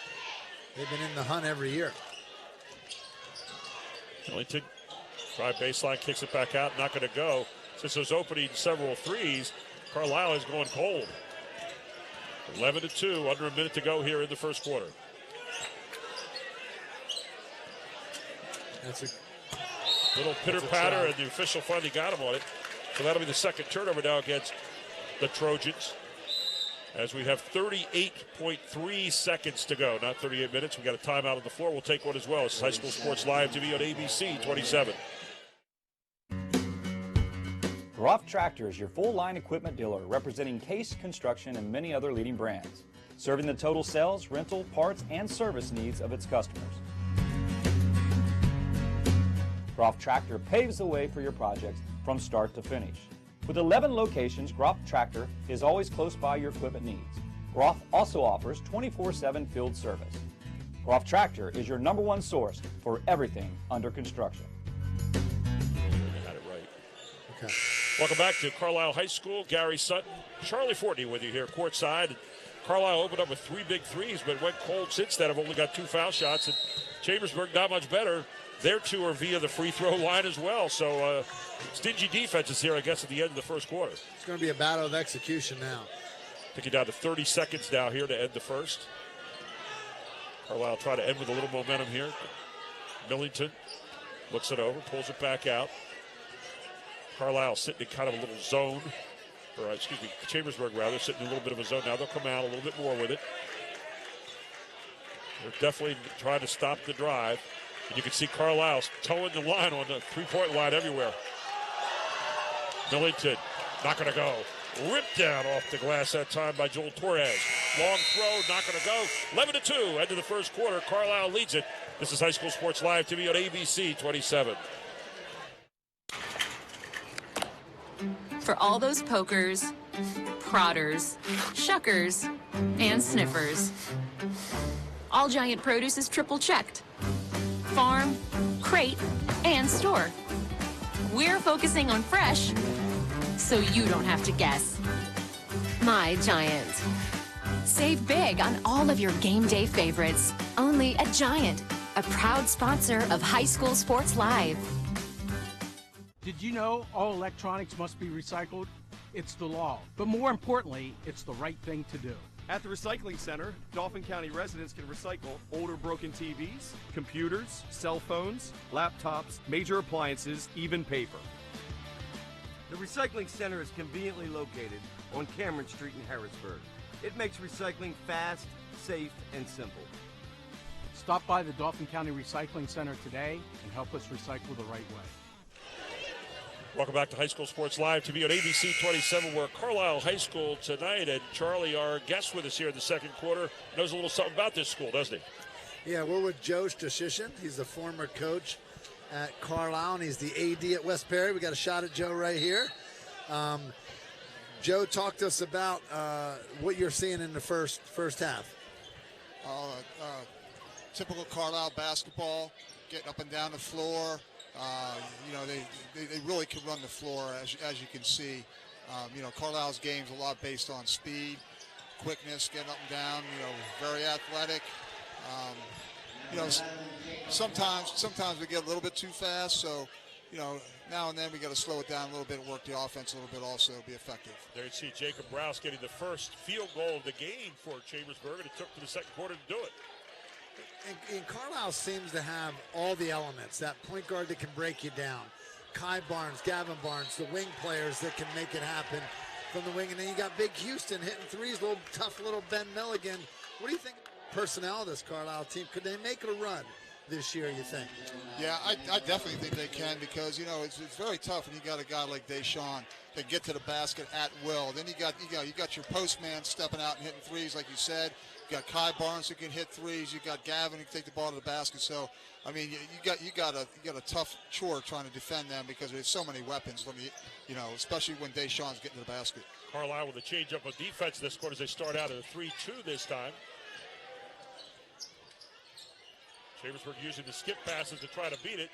They've been in the hunt every year. Millington, drive baseline, kicks it back out, not going to go. Since there's opening several threes, Carlisle is going cold. 11-2, under a minute to go here in the first quarter. That's a little pitter-patter, and the official finally got him on it. So that'll be the second turnover now against the Trojans. As we have 38.3 seconds to go, not 38 minutes. We got a timeout on the floor. We'll take one as well. It's High School Sports Live TV on ABC 27. Groff Tractor is your full-line equipment dealer representing Case Construction and many other leading brands, serving the total sales, rental, parts, and service needs of its customers. Groff Tractor paves the way for your projects from start to finish. With 11 locations, Groff Tractor is always close by your equipment needs. Groff also offers 24/7 field service. Groff Tractor is your #1 source for everything under construction. Got it right. Okay. Welcome back to Carlisle High School. Gary Sutton, Charlie Fortney with you here courtside. Carlisle opened up with 3 big threes, but went cold since then. Have only got 2 foul shots, and Chambersburg not much better. Their 2 are via the free throw line as well. So stingy defenses here, I guess, at the end of the first quarter. It's going to be a battle of execution now. Taking down to 30 seconds now here to end the first. Carlisle try to end with a little momentum here. Millington looks it over, pulls it back out. Carlisle sitting in kind of a little zone, or excuse me, Chambersburg rather, sitting in a little bit of a zone. Now they'll come out a little bit more with it. They're definitely trying to stop the drive. And you can see Carlisle towing the line on the three-point line everywhere. Millington, not going to go. Ripped down off the glass that time by Joel Torres. Long throw, not going to go. 11-2, end of the first quarter. Carlisle leads it. This is High School Sports Live TV on ABC 27. For all those pokers, prodders, shuckers, and sniffers, All Giant Produce is triple checked. Farm, crate, and store. We're focusing on fresh, so you don't have to guess. My Giant. Save big on all of your game day favorites. Only at Giant, a proud sponsor of High School Sports Live. Did you know all electronics must be recycled? It's the law. But more importantly, it's the right thing to do. At the Recycling Center, Dauphin County residents can recycle older broken TVs, computers, cell phones, laptops, major appliances, even paper. The Recycling Center is conveniently located on Cameron Street in Harrisburg. It makes recycling fast, safe, and simple. Stop by the Dauphin County Recycling Center today and help us recycle the right way. Welcome back to High School Sports Live TV on ABC 27. We're at Carlisle High School tonight, and Charlie, our guest with us here in the second quarter, knows a little something about this school, doesn't he? Yeah, we're with Joe Stashishin. He's the former coach at Carlisle, and he's the AD at West Perry. We got a shot at Joe right here. Joe, talk to us about what you're seeing in the first half. Typical Carlisle basketball, getting up and down the floor. They really can run the floor, as you can see. Carlisle's game's a lot based on speed, quickness, getting up and down. Very athletic. Sometimes we get a little bit too fast. So, now and then we got to slow it down a little bit and work the offense a little bit also to be effective. There you see Jacob Rouse getting the first field goal of the game for Chambersburg, and it took to the second quarter to do it. And Carlisle seems to have all the elements. That point guard that can break you down. Kai Barnes, Gavin Barnes, the wing players that can make it happen from the wing. And then you got Big Houston hitting threes, tough little Ben Milligan. What do you think personnel of this Carlisle team? Could they make a run this year, you think? Yeah, I definitely think they can because, it's very tough when you got a guy like Deshaun that get to the basket at will. Then you got your postman stepping out and hitting threes, like you said. You got Kai Barnes who can hit threes. You got Gavin who can take the ball to the basket. So, you got a tough chore trying to defend them because there's so many weapons. Especially when Deshaun's getting to the basket. Carlisle with a change up of defense this quarter as they start out at a 3-2 this time. Chambersburg using the skip passes to try to beat it.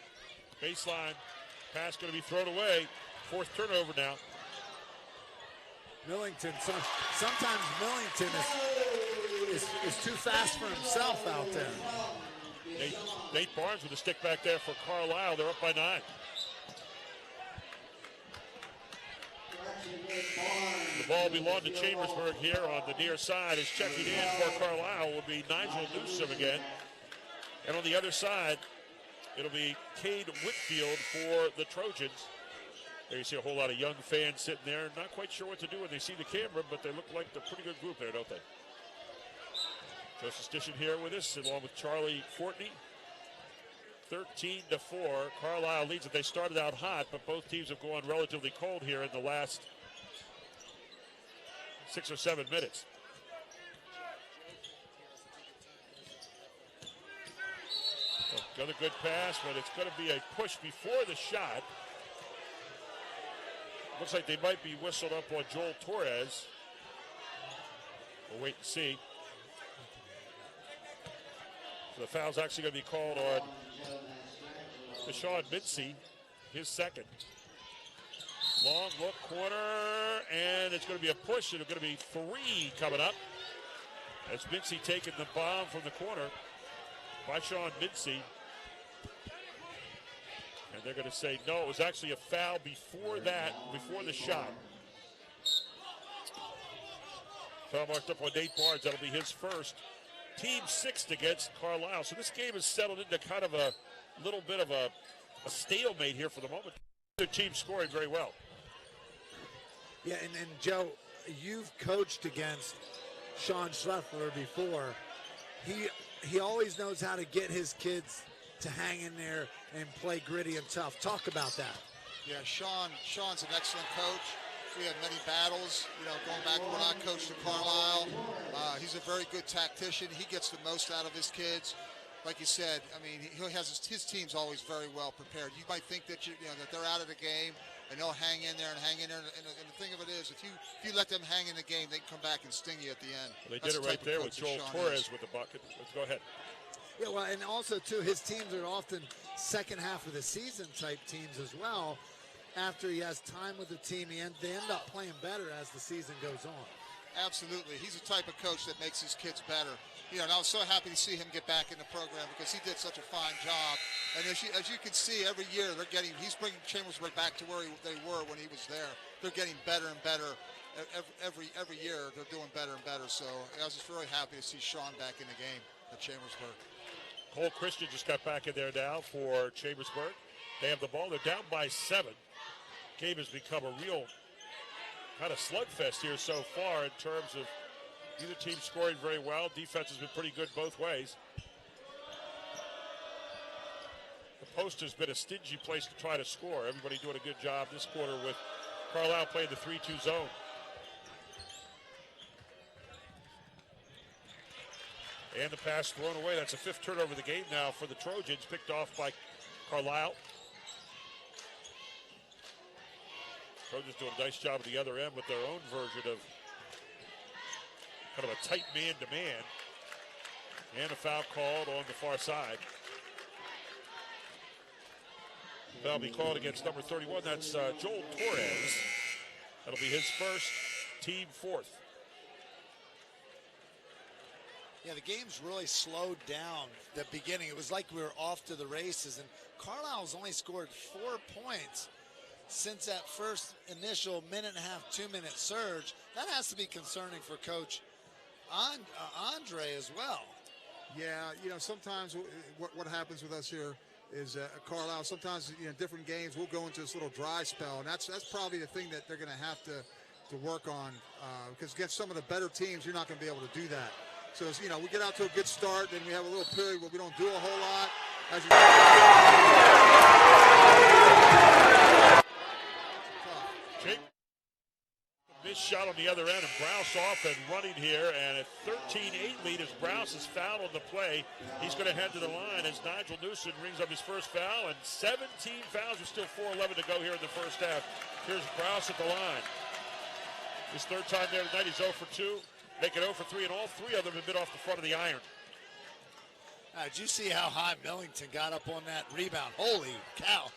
Baseline pass going to be thrown away. Fourth turnover now. Millington, sometimes Millington is too fast for himself out there. Nate Barnes with a stick back there for Carlisle. They're up by 9. The ball belonged to Chambersburg here on the near side. Is checking in for Carlisle will be Nigel Newsom again. And on the other side, it'll be Cade Whitfield for the Trojans. There you see a whole lot of young fans sitting there, not quite sure what to do when they see the camera, but they look like a pretty good group there, don't they? Joseph Stishin here with us, along with Charlie Fortney. 13-4, Carlisle leads it. They started out hot, but both teams have gone relatively cold here in the last 6 or 7 minutes. Another good pass, but it's going to be a push before the shot. Looks like they might be whistled up on Joel Torres. We'll wait and see. So the foul's actually going to be called on Deshaun Mincy, his second. Long look, corner, and it's going to be a push. It's going to be 3 coming up. As Mincy taking the bomb from the corner by Sean Mincy. And they're going to say, no, it was actually a foul before the shot. Foul marked up on Nate Barnes. That'll be his first. Team 6th against Carlisle. So this game has settled into kind of a little bit of a stalemate here for the moment. The team scoring very well. Yeah, and Joe, you've coached against Sean Schleffler before. He always knows how to get his kids to hang in there and play gritty and tough. Talk about that. Yeah, Sean's an excellent coach. We had many battles, going back to when I coached at Carlisle. He's a very good tactician. He gets the most out of his kids. Like you said, he has his team's always very well prepared. You might think that that they're out of the game and they'll hang in there. And the thing of it is, if you let them hang in the game, they can come back and sting you at the end. Well, they did it right there with Joel Torres with the bucket. Let's go ahead. Yeah, well, and also, too, his teams are often second half of the season type teams as well. After he has time with the team, they end up playing better as the season goes on. Absolutely. He's the type of coach that makes his kids better. And I was so happy to see him get back in the program because he did such a fine job. And as you can see, every year he's bringing Chambersburg back to where they were when he was there. They're getting better and better. Every year they're doing better and better. So I was just really happy to see Sean back in the game at Chambersburg. Cole Christian just got back in there now for Chambersburg. They have the ball. They're down by 7. Game has become a real kind of slugfest here so far in terms of either team scoring very well. Defense has been pretty good both ways. The post has been a stingy place to try to score. Everybody doing a good job this quarter with Carlisle playing the 3-2 zone. And the pass thrown away. That's a 5th turnover of the game now for the Trojans, picked off by Carlisle. Trojans doing a nice job at the other end with their own version of kind of a tight man-to-man. And a foul called on the far side. Foul be called against number 31. That's Joel Torres. That'll be his first, team 4th. Yeah, the game's really slowed down the beginning. It was like we were off to the races, and Carlisle's only scored 4 points since that first initial minute and a half, 2-minute surge. That has to be concerning for Coach Andre as well. Yeah, sometimes what happens with us here is Carlisle, sometimes different games we'll go into this little dry spell, and that's probably the thing that they're going to have to work on, because against some of the better teams, you're not going to be able to do that. So, we get out to a good start, then we have a little period where we don't do a whole lot. Jake, missed shot on the other end, and Browse off and running here, and a 13-8 lead as Browse is fouled on the play. He's going to head to the line as Nigel Newsom rings up his first foul, and 17 fouls with still 4:11 to go here in the first half. Here's Browse at the line. His 3rd time there tonight. He's 0 for 2. Make it 0 for 3, and all 3 of them have been off the front of the iron. Did you see how high Millington got up on that rebound? Holy cow.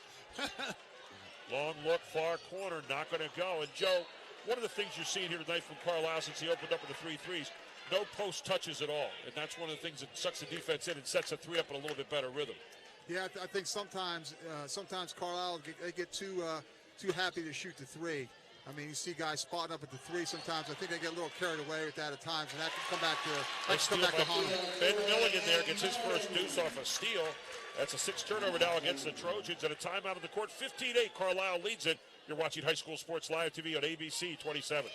Long look, far corner, not going to go. And Joe, one of the things you're seeing here tonight from Carlisle since he opened up with the 3 threes, no post touches at all. And that's one of the things that sucks the defense in and sets the 3 up in a little bit better rhythm. Yeah, I think sometimes Carlisle, they get too happy to shoot the 3. I mean, you see guys spotting up at the 3 sometimes. I think they get a little carried away with that at times, and that can come back to haunt them. Ben Milligan there gets his first deuce off a steal. That's a 6th turnover now against the Trojans, and a timeout of the court. 15-8, Carlisle leads it. You're watching High School Sports Live TV on ABC 27.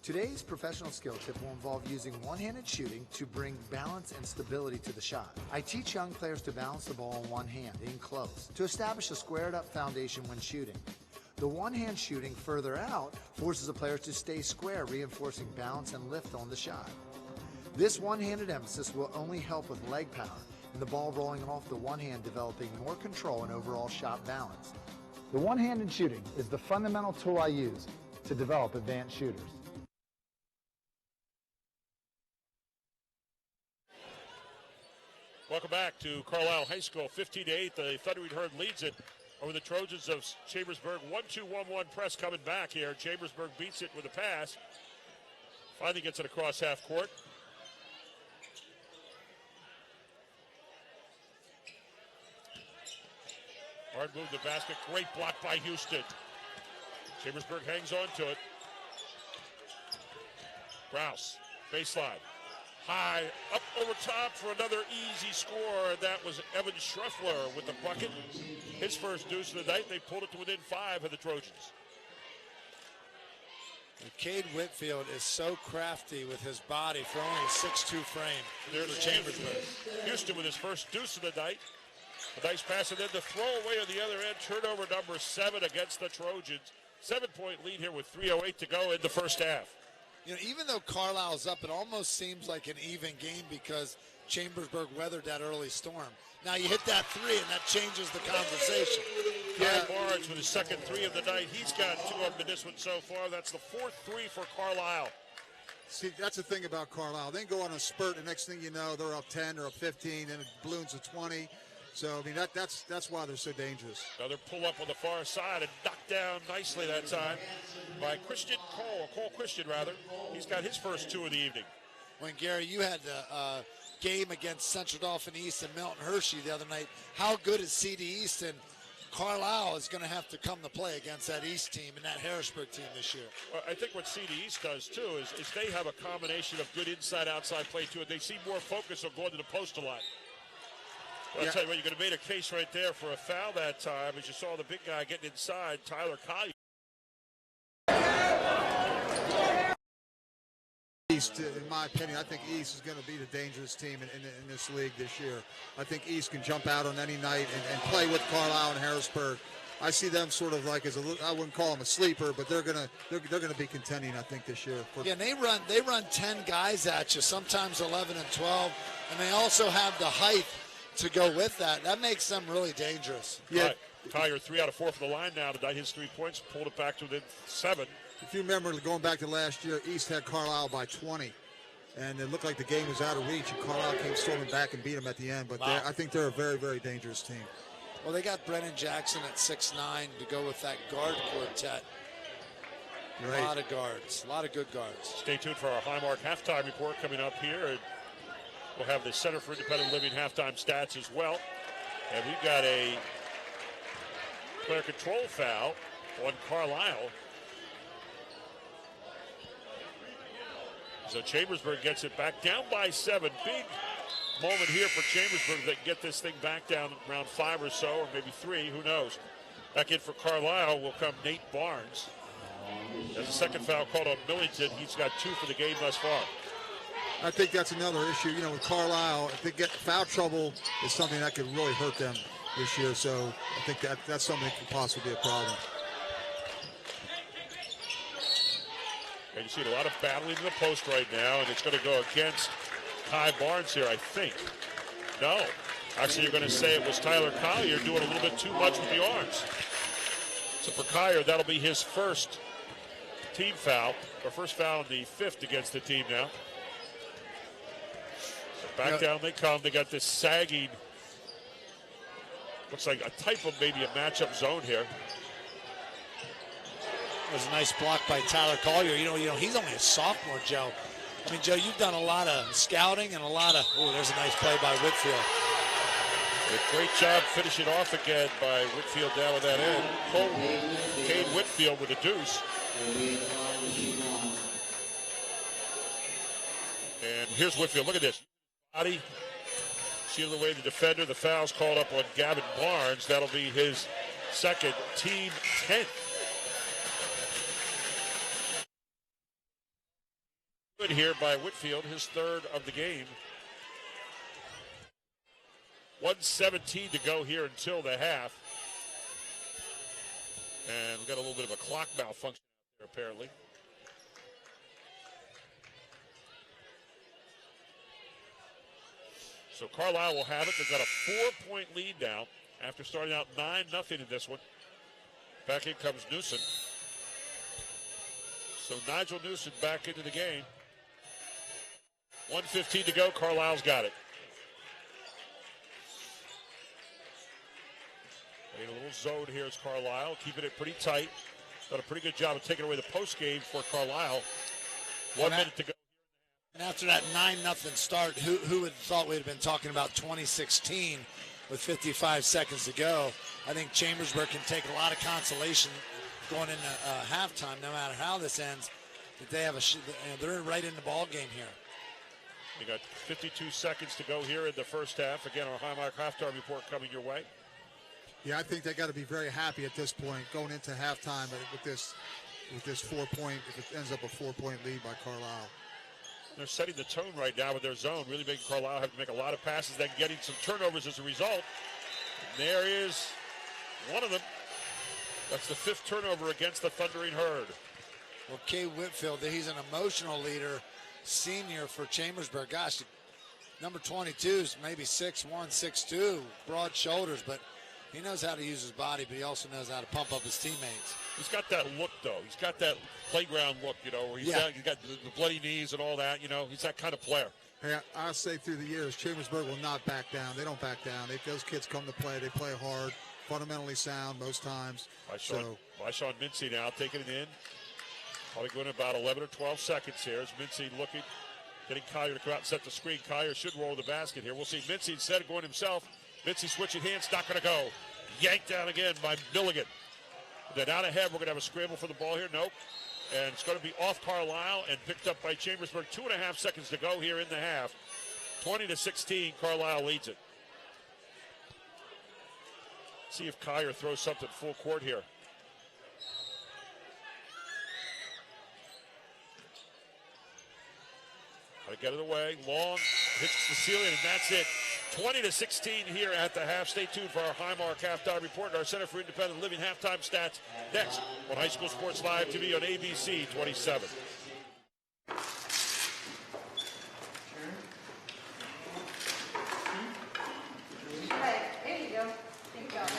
Today's professional skill tip will involve using one-handed shooting to bring balance and stability to the shot. I teach young players to balance the ball in one hand, in close, to establish a squared-up foundation when shooting. The one-hand shooting further out forces the player to stay square, reinforcing balance and lift on the shot. This one-handed emphasis will only help with leg power, and the ball rolling off the one hand developing more control and overall shot balance. The one-handed shooting is the fundamental tool I use to develop advanced shooters. Welcome back to Carlisle High School, 15-8. The Thundering Herd leads it over the Trojans of Chambersburg. 1-2-1-1 press coming back here. Chambersburg beats it with a pass. Finally gets it across half court. Hard move to the basket. Great block by Houston. Chambersburg hangs on to it. Browse, baseline. High, up over top for another easy score. That was Evan Schruffler with the bucket. His first deuce of the night. They pulled it to within 5 of the Trojans. And Cade Whitfield is so crafty with his body for only a 6'2" frame. There's Chambersburg. Houston with his first deuce of the night. A nice pass, and then the throwaway on the other end. Turnover number 7 against the Trojans. 7-point lead here with 3:08 to go in the first half. You know, even though Carlisle's up, it almost seems like an even game because Chambersburg weathered that early storm. Now you hit that 3, and that changes the conversation. Yeah. Barnes with his second 3 of the night. He's got 2 of them in this one so far. That's the 4th 3 for Carlisle. See, that's the thing about Carlisle. They can go on a spurt, and next thing you know, they're up 10 or up 15, and it balloons to 20. So, I mean, that's why they're so dangerous. Another pull-up on the far side and knocked down nicely that time by Cole Christian, rather. He's got his first 2 of the evening. When, Gary, you had the game against Central Dauphin East and Milton Hershey the other night, how good is CD East? And Carlisle is going to have to come to play against that East team and that Harrisburg team this year. Well, I think what CD East does, too, is they have a combination of good inside-outside play, too. They seem more focused on going to the post a lot. Well, I'll tell you what, you're going to make a case right there for a foul that time, as you saw the big guy getting inside, Tyler Collier. East, in my opinion, I think East is going to be the dangerous team in this league this year. I think East can jump out on any night and play with Carlisle and Harrisburg. I see them sort of like I wouldn't call them a sleeper, but they're gonna be contending, I think, this year. Yeah, and they run 10 guys at you, sometimes 11 and 12, and they also have the height to go with that. That makes them really dangerous. Yeah, right. Collier 3 out of 4 for the line now tonight. His 3 points pulled it back to within 7. If you remember going back to last year, East had Carlisle by 20, and it looked like the game was out of reach, and Carlisle came storming back and beat them at the end. But wow. I think they're a very, very dangerous team. Well, they got Brennan Jackson at 6'9" to go with that guard quartet. Right. A lot of guards, a lot of good guards. Stay tuned for our Highmark halftime report coming up here. And we'll have the Center for Independent Living halftime stats as well. And we've got a player control foul on Carlisle. So Chambersburg gets it back down by 7. Big moment here for Chambersburg that get this thing back down around 5 or so, or maybe 3, who knows. Back in for Carlisle will come Nate Barnes. There's a second foul called on Millington. He's got 2 for the game thus far. I think that's another issue. You know, with Carlisle, if they get foul trouble, is something that could really hurt them this year. So I think that's something that could possibly be a problem. And you see a lot of battling in the post right now, and it's going to go against Ty Barnes here, I think. No. Actually, you're going to say it was Tyler Collier doing a little bit too much with the arms. So for Collier, that'll be his first team foul, or first foul in the 5th against the team now. So back down they come. They got this sagging, looks like a type of maybe a matchup zone here. It was a nice block by Tyler Collier. You know, he's only a sophomore, Joe. I mean, Joe, you've done a lot of scouting and a lot of. Oh, there's a nice play by Whitfield. A great job finishing off again by Whitfield down at that end. Cade Whitfield with a deuce. And here's Whitfield. Look at this. Body shielding away the defender. The foul's called up on Gavin Barnes. That'll be his second, team 10th. Good here by Whitfield, his 3rd of the game. 1:17 to go here until the half. And we've got a little bit of a clock malfunction there, apparently. So Carlisle will have it. They've got a 4-point lead now after starting out 9-0 in this one. Back in comes Newsom. So Nigel Newsom back into the game. 1:15 to go. Carlisle's got it. A little zone here is Carlisle, keeping it pretty tight. Done a pretty good job of taking away the post game for Carlisle. 1 minute to go. And after that 9-0 start, who would have thought we'd have been talking about 2016 with 55 seconds to go? I think Chambersburg can take a lot of consolation going into halftime, no matter how this ends. That they have they're right in the ball game here. You got 52 seconds to go here in the first half. Again, our Highmark halftime report coming your way. Yeah, I think they got to be very happy at this point going into halftime with this 4-point. If it ends up a 4-point lead by Carlisle. They're setting the tone right now with their zone, really making Carlisle have to make a lot of passes, then getting some turnovers as a result. And there is one of them. That's the 5th turnover against the Thundering Herd. Well, Kay Whitfield, he's an emotional leader, senior for Chambersburg. Gosh, number 22 is maybe 6'1", 6'2", broad shoulders, but he knows how to use his body, but he also knows how to pump up his teammates. He's got that look, though. He's got that playground look, where he's got the bloody knees and all that. He's that kind of player. Hey, I say through the years, Chambersburg will not back down. They don't back down. Those kids come to play. They play hard, fundamentally sound most times. By Sean Mincy now taking it in. Probably going about 11 or 12 seconds here as Mincy looking, getting Collier to come out and set the screen. Collier should roll the basket here. We'll see Mincy instead of going himself. Mincy switching hands, not going to go. Yanked down again by Milligan. Then out ahead, we're going to have a scramble for the ball here. Nope. And it's going to be off Carlisle and picked up by Chambersburg. 2.5 seconds to go here in the half. 20-16, Carlisle leads it. See if Collier throws something full court here. Got to get it away. Long hits the ceiling, and that's it. 20-16 here at the half. Stay tuned for our Highmark halftime report and our Center for Independent Living halftime stats next on High School Sports Live TV on ABC 27. There you go. There you go. Okay,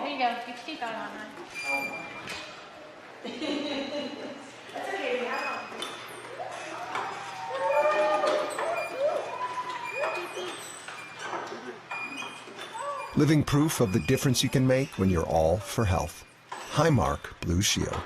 there you go. Get your teeth out on that. That's okay. We have Living proof of the difference you can make when you're all for health. Highmark Blue Shield.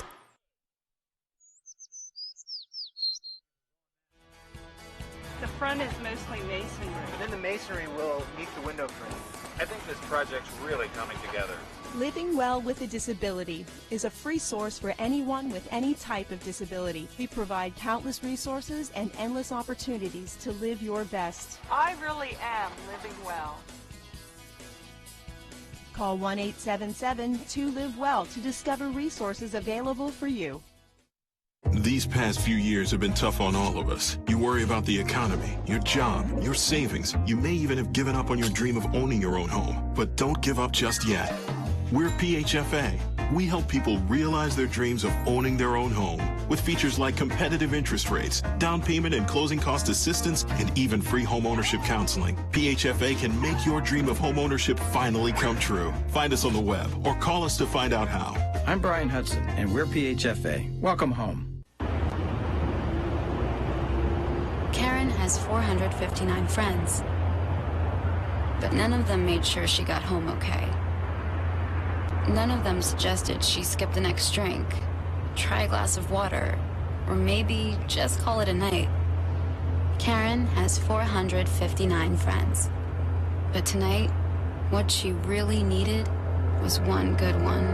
The front is mostly masonry. And then the masonry will meet the window frame. I think this project's really coming together. Living Well with a Disability is a free source for anyone with any type of disability. We provide countless resources and endless opportunities to live your best. I really am living well. Call 1-877-2-LIVE-WELL to discover resources available for you. These past few years have been tough on all of us. You worry about the economy, your job, your savings. You may even have given up on your dream of owning your own home. But don't give up just yet. We're PHFA. We help people realize their dreams of owning their own home with features like competitive interest rates, down payment and closing cost assistance, and even free home ownership counseling. PHFA can make your dream of home ownership finally come true. Find us on the web or call us to find out how. I'm Brian Hudson, and we're PHFA. Welcome home. Karen has 459 friends, but none of them made sure she got home okay. None of them suggested she skip the next drink, try a glass of water, or maybe just call it a night. Karen has 459 friends, but tonight, what she really needed was one good one.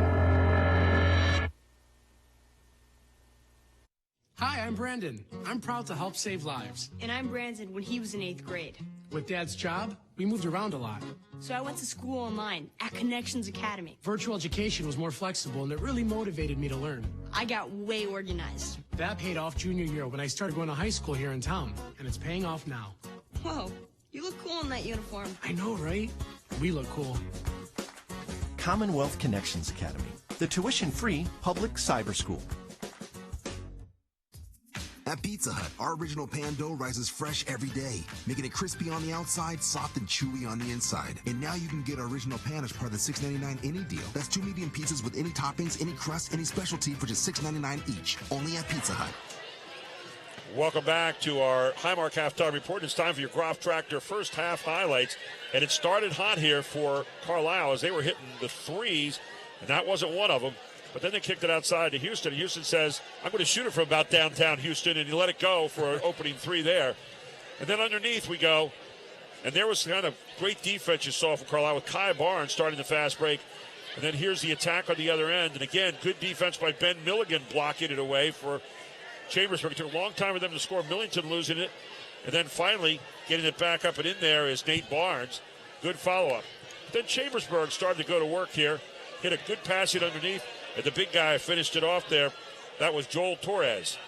Hi, I'm Brandon. I'm proud to help save lives. And I'm Brandon when he was in 8th grade. With Dad's job, we moved around a lot. So I went to school online at Connections Academy. Virtual education was more flexible, and it really motivated me to learn. I got way organized. That paid off junior year when I started going to high school here in town, and it's paying off now. Whoa, you look cool in that uniform. I know, right? We look cool. Commonwealth Connections Academy, the tuition-free public cyber school. At Pizza Hut, our original pan dough rises fresh every day, making it crispy on the outside, soft and chewy on the inside. And now you can get our original pan as part of the $6.99 any deal. That's 2 medium pizzas with any toppings, any crust, any specialty for just $6.99 each. Only at Pizza Hut. Welcome back to our Highmark halftime report. It's time for your Groff Tractor first half highlights. And it started hot here for Carlisle as they were hitting the threes, and that wasn't one of them. But then they kicked it outside to Houston. Houston says, I'm going to shoot it from about downtown Houston, and he let it go for an opening three there. And then underneath we go, and there was kind of great defense you saw from Carlisle with Kai Barnes starting the fast break. And then here's the attack on the other end. And again, good defense by Ben Milligan blocking it away for Chambersburg. It took a long time for them to score. Millington losing it. And then finally getting it back up and in there is Nate Barnes. Good follow-up. Then Chambersburg started to go to work here. Hit a good pass it underneath. And the big guy finished it off there. That was Joel Torres.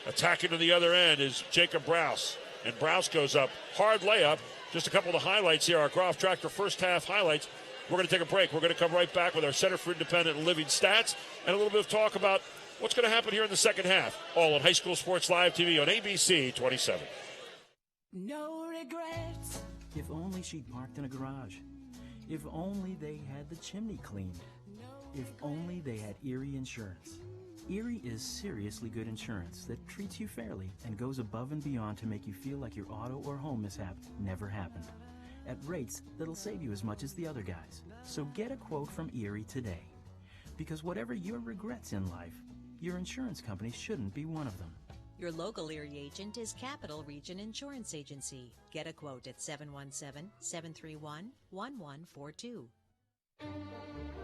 Attacking to the other end is Jacob Browse. And Browse goes up. Hard layup. Just a couple of the highlights here. Our Groff Tractor first half highlights. We're going to take a break. We're going to come right back with our Center for Independent Living stats and a little bit of talk about what's going to happen here in the second half. All on High School Sports Live TV on ABC 27. No regrets. If only she'd parked in a garage. If only they had the chimney cleaned. If only they had Erie Insurance. Erie is seriously good insurance that treats you fairly and goes above and beyond to make you feel like your auto or home mishap never happened, at rates that'll save you as much as the other guys. So get a quote from Erie today. Because whatever your regrets in life, your insurance company shouldn't be one of them. Your local Erie agent is Capital Region Insurance Agency. Get a quote at 717-731-1142.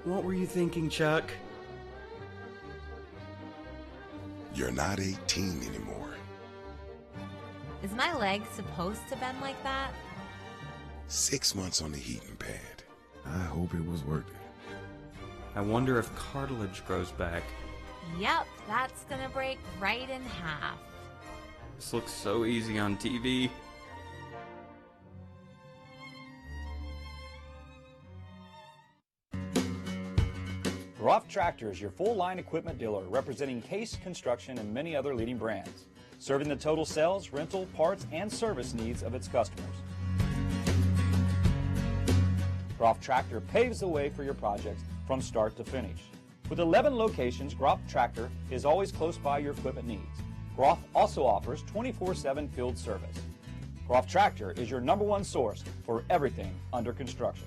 What were you thinking, Chuck? You're not 18 anymore. Is my leg supposed to bend like that? 6 months on the heating pad. I hope it was worth it. I wonder if cartilage grows back. Yep, that's gonna break right in half. This looks so easy on TV. Groff Tractor is your full-line equipment dealer representing Case Construction and many other leading brands, serving the total sales, rental, parts, and service needs of its customers. Groff Tractor paves the way for your projects from start to finish. With 11 locations, Groff Tractor is always close by your equipment needs. Groff also offers 24/7 field service. Groff Tractor is your #1 source for everything under construction.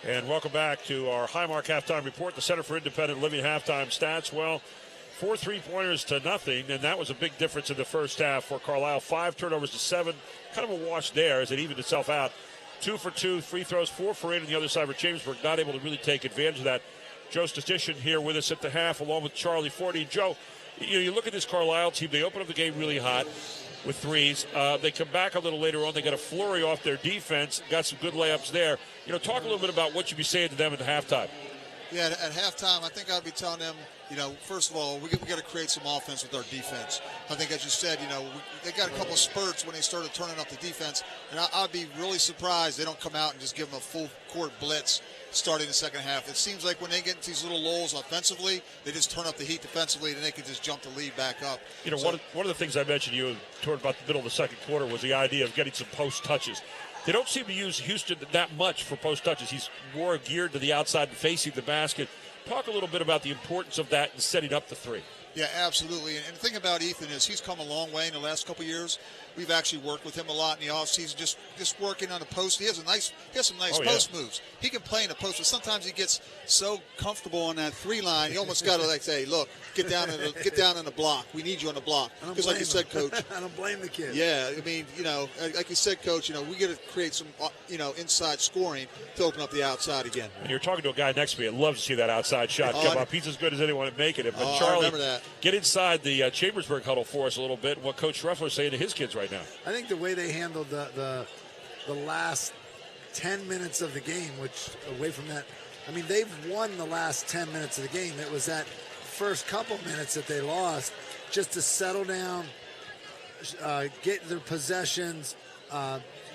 And welcome back to our Highmark halftime report. The Center for Independent Living halftime stats. Well, 4 3-pointers to nothing, and that was a big difference in the first half for Carlisle. 5 turnovers to 7. Kind of a wash there as it evened itself out. 2 for 2 free throws, 4 for 8 on the other side for Chambersburg. Not able to really take advantage of that. Joe Statistician here with us at the half, along with Charlie Forty. Joe, you look at this Carlisle team. They open up the game really hot with threes. They come back a little later on. They got a flurry off their defense. Got some good layups there. Talk a little bit about what you'd be saying to them at the halftime. Yeah, at halftime, I think I'd be telling them, first of all, we got to create some offense with our defense. I think, as you said, they got a couple spurts when they started turning up the defense, and I'd be really surprised they don't come out and just give them a full court blitz starting the second half. It seems like when they get into these little lulls offensively, they just turn up the heat defensively, and they can just jump the lead back up. One of the things I mentioned to you toward about the middle of the second quarter was the idea of getting some post touches. They don't seem to use Houston that much for post touches. He's more geared to the outside and facing the basket. Talk a little bit about the importance of that and setting up the three. Yeah, absolutely. And the thing about Ethan is he's come a long way in the last couple of years. We've actually worked with him a lot in the offseason, just working on the post. He has some nice post moves. He can play in the post, but sometimes he gets so comfortable on that 3 line, he almost got to say, "Look, get down in the block. We need you on the block." Because, like you said, Coach, I don't blame the kid. Yeah, I mean, like you said, Coach, we got to create some, inside scoring to open up the outside again. And you're talking to a guy next to me. I'd love to see that outside shot come up. He's as good as anyone at making it. But Charlie, I remember that. Get inside the Chambersburg huddle for us a little bit. What Coach Schreffler is saying to his kids right now. I think the way they handled the last 10 minutes of the game, which away from that, I mean, they've won the last 10 minutes of the game. It was that first couple minutes that they lost, just to settle down, get their possessions,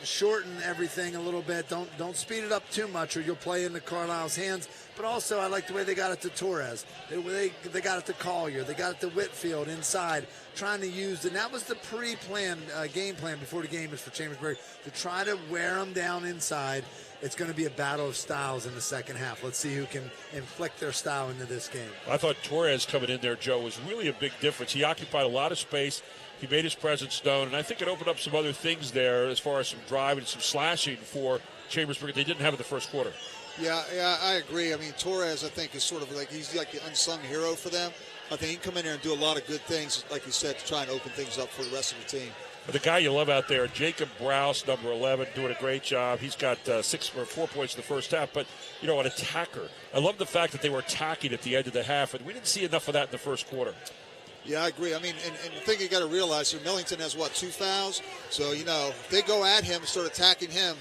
shorten everything a little bit. Don't speed it up too much, or you'll play into Carlisle's hands. But also, I like the way they got it to Torres. They got it to Collier. They got it to Whitfield inside, trying to use, and that was the pre-planned game plan before the game is for Chambersburg, to try to wear them down inside. It's going to be a battle of styles in the second half. Let's see who can inflict their style into this game. I thought Torres coming in there, Joe, was really a big difference. He occupied a lot of space. He made his presence known, and I think it opened up some other things there as far as some driving and some slashing for Chambersburg they didn't have in the first quarter. Yeah, I agree. I mean, Torres, I think, is sort of like he's like the unsung hero for them. I think he can come in there and do a lot of good things, like you said, to try and open things up for the rest of the team. But the guy you love out there, Jacob Browse, number 11, doing a great job. He's got 6 or 4 points in the first half, but, an attacker. I love the fact that they were attacking at the end of the half, and we didn't see enough of that in the first quarter. Yeah, I agree. I mean, and the thing you got to realize here, Millington has, 2 fouls? So, if they go at him and start attacking him,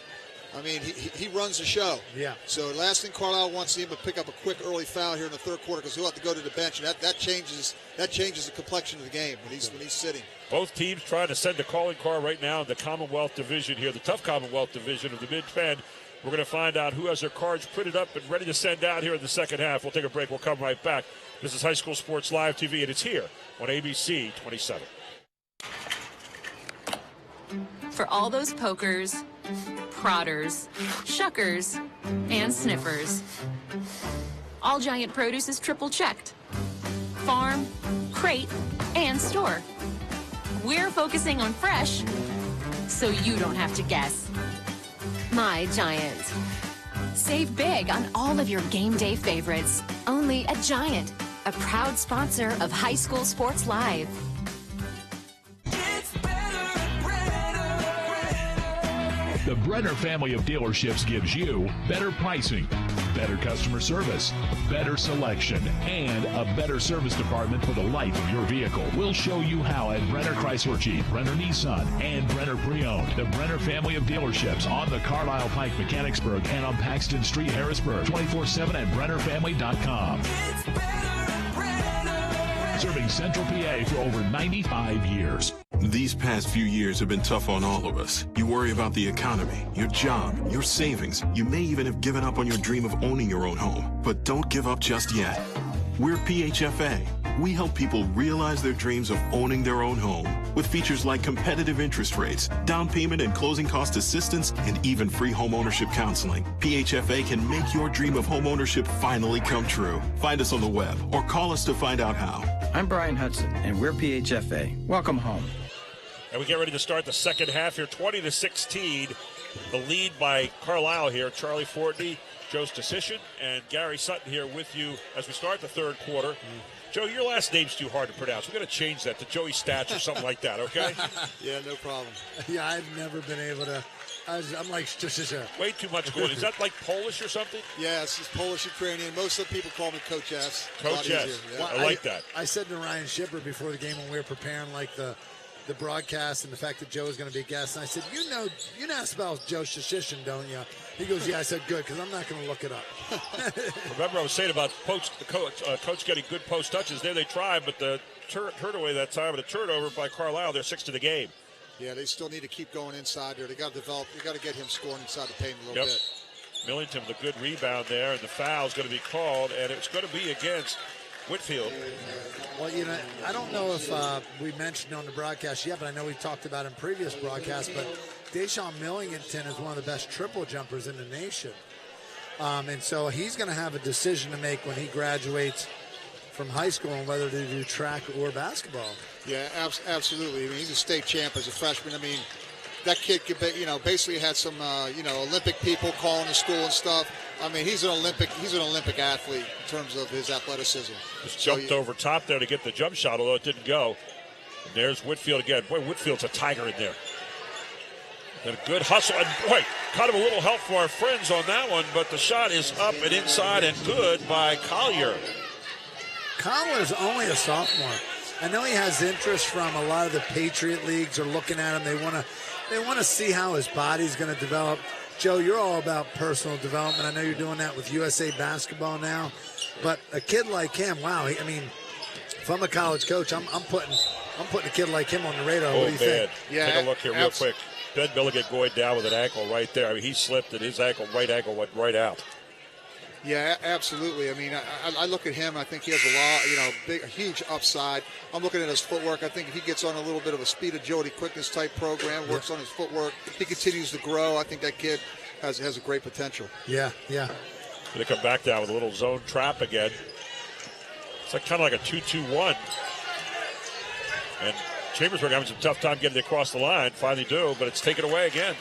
I mean, he runs the show. Yeah. So the last thing Carlisle wants him to pick up a quick early foul here in the third quarter, because he'll have to go to the bench, and that changes the complexion of the game when he's sitting. Both teams trying to send a calling card right now in the Commonwealth Division here, the tough Commonwealth Division of the Mid-Penn. We're going to find out who has their cards printed up and ready to send out here in the second half. We'll take a break. We'll come right back. This is High School Sports Live TV, and it's here on ABC 27. For all those pokers, prodders, shuckers, and sniffers. All Giant produce is triple checked. Farm, crate, and store. We're focusing on fresh, so you don't have to guess. My Giant. Save big on all of your game day favorites. Only at Giant, a proud sponsor of High School Sports Live. The Brenner family of dealerships gives you better pricing, better customer service, better selection, and a better service department for the life of your vehicle. We'll show you how at Brenner Chrysler Jeep, Brenner Nissan, and Brenner Pre-Owned. The Brenner family of dealerships on the Carlisle Pike, Mechanicsburg, and on Paxton Street, Harrisburg. 24/7 at BrennerFamily.com. Serving Central PA for over 95 years. These past few years have been tough on all of us. You worry about the economy, your job, your savings. You may even have given up on your dream of owning your own home. But don't give up just yet. We're PHFA. We help people realize their dreams of owning their own home with features like competitive interest rates, down payment and closing cost assistance, and even free home ownership counseling. PHFA can make your dream of home ownership finally come true. Find us on the web or call us to find out how. I'm Brian Hudson, and we're PHFA. Welcome home. And we get ready to start the second half here, 20-16. The lead by Carlisle here. Charlie Fortney, Joe Stasician, and Gary Sutton here with you as we start the third quarter. Joe, your last name's too hard to pronounce. We're going to change that to Joey Stats or something like that, okay? Yeah, no problem. Yeah, I've never been able to. I'm like, way too much going. Is that like Polish or something? Yeah, it's Polish Ukrainian. Most of the people call me Coach S. Coach S. Yeah. Well, I like that. I said to Ryan Shipper before the game when we were preparing like the broadcast and the fact that Joe was going to be a guest, and I said, you know about Joe Stasician, don't you? He goes, yeah. I said, good, because I'm not going to look it up. Remember I was saying about coach getting good post touches. There they tried, but the turned away that time, and a turnover by Carlisle. They're 6 to the game. Yeah, they still need to keep going inside there. They got to develop. They got to get him scoring inside the paint a little bit. Millington with a good rebound there, and the foul's going to be called, and it's going to be against Whitfield. Well, I don't know if we mentioned on the broadcast yet, but I know we talked about in previous broadcasts, but Deshaun Millington is one of the best triple jumpers in the nation. And so he's going to have a decision to make when he graduates from high school on whether to do track or basketball. Yeah, absolutely. I mean, he's a state champ as a freshman. I mean, that kid could be, basically had some, Olympic people calling the school and stuff. I mean, he's an Olympic athlete in terms of his athleticism. Just jumped over top there to get the jump shot, although it didn't go. And there's Whitfield again. Boy, Whitfield's a tiger in there. And a good hustle. And boy, kind of a little help for our friends on that one, but the shot is up and inside and good by Collier. Collier is only a sophomore. I know he has interest from a lot of the Patriot leagues are looking at him. They want to see how his body's going to develop. Joe, you're all about personal development. I know you're doing that with USA Basketball now. But a kid like him, wow, if I'm a college coach, I'm putting a kid like him on the radar. What do you think? Yeah, take a look here real quick. Ben Milligan going down with an ankle right there. I mean, he slipped and his right ankle went right out. Yeah, absolutely. I mean, I look at him. I think he has a huge upside. I'm looking at his footwork. I think if he gets on a little bit of a speed agility quickness type program, works on his footwork, he continues to grow. I think that kid has a great potential. Yeah. They come back down with a little zone trap again. It's kind of like a 2-2-1. And Chambersburg having some tough time getting across the line. Finally do, but it's taken away again.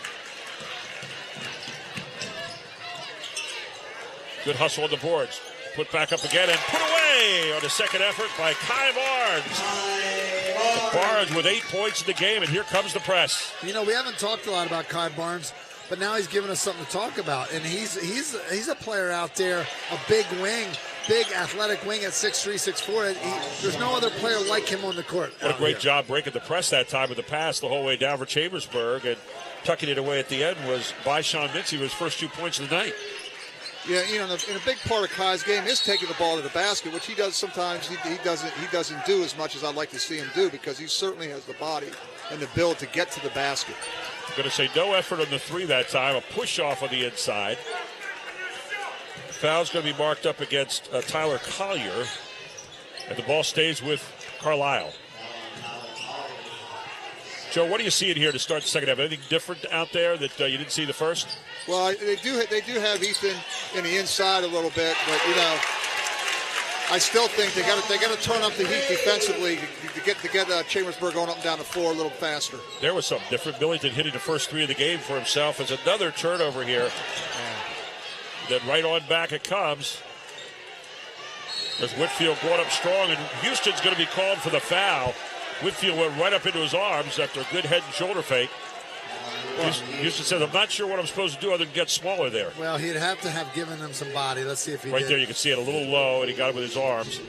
Good hustle on the boards. Put back up again and put away on the second effort by Kai Barnes. Barnes with 8 points in the game, and here comes the press. We haven't talked a lot about Kai Barnes, but now he's giving us something to talk about. And he's a player out there, a big wing, big athletic wing at 6'3", 6'4". There's no other player like him on the court. What a great job breaking the press that time with the pass the whole way down for Chambersburg, and tucking it away at the end was by Sean Mincy with his first 2 points of the night. Yeah, and a big part of Kai's game is taking the ball to the basket, which he does sometimes. He doesn't do as much as I'd like to see him do because he certainly has the body and the build to get to the basket. Going to say no effort on the three that time. A push off on the inside. Foul's going to be marked up against Tyler Collier, and the ball stays with Carlisle. Joe, what are you seeing here to start the second half? Anything different out there that you didn't see the first? Well, they do have Ethan in the inside a little bit, but I still think they got to turn up the heat defensively to get Chambersburg going up and down the floor a little faster. There was something different. Billington hitting the first 3 of the game for himself. As another turnover here. Then right on back it comes. There's Whitfield going up strong, and Houston's going to be called for the foul. Whitfield went right up into his arms after a good head and shoulder fake. Houston said, I'm not sure what I'm supposed to do other than get smaller there. Well, he'd have to have given him some body. Let's see if he did. Right there, you can see it a little low, and he got it with his arms.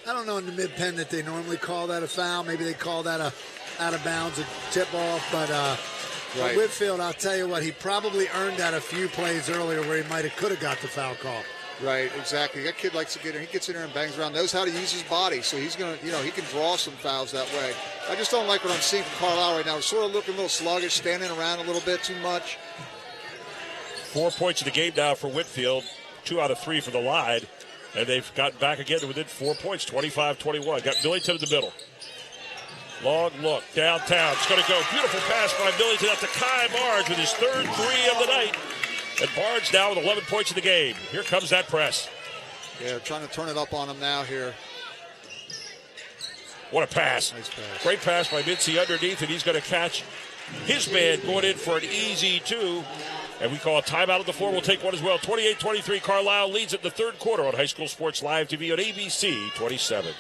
I don't know in the mid-pen that they normally call that a foul. Maybe they call that a out-of-bounds, a tip-off. But Whitfield, I'll tell you what, he probably earned that a few plays earlier where he could have got the foul call. Right, exactly. That kid likes to get in. He gets in there and bangs around, knows how to use his body, so he's going to, he can draw some fouls that way. I just don't like what I'm seeing from Carlisle right now. We're sort of looking a little sluggish, standing around a little bit too much. 4 points in the game now for Whitfield, 2 out of 3 for the line, and they've gotten back again to within 4 points, 25-21. Got Billington in the middle. Long look, downtown. It's going to go. Beautiful pass by Billington up to Kai Barnes with his third 3 of the night. And Barnes now with 11 points in the game. Here comes that press. Yeah, trying to turn it up on him now here. What a pass. Nice pass. Great pass by Mincy underneath, and he's going to catch his man going in for an easy 2. And we call a timeout on the floor. We'll take one as well. 28-23, Carlisle leads it in the third quarter on High School Sports Live TV on ABC 27.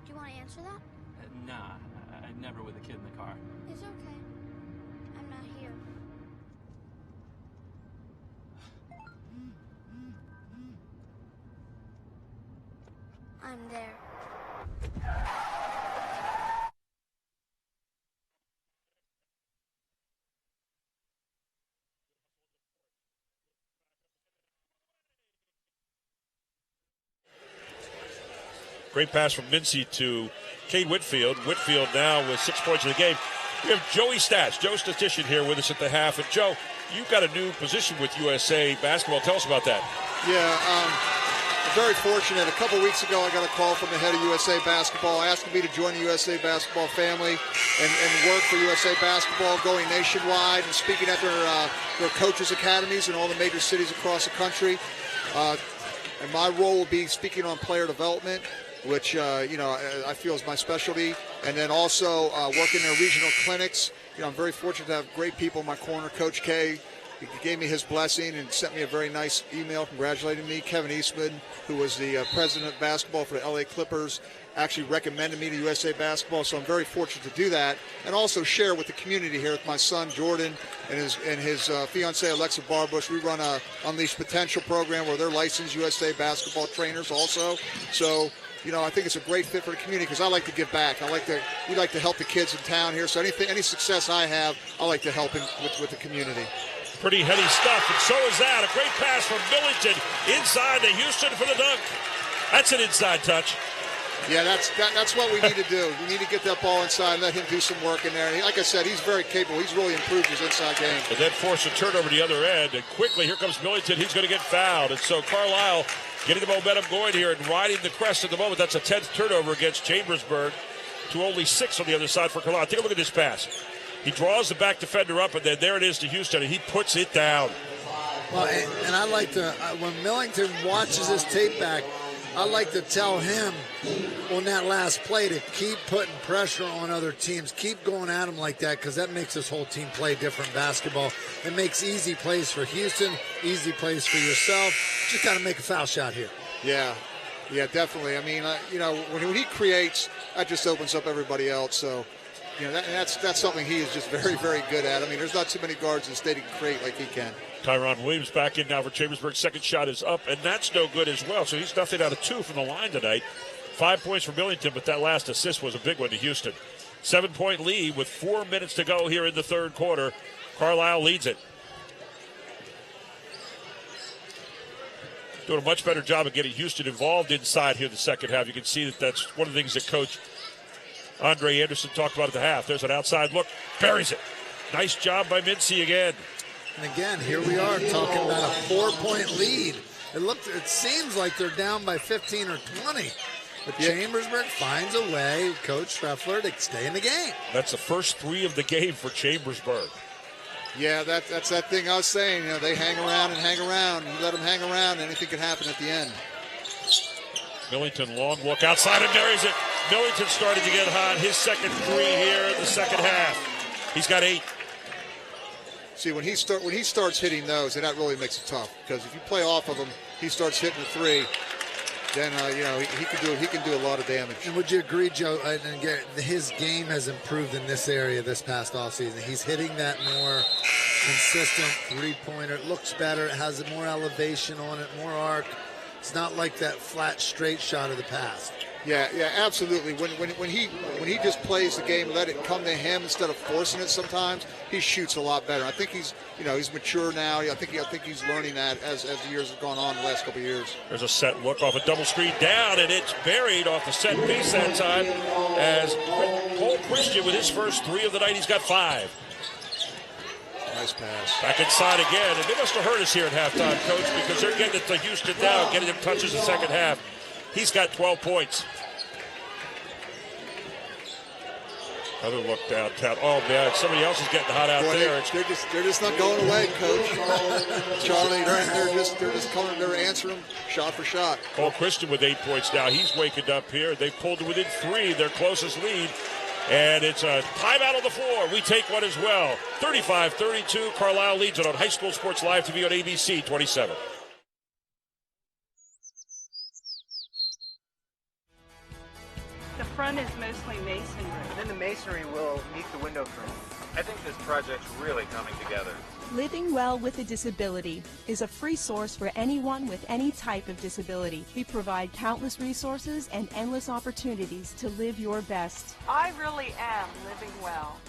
Do you want to answer that? Nah, I'd never with a kid in the car. It's okay. I'm not here. I'm there. Great pass from Mincy to Cade Whitfield. Whitfield now with 6 points in the game. We have Joey Stats, Joe Statistician here with us at the half. And Joe, you've got a new position with USA Basketball. Tell us about that. Yeah, I'm very fortunate. A couple weeks ago, I got a call from the head of USA Basketball asking me to join the USA Basketball family and work for USA Basketball, going nationwide and speaking at their coaches' academies in all the major cities across the country. And my role will be speaking on player development, which, I feel is my specialty. And then also working in regional clinics. I'm very fortunate to have great people in my corner. Coach K, he gave me his blessing and sent me a very nice email congratulating me. Kevin Eastman, who was the president of basketball for the LA Clippers, actually recommended me to USA Basketball. So I'm very fortunate to do that. And also share with the community here with my son, Jordan, and his fiancee, Alexa Barbush. We run a Unleash Potential program where they're licensed USA Basketball trainers also. So, I think it's a great fit for the community because I like to give back. We like to help the kids in town here. So any success I have, I like to help with the community. Pretty heady stuff, and so is that. A great pass from Billington inside to Houston for the dunk. That's an inside touch. Yeah, that's what we need to do. We need to get that ball inside and let him do some work in there. And like I said, he's very capable. He's really improved his inside game. And then force a turnover to the other end. And quickly, here comes Billington. He's going to get fouled. And so Carlisle getting the momentum going here and riding the crest at the moment. That's a 10th turnover against Chambersburg to only 6 on the other side for Carlisle. Take a look at this pass. He draws the back defender up, and then there it is to Houston, and he puts it down. Well, and I like to, when Millington watches his tape back, I like to tell him on that last play to keep putting pressure on other teams. Keep going at them like that because that makes this whole team play different basketball. It makes easy plays for Houston, easy plays for yourself. Just got to make a foul shot here. Yeah, definitely. I mean, when he creates, that just opens up everybody else. So, that's something he is just very, very good at. I mean, there's not too many guards in the state who can create like he can. Tyron Williams back in now for Chambersburg. Second shot is up, and that's no good as well. So he's nothing out of 2 from the line tonight. 5 points for Billington, but that last assist was a big one to Houston. 7-point lead with 4 minutes to go here in the third quarter. Carlisle leads it. Doing a much better job of getting Houston involved inside here in the second half. You can see that's one of the things that Coach Andre Anderson talked about at the half. There's an outside look. Buries it. Nice job by Mincy again. And again, here we are talking about a 4-point lead It seems like they're down by 15 or 20. But Chambersburg finds a way, Coach Streffler, to stay in the game. That's the first 3 of the game for Chambersburg. Yeah, that's that thing I was saying. They hang around and hang around. You let them hang around, anything can happen at the end. Millington, long look outside and buries it. Millington started to get hot. His second 3 here in the second half. He's got 8. See, when he starts hitting those, and that really makes it tough, because if you play off of him, he starts hitting the 3. Then he can do a lot of damage. And would you agree, Joe? And his game has improved in this area this past offseason. He's hitting that more consistent 3-pointer. It looks better. It has more elevation on it, more arc. It's not like that flat, straight shot of the past. Yeah, absolutely. When he just plays the game, let it come to him instead of forcing it. Sometimes he shoots a lot better. I think he's mature now. I think he's learning that as the years have gone on the last couple of years. There's a set look off a double screen down, and it's buried off the set piece that time. As Cole Christian with his first 3 of the night, he's got 5. Nice pass. Back inside again, and they must have hurt us here at halftime, Coach, because they're getting it to Houston now, getting him touches in the second half. He's got 12 points. Another look downtown. Oh, man, somebody else is getting hot out there. They're just not going away, Coach. Charlie, they're just coming. They're answering shot for shot. Cole Christian with 8 points now. He's waking up here. They've pulled to within 3, their closest lead. And it's a timeout on the floor. We take one as well. 35-32. Carlisle leads it on High School Sports Live TV on ABC 27. The front is mostly masonry. Then the masonry will meet the window frame. I think this project's really coming together. Living Well with a Disability is a free source for anyone with any type of disability. We provide countless resources and endless opportunities to live your best. I really am living well.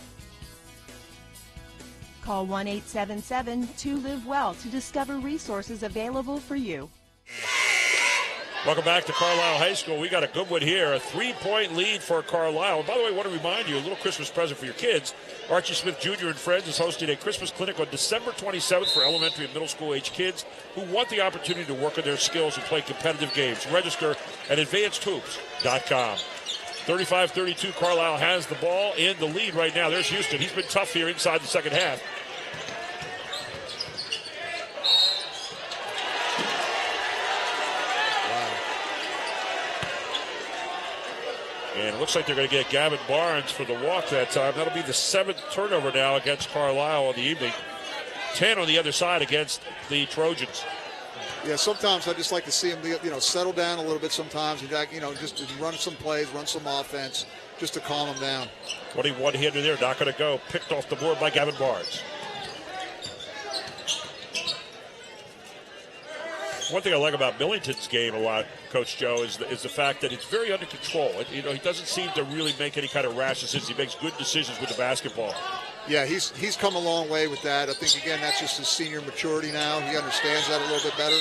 Call 1-877-2-LIVE-WELL to discover resources available for you. Welcome back to Carlisle High School. We got a good one here, a 3-point lead for Carlisle. And by the way, I want to remind you, a little Christmas present for your kids. Archie Smith Jr. and Friends is hosting a Christmas clinic on December 27th for elementary and middle school age kids who want the opportunity to work on their skills and play competitive games. Register at advancedhoops.com. 35-32, Carlisle has the ball in the lead right now. There's Houston. He's been tough here inside the second half. And it looks like they're going to get Gavin Barnes for the walk that time. That'll be the 7th turnover now against Carlisle on the evening. 10 on the other side against the Trojans. Yeah, sometimes I just like to see him, settle down a little bit sometimes and, just run some plays, run some offense, just to calm him down. 21-hitter there, not going to go. Picked off the board by Gavin Barnes. One thing I like about Millington's game a lot, Coach Joe, is the fact that it's very under control. He doesn't seem to really make any kind of rash decisions. He makes good decisions with the basketball. Yeah, he's come a long way with that. I think, again, that's just his senior maturity now. He understands that a little bit better.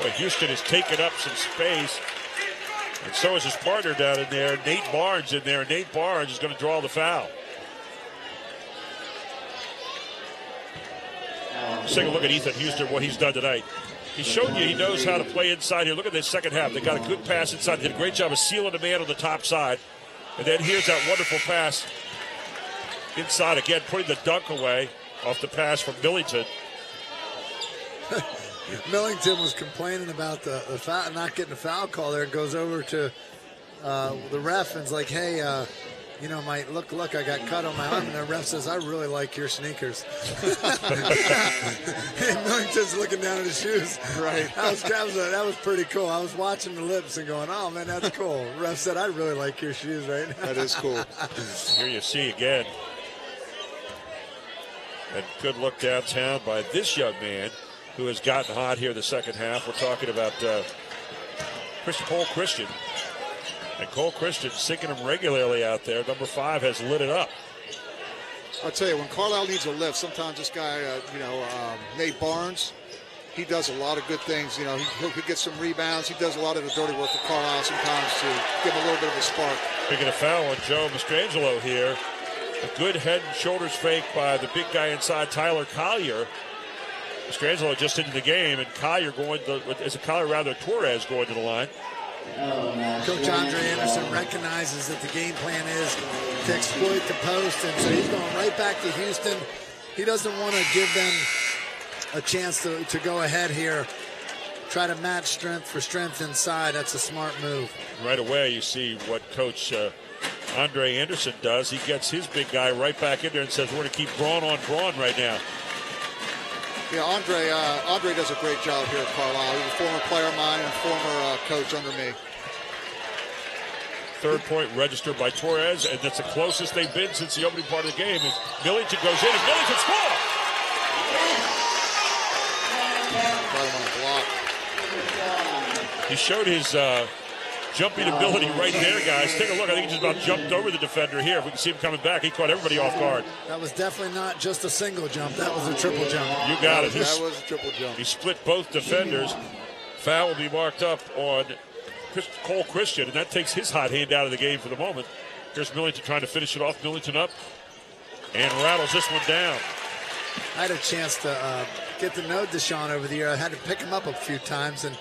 Boy, Houston has taken up some space, and so is his partner down in there, Nate Barnes in there. Nate Barnes is going to draw the foul. Let's take a look at Ethan Houston, what he's done tonight. He showed you he knows how to play inside here. Look at this second half. They got a good pass inside. They did a great job of sealing the man on the top side. And then here's that wonderful pass inside again, putting the dunk away off the pass from Millington. Millington was complaining about the foul, not getting a foul call there. Goes over to the ref and's like, hey, my look, I got cut on my arm. And the ref says, I really like your sneakers. Millington's looking down at his shoes. Right. That was pretty cool. I was watching the lips and going, oh, man, that's cool. The ref said, I really like your shoes right now. That is cool. Here you see again. And good look downtown by this young man who has gotten hot here the second half. We're talking about Cole Christian. And Cole Christian sinking him regularly out there. Number 5 has lit it up. I'll tell you, when Carlisle needs a lift, sometimes this guy, Nate Barnes, he does a lot of good things. He'll get some rebounds. He does a lot of the dirty work for Carlisle sometimes to give him a little bit of a spark. Picking a foul on Joe Mastrangelo here. A good head and shoulders fake by the big guy inside, Tyler Collier. Strangelo just into the game, and Torres going to the line. Coach Andre Anderson recognizes that the game plan is to exploit the post, and so he's going right back to Houston. He doesn't want to give them a chance to go ahead here. Try to match strength for strength inside. That's a smart move. Right away, you see what Coach Andre Anderson does. He gets his big guy right back in there and says, we're going to keep brawn on brawn right now. Yeah, Andre does a great job here at Carlisle. He's a former player of mine and former coach under me. Third point registered by Torres, and that's the closest they've been since the opening part of the game. As Millington goes in, and Millington scores! Right on the block. He showed his jumping ability right there, guys. Take a look. I think he just about jumped over the defender here. If we can see him coming back, he caught everybody off guard. That was definitely not just a single jump. That was a triple jump. You got it. That was a triple jump. He split both defenders. Foul will be marked up on Cole Christian, and that takes his hot hand out of the game for the moment. Here's Millington trying to finish it off. Millington up and rattles this one down. I had a chance to get to know Deshaun over the year. I had to pick him up a few times, and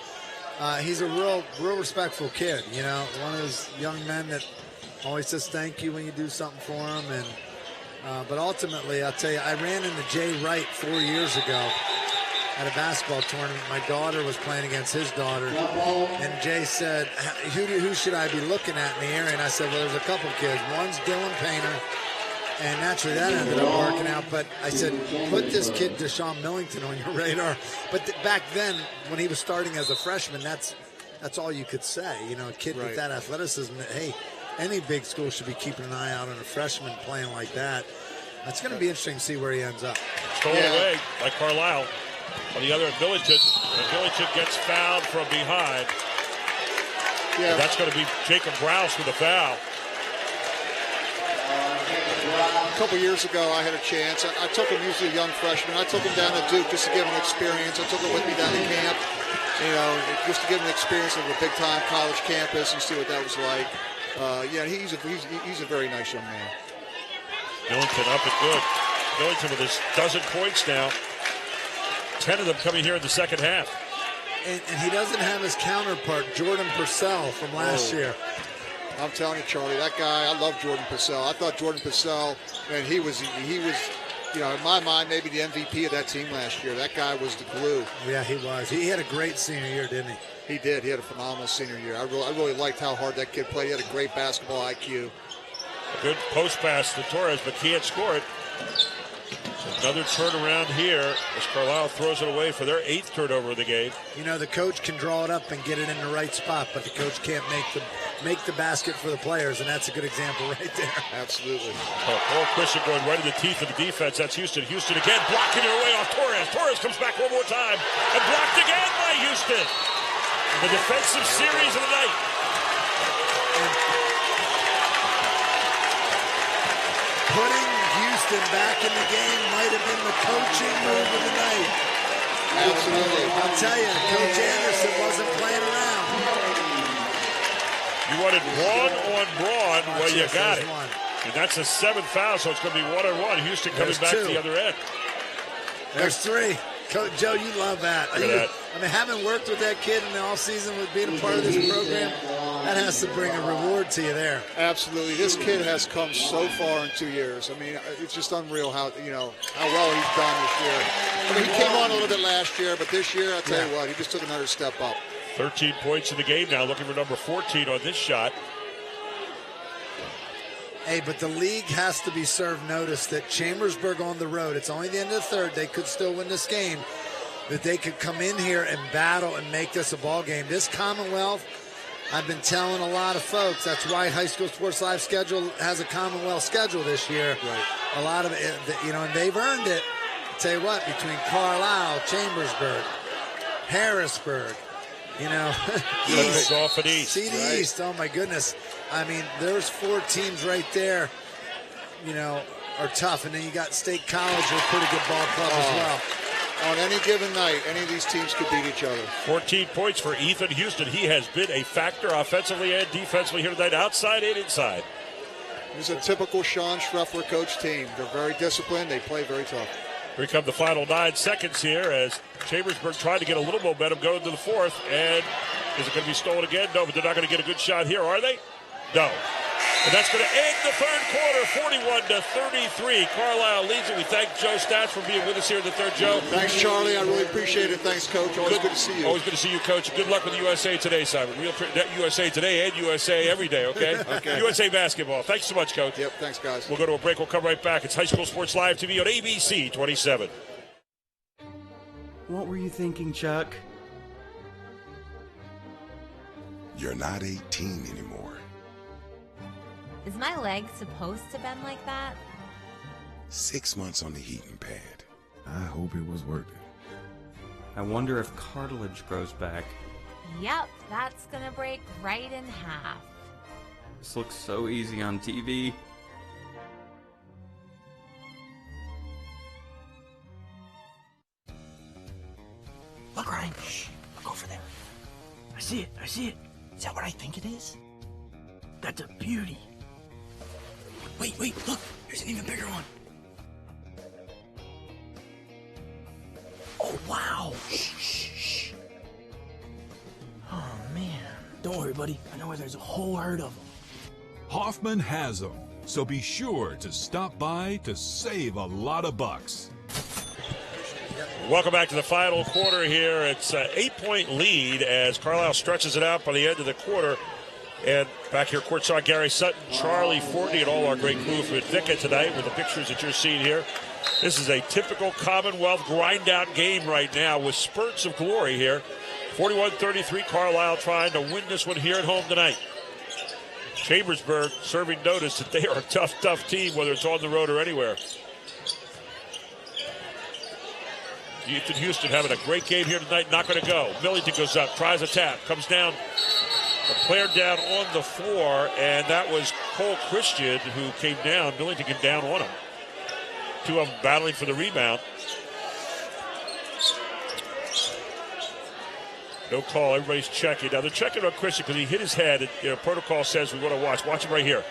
he's a real respectful kid. You know, one of those young men that always says thank you when you do something for him. And but ultimately, I'll tell you, I ran into Jay Wright 4 years ago at a basketball tournament. My daughter was playing against his daughter, and Jay said, who should I be looking at in the area? And I said, well, there's a couple kids. One's Dylan Painter, and naturally that ended up working out. But I said, put this kid, Deshaun Millington, on your radar. But back then, when he was starting as a freshman, that's all you could say. You know, a kid with that athleticism, hey, any big school should be keeping an eye out on a freshman playing like that. It's going to be interesting to see where he ends up. Stolen away by Carlisle. On the other, Millington. And Millington gets fouled from behind. Yeah. And that's going to be Jacob Browse with a foul. A couple years ago, I had a chance. I took him, he was a young freshman. I took him down to Duke just to give him an experience. I took him with me down to camp, you know, just to give him an experience of a big-time college campus and see what that was like. Yeah, he's a very nice young man. Millington up and good. Millington with his dozen points now. 10 of them coming here in the second half. And he doesn't have his counterpart, Jordan Purcell, from last year. I'm telling you, Charlie, that guy, I love Jordan Purcell. I thought Jordan Purcell, man, he was, you know, in my mind, maybe the MVP of that team last year. That guy was the glue. Yeah, he was. He had a great senior year, didn't he? He did. He had a phenomenal senior year. I really liked how hard that kid played. He had a great basketball IQ. A good post pass to Torres, but can't score it. So another turnaround here as Carlisle throws it away for their 8th turnover of the game. You know, the coach can draw it up and get it in the right spot, but the coach can't make the basket for the players, and that's a good example right there. Absolutely. Paul Christian going right in the teeth of the defense. That's Houston. Houston again blocking it away off Torres. Torres comes back one more time and blocked again by Houston. The defensive series of the night. Putting Houston back in the game might have been the coaching move of the night. Absolutely. I'll tell you, Coach Anderson wasn't playing around. You wanted brawn on brawn. Well, you got it. And that's a 7th foul, so it's going to be 1-on-1. Houston coming back to the other end. There's 3. Coach Joe, you love that. Look at that. I mean, having worked with that kid in the offseason with being a part of this program, that has to bring a reward to you there. Absolutely. This kid has come so far in 2 years. I mean, it's just unreal how well he's done this year. I mean, he came on a little bit last year, but this year, I'll tell you what, he just took another step up. 13 points in the game now, looking for number 14 on this shot. Hey, but the league has to be served notice that Chambersburg on the road, it's only the end of the third, they could still win this game, that they could come in here and battle and make this a ball game. This Commonwealth, I've been telling a lot of folks, that's why High School Sports Live schedule has a Commonwealth schedule this year. Right. A lot of it, and they've earned it. I'll tell you what, between Carlisle, Chambersburg, Harrisburg, East. Off at East. See the East. Oh, my goodness. I mean, there's 4 teams right there, are tough. And then you got State College, a pretty good ball club as well. On any given night, any of these teams could beat each other. 14 points for Ethan Houston. He has been a factor offensively and defensively here tonight, outside and inside. This is a typical Sean Schreffler coach team. They're very disciplined. They play very tough. Here come the final 9 seconds here as Chambersburg tried to get a little momentum going into the fourth. And is it going to be stolen again? No, but they're not going to get a good shot here, are they? No. And that's going to end the third quarter, 41-33. Carlisle leads it. We thank Joe Stats for being with us here in the third, Joe. Thanks, Charlie. I really appreciate it. Thanks, Coach. Always good to see you. Always good to see you, Coach. Good luck with USA Today, Simon. USA Today and USA every day, okay? Okay. USA Basketball. Thanks so much, Coach. Yep, thanks, guys. We'll go to a break. We'll come right back. It's High School Sports Live TV on ABC 27. What were you thinking, Chuck? You're not 18 anymore. Is my leg supposed to bend like that? 6 months on the heating pad. I hope it was worth it. I wonder if cartilage grows back. Yep, that's gonna break right in half. This looks so easy on TV. Look, Ryan. Shh. Look over there. I see it. I see it. Is that what I think it is? That's a beauty. Wait, look. There's an even bigger one. Oh, wow. Shh. Oh, man. Don't worry, buddy. I know where there's a whole herd of them. Hoffman has them, so be sure to stop by to save a lot of bucks. Welcome back to the final quarter here. It's an 8-point lead as Carlisle stretches it out by the end of the quarter. And back here courtside, Gary Sutton, Charlie Fortney, and all our great crew from Ithaca tonight with the pictures that you're seeing here. This is a typical Commonwealth grind-out game right now with spurts of glory here. 41-33, Carlisle trying to win this one here at home tonight. Chambersburg serving notice that they are a tough team, whether it's on the road or anywhere. Ethan Houston having a great game here tonight, not going to go. Millington goes up, tries a tap, comes down. A player down on the floor, and that was Cole Christian who came down. Millington came down on him. Two of them battling for the rebound. No call. Everybody's checking. Now, they're checking on Christian because he hit his head. And, protocol says we want to watch. Watch him right here.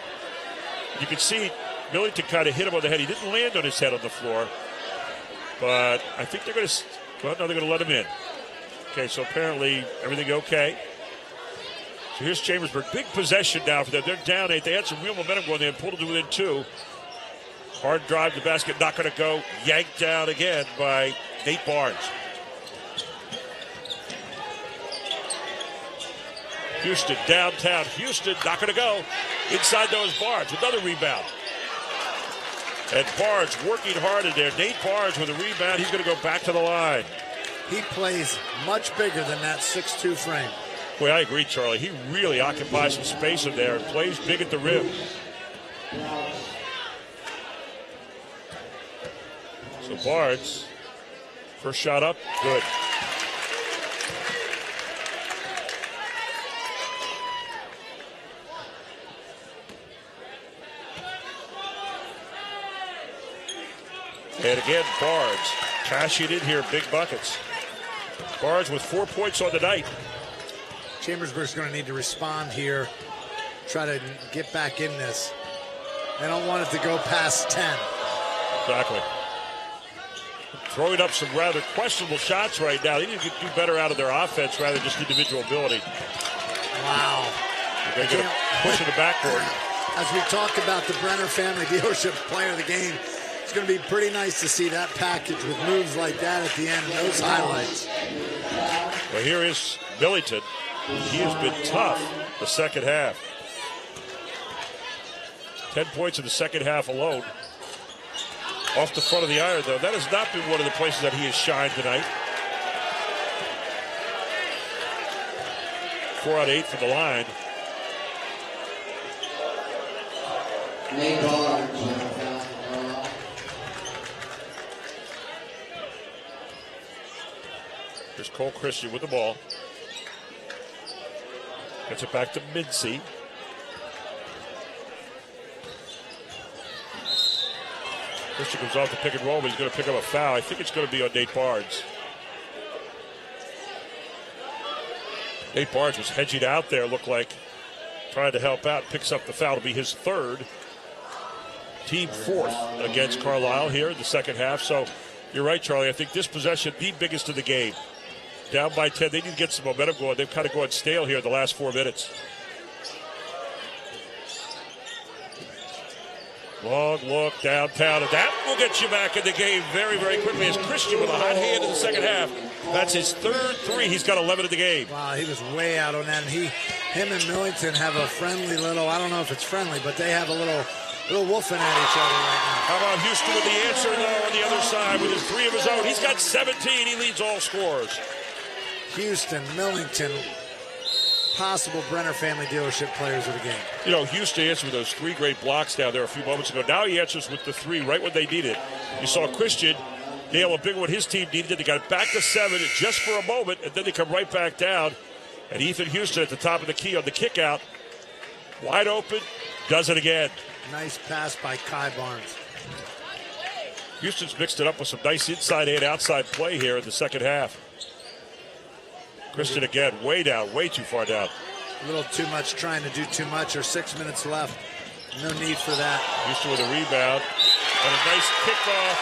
You can see Millington kind of hit him on the head. He didn't land on his head on the floor. But I think they're going to, well, no, they're going to let him in. Okay, so apparently everything okay. So here's Chambersburg. Big possession now for them. They're down 8. They had some real momentum going. They pulled it to within 2. Hard drive to the basket. Not going to go. Yanked down again by Nate Barnes. Houston downtown. Houston not going to go. Inside those Barnes. Another rebound. And Barnes working hard in there. Nate Barnes with a rebound. He's going to go back to the line. He plays much bigger than that 6'2 frame. Boy, I agree, Charlie. He really occupies some space in there and plays big at the rim. So Barnes, first shot up, good. And again, Barnes cashing in here, big buckets. Barnes with 4 points on the night. Chambersburg's going to need to respond here, try to get back in this. They don't want it to go past 10. Exactly. Throwing up some rather questionable shots right now. They need to do better out of their offense rather than just individual ability. Wow. They're going to push in the backcourt. As we talk about the Brenner Family Dealership player of the game, it's going to be pretty nice to see that package with moves like that at the end and those highlights. Well, here is Millington. He has been tough the second half. 10 points in the second half alone. Off the front of the iron, though. That has not been one of the places that he has shined tonight. 4 out of 8 from the line. Here's Cole Christian with the ball. Gets it back to Mincy. Christian comes off the pick and roll, but he's going to pick up a foul. I think it's going to be on Nate Barnes. Nate Barnes was hedging out there, looked like trying to help out. Picks up the foul to be his third. Team fourth against Carlisle here in the second half. So You're right, Charlie. I think this possession, the biggest of the game. Down by 10. They need to get some momentum going. They've kind of gone stale here the last 4 minutes. Long look downtown, and that will get you back in the game very, very quickly as Christian with a hot hand in the second half. That's his third three. He's got 11 in the game. Wow, he was way out on that. And him and Millington have a friendly little, I don't know if it's friendly, but they have a little wolfing at each other right now. How about Houston with the answer, though, on the other side with his three of his own? He's got 17. He leads all scorers. Houston, Millington, possible Brenner family dealership players of the game. You know, Houston answered with those three great blocks down there a few moments ago. Now he answers with the three right when they need it. You saw Christian nail a big one his team needed. They got it back to 7 just for a moment, and then they come right back down. And Ethan Houston at the top of the key on the kick out. Wide open, does it again. Nice pass by Kai Barnes. Houston's mixed it up with some nice inside and outside play here in the second half. Christian again, way down, way too far down. A little too much, trying to do too much, or 6 minutes left. No need for that. Houston with a rebound. And a nice kickoff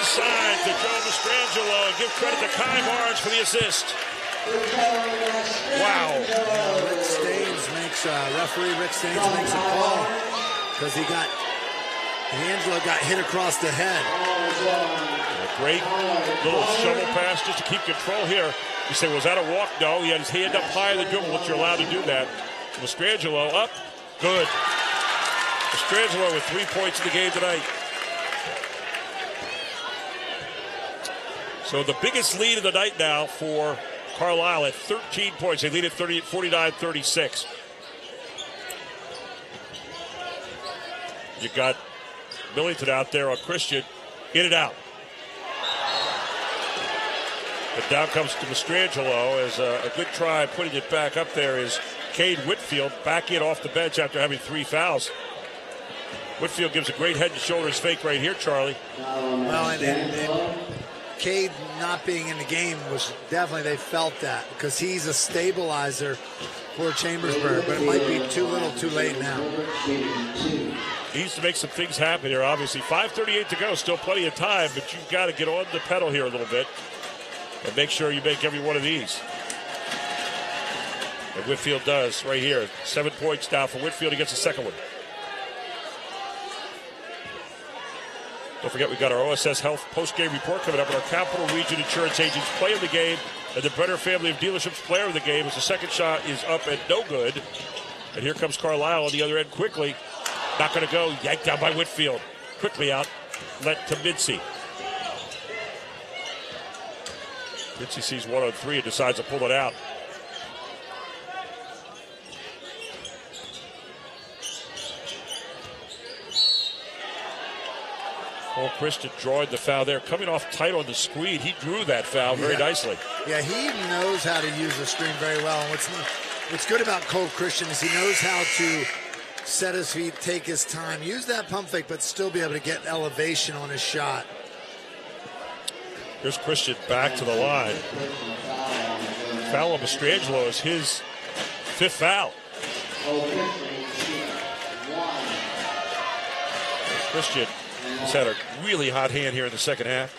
inside to Joe Mastrangelo. And give credit to Kai Barnes for the assist. Wow. Rick Staines makes, referee Rick Staines makes a call because D'Angelo got hit across the head. A great little shovel pass just to keep control here. You say, was that a walk? No, he had his hand up high in the dribble, which you're allowed to do that. Mastrangelo up, good. Mastrangelo with 3 points in the game tonight. So the biggest lead of the night now for Carlisle at 13 points. They lead at 49-36. You got Millington out there on Christian. In and out. But down comes to Mastrangelo as a good try putting it back up there is Cade Whitfield back in off the bench after having 3 fouls. Whitfield gives a great head and shoulders fake right here, Charlie. Well, and Cade not being in the game was definitely, they felt that because he's a stabilizer for Chambersburg, but it might be too little too late now. He needs to make some things happen here, obviously. 5:38 to go, still plenty of time, but you've got to get on the pedal here a little bit and make sure you make every one of these. And Whitfield does right here. 7 points now for Whitfield. He gets the second one. Don't forget, we've got our OSS Health post-game report coming up, and our Capital Region Insurance Agents play of the game, and the Brenner family of dealerships player of the game as the second shot is up and no good. And here comes Carlisle on the other end quickly. Not going to go. Yanked down by Whitfield. Quickly out. Let to Mincy. Mincy sees 1 on 3 and decides to pull it out. Paul Christian drawing the foul there. Coming off tight on the screen. He drew that foul very nicely. Yeah, he knows how to use the screen very well. And what's good about Cole Christian is he knows how to set his feet, take his time, use that pump fake, but still be able to get elevation on his shot. Here's Christian back to the line. Foul on Mastrangelo is his 5th foul. Christian has had a really hot hand here in the second half.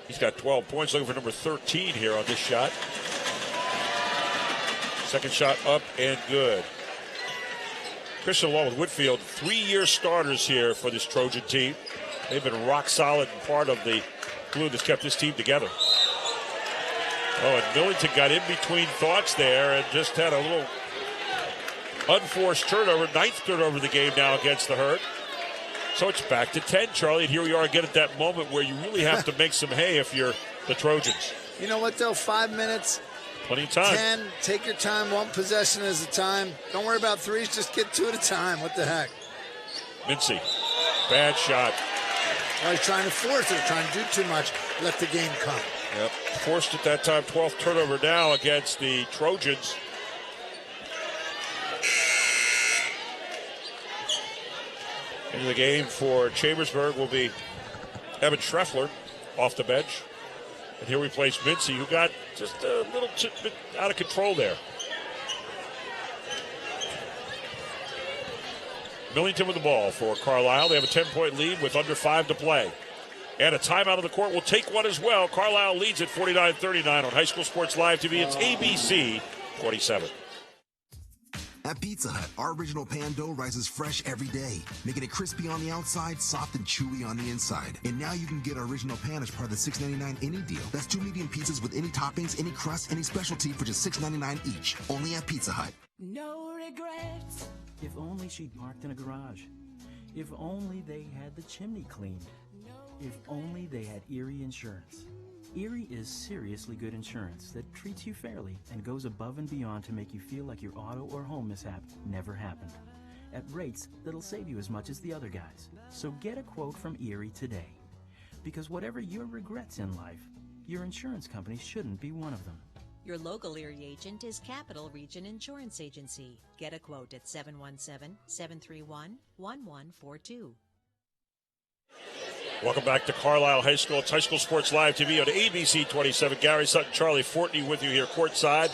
He's got 12 points, looking for number 13 here on this shot. Second shot up and good. Christian along with Whitfield, 3-year starters here for this Trojan team. They've been rock solid and part of the glue that's kept this team together. Oh, and Millington got in between thoughts there and just had a little unforced turnover, 9th turnover of the game now against the Herd. So it's back to 10, Charlie, and here we are again at that moment where you really have to make some hay if you're the Trojans. You know what, though? 5 minutes. Plenty of time. 10, take your time, one possession at a time. Don't worry about threes, just get 2 at a time. What the heck? Mincy, bad shot. Well, he's trying to force it, trying to do too much, let the game come. Yep, forced at that time, 12th turnover now against the Trojans. Into the game for Chambersburg will be Evan Schreffler off the bench. And here we place Mincy, who got just a little bit out of control there. Millington with the ball for Carlisle. They have a 10-point lead with under 5 to play. And a timeout of the court will take one as well. Carlisle leads at 49-39 on High School Sports Live TV. It's ABC 27. At Pizza Hut, our original pan dough rises fresh every day, making it crispy on the outside, soft and chewy on the inside. And now you can get our original pan as part of the $6.99 any deal. That's 2 medium pizzas with any toppings, any crust, any specialty for just $6.99 each. Only at Pizza Hut. No regrets. If only she'd parked in a garage. If only they had the chimney cleaned. If only they had Erie Insurance. Erie is seriously good insurance that treats you fairly and goes above and beyond to make you feel like your auto or home mishap never happened. At rates that'll save you as much as the other guys. So get a quote from Erie today. Because whatever your regrets in life, your insurance company shouldn't be one of them. Your local Erie agent is Capital Region Insurance Agency. Get a quote at 717-731-1142. Welcome back to Carlisle High School. It's High School Sports Live TV on ABC 27. Gary Sutton, Charlie Fortney with you here courtside.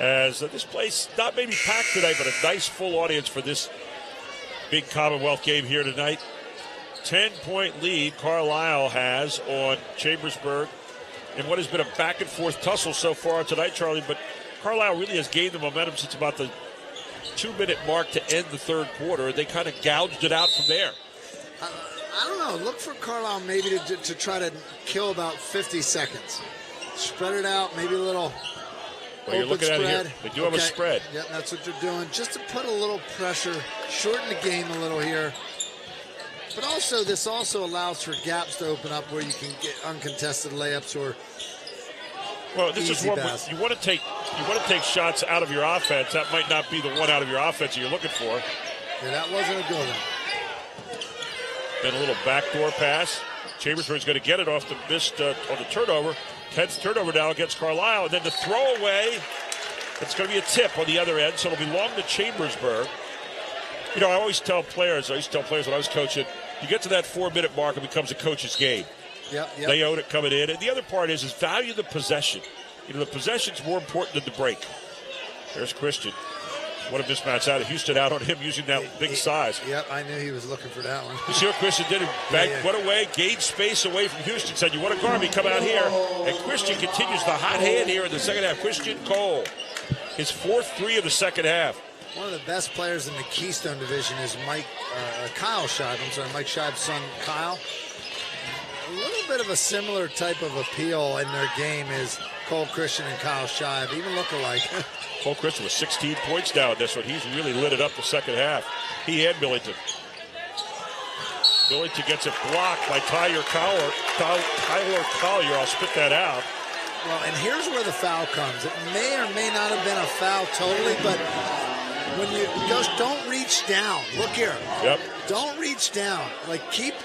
As this place, not maybe packed tonight, but a nice full audience for this big Commonwealth game here tonight. 10-point lead Carlisle has on Chambersburg in what has been a back-and-forth tussle so far tonight, Charlie. But Carlisle really has gained the momentum since about the 2-minute mark to end the third quarter. They kind of gouged it out from there. I don't know. Look for Carlisle maybe to try to kill about 50 seconds. Spread it out, maybe a little well, you're looking spread. At it here. They do have a spread. Yep, that's what they're doing. Just to put a little pressure, shorten the game a little here. But also, this also allows for gaps to open up where you can get uncontested layups or this is one you want to take shots out of your offense. That might not be the one out of your offense that you're looking for. Yeah, that wasn't a good one. Then a little backdoor pass. Chambersburg's going to get it off the missed on the turnover. 10th turnover now against Carlisle. And then the throwaway, it's going to be a tip on the other end, so it'll belong to Chambersburg. You know, I used to tell players when I was coaching, you get to that 4-minute mark, it becomes a coach's game. Yep. They own it coming in. And the other part is value the possession. You know, the possession's more important than the break. There's Christian. What a mismatch out of Houston out on him using that big size. Yep, I knew he was looking for that one. You see what Christian did? Went away, gained space away from Houston. Said, you want a guard me, come out here. And Christian continues the hot hand here in the second half. Christian Cole, his 4th 3 of the second half. One of the best players in the Keystone Division is Kyle Scheib. Mike Scheib's son, Kyle. A little bit of a similar type of appeal in their game is Cole Christian and Kyle Scheib, even look alike. Cole Christian with 16 points now in this one. He's really lit it up the second half. He and Millington. Millington gets it blocked by Tyler Collier. I'll spit that out. Well, and here's where the foul comes. It may or may not have been a foul totally, but when you don't reach down. Look here. Yep. Don't reach down.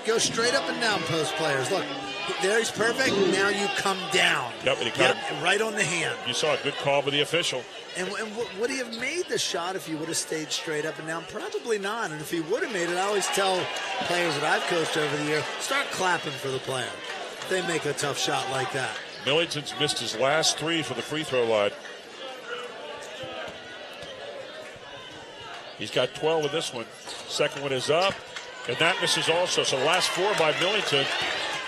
Go straight up and down, post players. Look, there he's perfect. Now you come down. Yep, and he got him right on the hand. You saw a good call by the official. And would he have made the shot if he would have stayed straight up and down? Probably not. And if he would have made it, I always tell players that I've coached over the year, start clapping for the player if they make a tough shot like that. Millington's missed his last 3 for the free throw line. He's got 12 with this one. Second one is up, and that misses also. So the last 4 by Millington.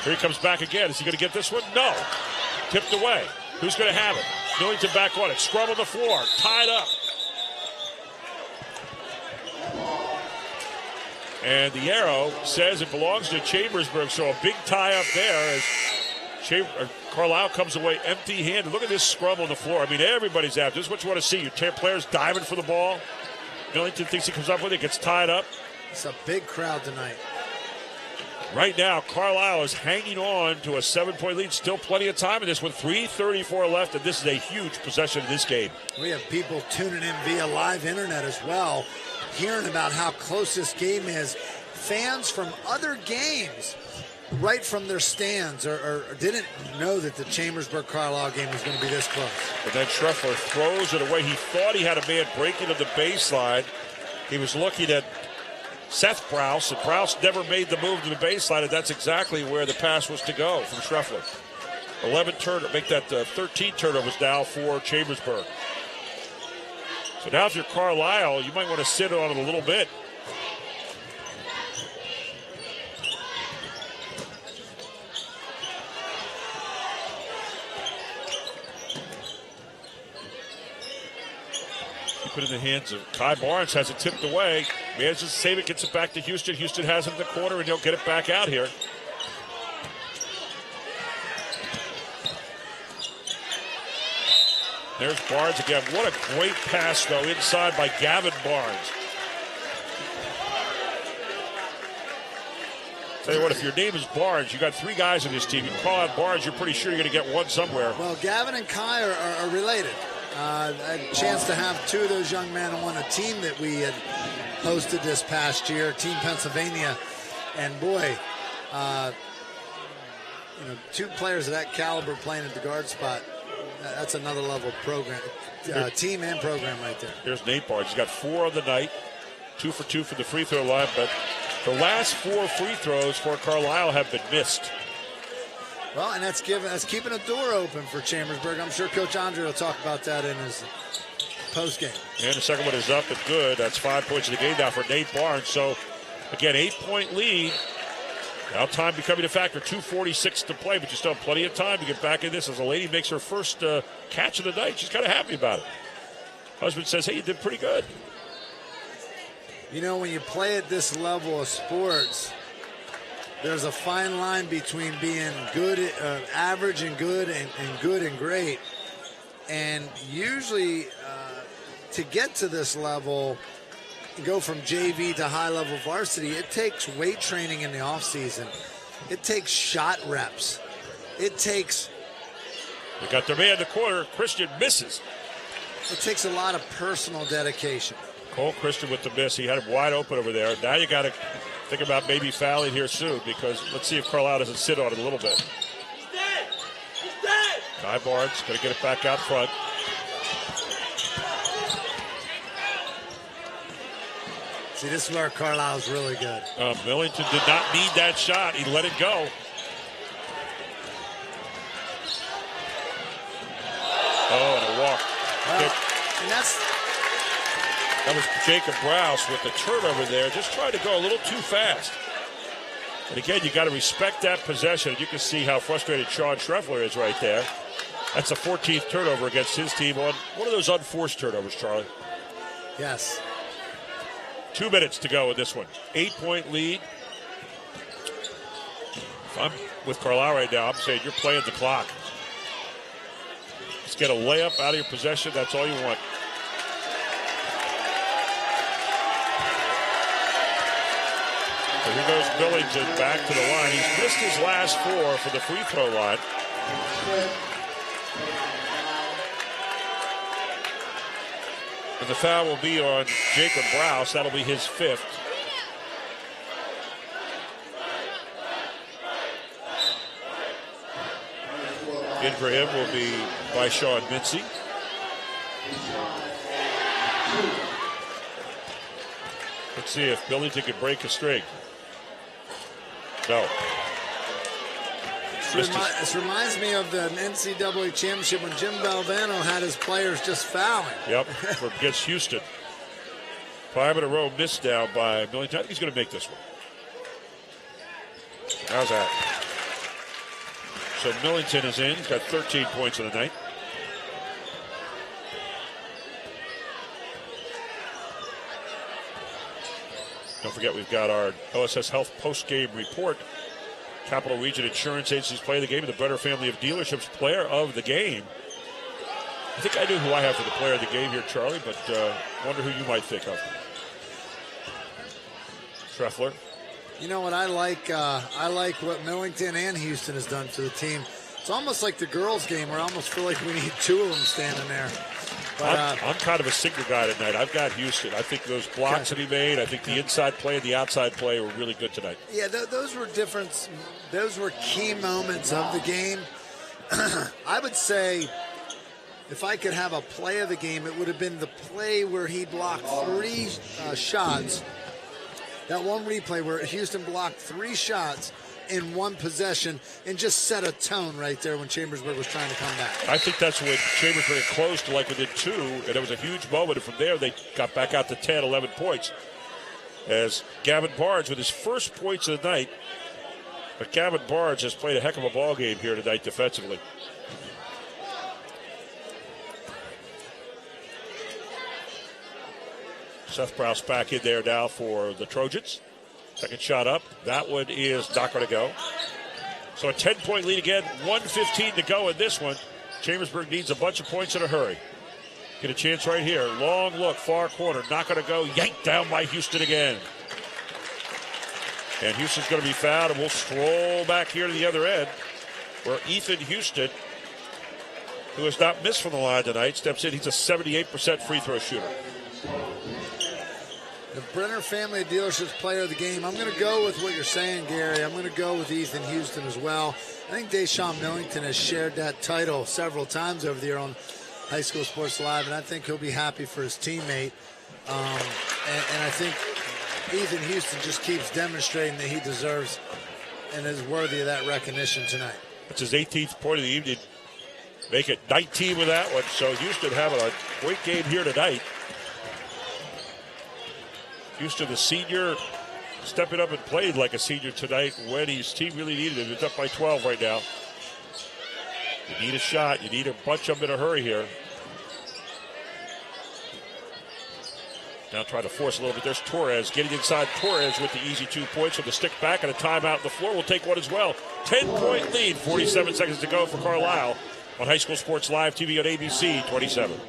Here he comes back again. Is he going to get this one? No. Tipped away. Who's going to have it? Millington back on it. Scrum on the floor. Tied up. And the arrow says it belongs to Chambersburg. So a big tie up there as Carlisle comes away empty-handed. Look at this scrum on the floor. I mean, everybody's after. This is what you want to see. Your players diving for the ball. Millington thinks he comes up with it, gets tied up. It's a big crowd tonight. Right now, Carlisle is hanging on to a 7-point lead. Still plenty of time in this one. 3:34 left, and this is a huge possession in this game. We have people tuning in via live internet as well, hearing about how close this game is. Fans from other games, right from their stands, or didn't know that the Chambersburg-Carlisle game was going to be this close. And then Schreffler throws it away. He thought he had a man breaking to the baseline. He was looking at Seth Prowse, and Prowse never made the move to the baseline, and that's exactly where the pass was to go from Schreffler. 11 turnovers, make that 13 turnovers now for Chambersburg. So now if you're Carlisle, you might want to sit on it a little bit. it in the hands of Kai Barnes. Has it tipped away. Manages to save it, gets it back to Houston. Houston has it in the corner, and he'll get it back out here. There's Barnes again. What a great pass, though, inside by Gavin Barnes. Tell you what, if your name is Barnes, you got 3 guys on this team. You call out Barnes, you're pretty sure you're going to get one somewhere. Well, Gavin and Kai are related. I had a chance to have 2 of those young men on a team that we had hosted this past year, Team Pennsylvania. And boy, 2 players of that caliber playing at the guard spot, that's another level program, team and program right there. There's Nate Barnes. He's got 4 on the night, 2 for 2 from the free throw line, but the last 4 free throws for Carlisle have been missed. Well, and that's keeping a door open for Chambersburg. I'm sure Coach Andre will talk about that in his postgame. And the second one is up and good. That's 5 points in the game now for Nate Barnes. So, again, 8-point lead. Now time becoming a factor. 2:46 to play, but you still have plenty of time to get back in this as a lady makes her first catch of the night. She's kind of happy about it. Husband says, hey, you did pretty good. You know, when you play at this level of sports, there's a fine line between being good, average and good, and good and great. And usually, to get to this level, go from JV to high-level varsity, it takes weight training in the off-season. It takes shot reps. It takes... They got their man in the corner. Christian misses. It takes a lot of personal dedication. Cole Christian with the miss. He had him wide open over there. Now you got to think about maybe fouling here soon, because let's see if Carlisle doesn't sit on it a little bit. Kai Barnes going to get it back out front. See, this is where Carlisle's really good. Millington did not need that shot. He let it go. Oh, and a walk. Well, and that was Jacob Browse with the turnover there. Just tried to go a little too fast. And again, you got to respect that possession. You can see how frustrated Sean Schreffler is right there. That's a 14th turnover against his team on one of those unforced turnovers, Charlie. Yes. 2 minutes to go in this one. 8-point lead. If I'm with Carlisle right now, I'm saying you're playing the clock. Just get a layup out of your possession. That's all you want. So here goes Billington back to the line. He's missed his last 4 for the free throw line. And the foul will be on Jacob Browse. That'll be his 5th. In for him will be by Sean Mincy. Let's see if Billington can break a streak. No. This reminds me of the NCAA championship when Jim Valvano had his players just fouling. Yep, against Houston. 5 in a row missed now by Millington. I think he's going to make this one. How's that? So Millington is in. He's got 13 points in the night. Don't forget, we've got our OSS Health post-game report. Capital Region Insurance Agency's Player of the Game, and the Brenner family of dealerships Player of the Game. I think I knew who I have for the Player of the Game here, Charlie, but wonder who you might think of. Schreffler. You know what I like? I like what Millington and Houston has done to the team. It's almost like the girls' game where I almost feel like we need 2 of them standing there. But, I'm kind of a single guy tonight. I've got Houston. I think those blocks that he made, I think the inside play and the outside play were really good tonight. Yeah, those were different. Those were key moments of the game. I would say if I could have a play of the game, it would have been the play where he blocked 3 shots. That one replay where Houston blocked 3 shots in one possession and just set a tone right there when Chambersburg was trying to come back. I think that's when Chambersburg closed to like within 2, and it was a huge moment. And from there, they got back out to 10, 11 points. As Gavin Barnes with his first points of the night. But Gavin Barnes has played a heck of a ball game here tonight defensively. Seth Prowse back in there now for the Trojans. Second shot up. That one is not going to go. So a 10-point lead again. 1:15 to go in this one. Chambersburg needs a bunch of points in a hurry. Get a chance right here. Long look, far corner. Not going to go. Yanked down by Houston again. And Houston's going to be fouled, and we'll stroll back here to the other end where Ethan Houston, who has not missed from the line tonight, steps in. He's a 78% free throw shooter. The Brenner Family Dealerships player of the game. I'm going to go with what you're saying, Gary. I'm going to go with Ethan Houston as well. I think Deshaun Millington has shared that title several times over the year on High School Sports Live, and I think he'll be happy for his teammate. And I think Ethan Houston just keeps demonstrating that he deserves and is worthy of that recognition tonight. That's his 18th point of the evening. Make it 19 with that one. So Houston having a great game here tonight. Houston, the senior, stepping up and played like a senior tonight when his team really needed it. It's up by 12 right now. You need a shot. You need a bunch of them in a hurry here. Now trying to force a little bit. There's Torres getting inside. Torres with the easy 2 points with the stick back and a timeout on the floor. Will take one as well. 10-point lead. 47 seconds to go for Carlisle on High School Sports Live TV on ABC 27.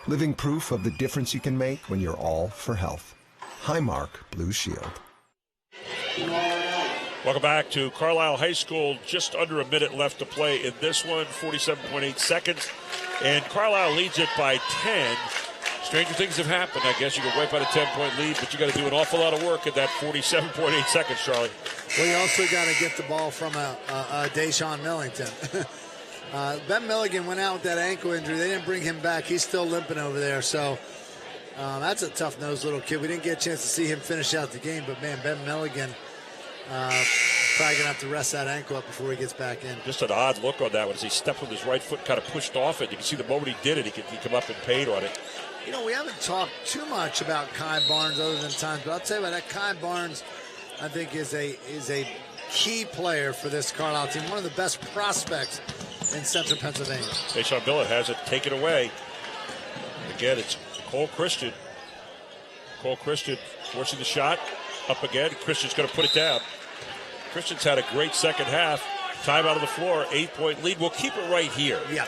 Living proof of the difference you can make when you're all for health. Highmark Blue Shield. Welcome back to Carlisle High School. Just under a minute left to play in this one. 47.8 seconds. And Carlisle leads it by 10. Stranger things have happened. I guess you can wipe out a 10-point lead, but you got to do an awful lot of work at that 47.8 seconds, Charlie. Well, you also got to get the ball from a Deshaun Millington. Ben Milligan went out with that ankle injury. They didn't bring him back. He's still limping over there. So that's a tough-nosed little kid. We didn't get a chance to see him finish out the game, but, man, Ben Milligan probably going to have to rest that ankle up before he gets back in. Just an odd look on that one as he stepped with his right foot, kind of pushed off it. You can see the moment he did it, he come up and paid on it. You know, we haven't talked too much about Kai Barnes other than times, but I'll tell you what, that Kai Barnes, I think, is a key player for this Carlisle team. One of the best prospects in Central Pennsylvania. Deshaun Billett has it taken away. Again, it's Cole Christian. Cole Christian forcing the shot. Up again. Christian's going to put it down. Christian's had a great second half. Time out of the floor. 8-point lead. We'll keep it right here. Yeah.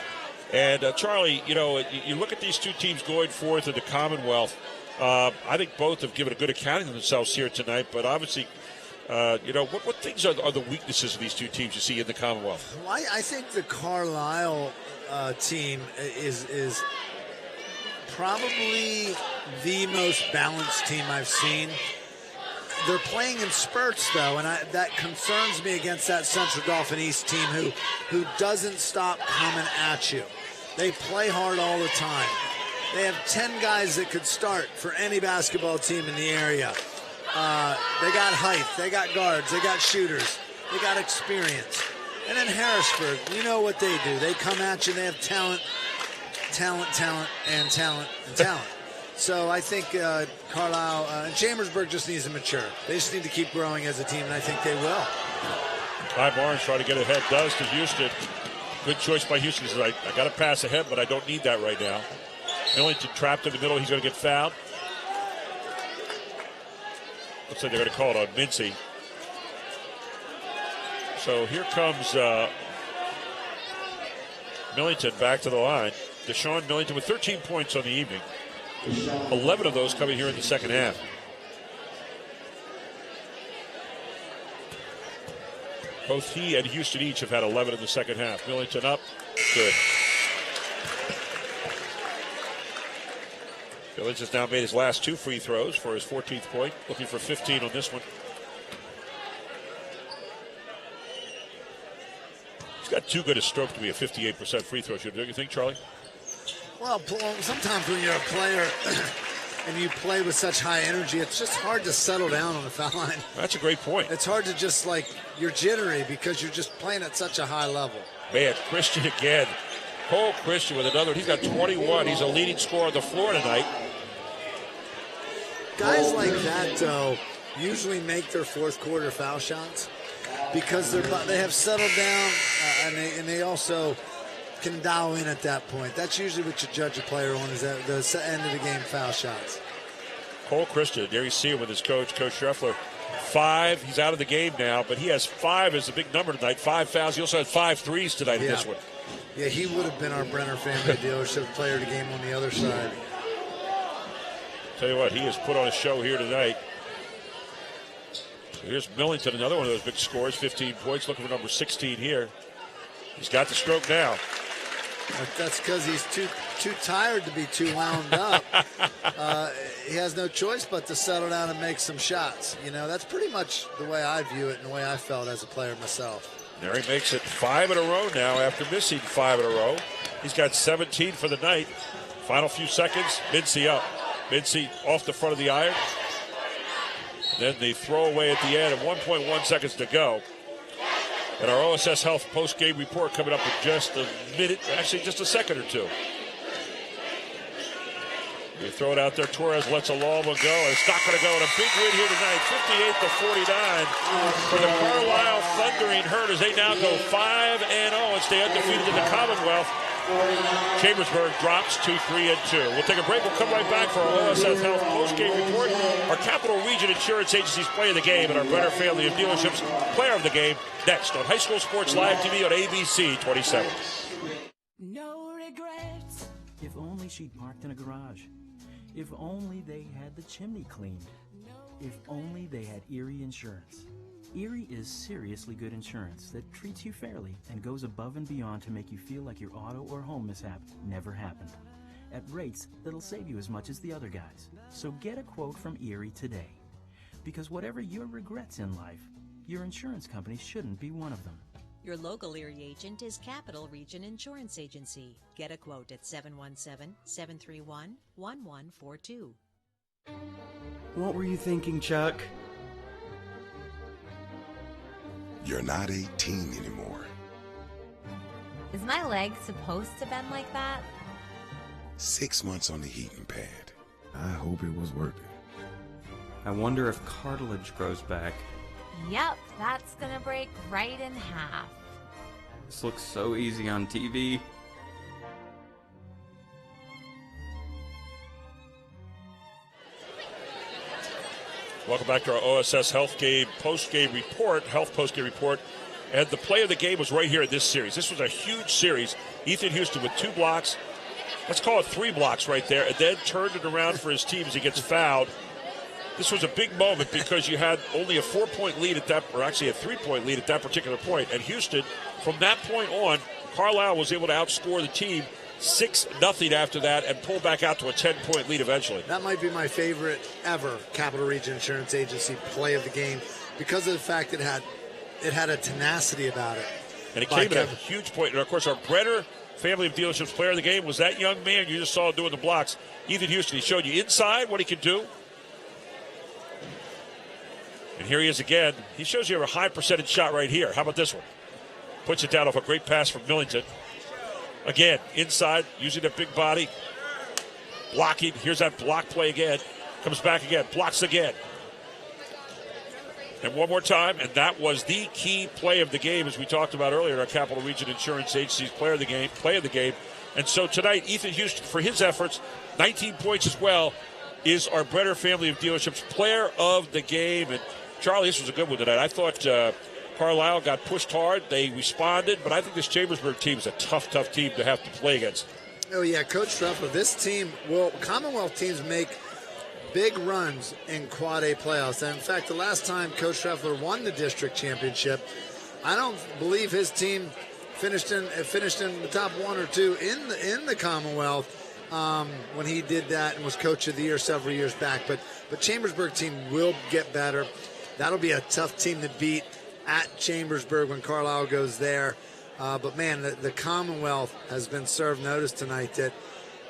And, Charlie, you know, you look at these two teams going forth in the Commonwealth. I think both have given a good accounting of themselves here tonight, but obviously, you know, what things are the weaknesses of these two teams you see in the Commonwealth? Well, I think the Carlisle team is probably the most balanced team I've seen. They're playing in spurts, though, and that concerns me against that Central Dauphin East team who doesn't stop coming at you. They play hard all the time. They have 10 guys that could start for any basketball team in the area. They got height, they got guards, they got shooters, they got experience. And then Harrisburg, you know what they do. They come at you, they have talent, and talent. So I think Carlisle and Chambersburg just needs to mature. They just need to keep growing as a team, and I think they will. Kai Barnes trying to get ahead, does to Houston. Good choice by Houston. He says, I got to pass ahead, but I don't need that right now. Millington trapped in the middle. He's going to get fouled. Looks like they're going to call it on Mincy. So here comes Millington back to the line. Deshaun Millington with 13 points on the evening. 11 of those coming here in the second half. Both he and Houston each have had 11 in the second half. Millington up. Good. Village has now made his last 2 free throws for his 14th point. Looking for 15 on this one. He's got too good a stroke to be a 58% free throw shooter. Don't you think, Charlie? Well, sometimes when you're a player and you play with such high energy, it's just hard to settle down on the foul line. That's a great point. It's hard to just, you're jittery because you're just playing at such a high level. Man, Christian again. Cole Christian with another. He's got 21. He's a leading scorer on the floor tonight. Guys like that, though, usually make their fourth quarter foul shots because they have settled down and they also can dial in at that point. That's usually what you judge a player on, is at the end of the game foul shots. Cole Christian, there you see him with his coach, Coach Schreffler. 5, he's out of the game now, but he has 5 as a big number tonight. 5 fouls. He also had 5 threes tonight in this one. Yeah, he would have been our Brenner family dealership player of the game on the other side. Tell you what, he has put on a show here tonight. Here's Millington, another one of those big scores, 15 points, looking for number 16 here. He's got the stroke now. That's because he's too tired to be too wound up. He has no choice but to settle down and make some shots. That's pretty much the way I view it and the way I felt as a player myself. There he makes it 5 in a row now after missing 5 in a row. He's got 17 for the night. Final few seconds, Mincy up. Mincy off the front of the iron. Then the throwaway at the end at 1.1 seconds to go. And our OSS Health post-game report coming up in just a minute, actually just a second or two. You throw it out there. Torres lets a long one go. It's not going to go. And a big win here tonight, 58-49 for the Carlisle Thundering Herd as they now go 5-0 and stay undefeated in the Commonwealth. Chambersburg drops to 3-2. We'll take a break. We'll come right back for our OSS Health post-game report, our Capital Region Insurance Agency's play of the game, and our Brenner family of dealerships player of the game next on High School Sports Live TV on ABC 27. No regrets. If only she'd parked in a garage. If only they had the chimney cleaned. If only they had Erie Insurance. Erie is seriously good insurance that treats you fairly and goes above and beyond to make you feel like your auto or home mishap never happened, at rates that'll save you as much as the other guys. So get a quote from Erie today. Because whatever your regrets in life, your insurance company shouldn't be one of them. Your local Erie agent is Capital Region Insurance Agency. Get a quote at 717-731-1142. What were you thinking, Chuck? You're not 18 anymore. Is my leg supposed to bend like that? 6 months on the heating pad. I hope it was worth it. I wonder if cartilage grows back. Yep, that's gonna break right in half. This looks so easy on TV. Welcome back to our OSS Health Game post-game report, Health post-game report. And the play of the game was right here in this series. This was a huge series. Ethan Houston with 2 blocks. Let's call it 3 blocks right there. And then turned it around for his team as he gets fouled. This was a big moment because you had only a 4-point lead at that, or actually a 3-point lead at that particular point. And Houston, from that point on, Carlisle was able to outscore the team 6-0 after that and pull back out to a 10-point lead eventually. That might be my favorite ever Capital Region Insurance Agency play of the game because of the fact it had a tenacity about it. And it came at a huge point. And, of course, our Brenner family of dealerships player of the game was that young man you just saw doing the blocks, Ethan Houston. He showed you inside what he could do. And here he is again. He shows you a high percentage shot right here. How about this one? Puts it down off a great pass from Millington. Again, inside, using that big body. Blocking. Here's that block play again. Comes back again. Blocks again. And one more time, and that was the key play of the game, as we talked about earlier in our Capital Region Insurance Agency's play of the game. And so tonight, Ethan Houston, for his efforts, 19 points as well, is our Brenner family of dealerships player of the game. And Charlie, this was a good one tonight. I thought Carlisle got pushed hard. They responded, but I think this Chambersburg team is a tough team to have to play against. Oh, yeah, Coach Schreffler, this team, Commonwealth teams make big runs in Quad A playoffs. And in fact, the last time Coach Schreffler won the district championship, I don't believe his team finished in the top 1 or 2 in the Commonwealth when he did that and was Coach of the Year several years back. But Chambersburg team will get better. That'll be a tough team to beat at Chambersburg when Carlisle goes there. But, man, the Commonwealth has been served notice tonight that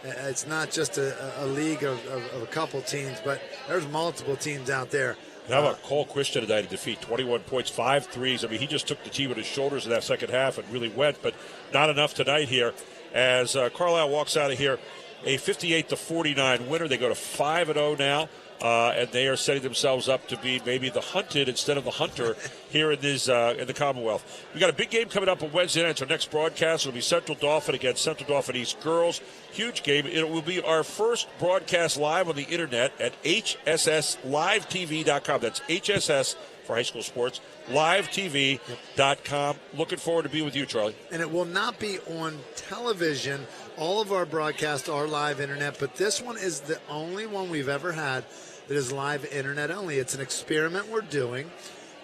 It's not just a league of a couple teams, but there's multiple teams out there. And how about Cole Christian tonight to defeat 21 points, 5 threes. I mean, he just took the team on his shoulders in that second half and really went, but not enough tonight here as Carlisle walks out of here a 58-49 winner. They go to 5-0 now. And they are setting themselves up to be maybe the hunted instead of the hunter here in the Commonwealth. We got a big game coming up on Wednesday night. It's our next broadcast. It'll be Central Dauphin against Central Dauphin East girls. Huge game. It will be our first broadcast live on the internet at hsslivetv.com. That's HSS for high school sports, livetv.com. Looking forward to being with you, Charlie. And it will not be on television. All of our broadcasts are live internet, but this one is the only one we've ever had that is live internet only. It's an experiment we're doing,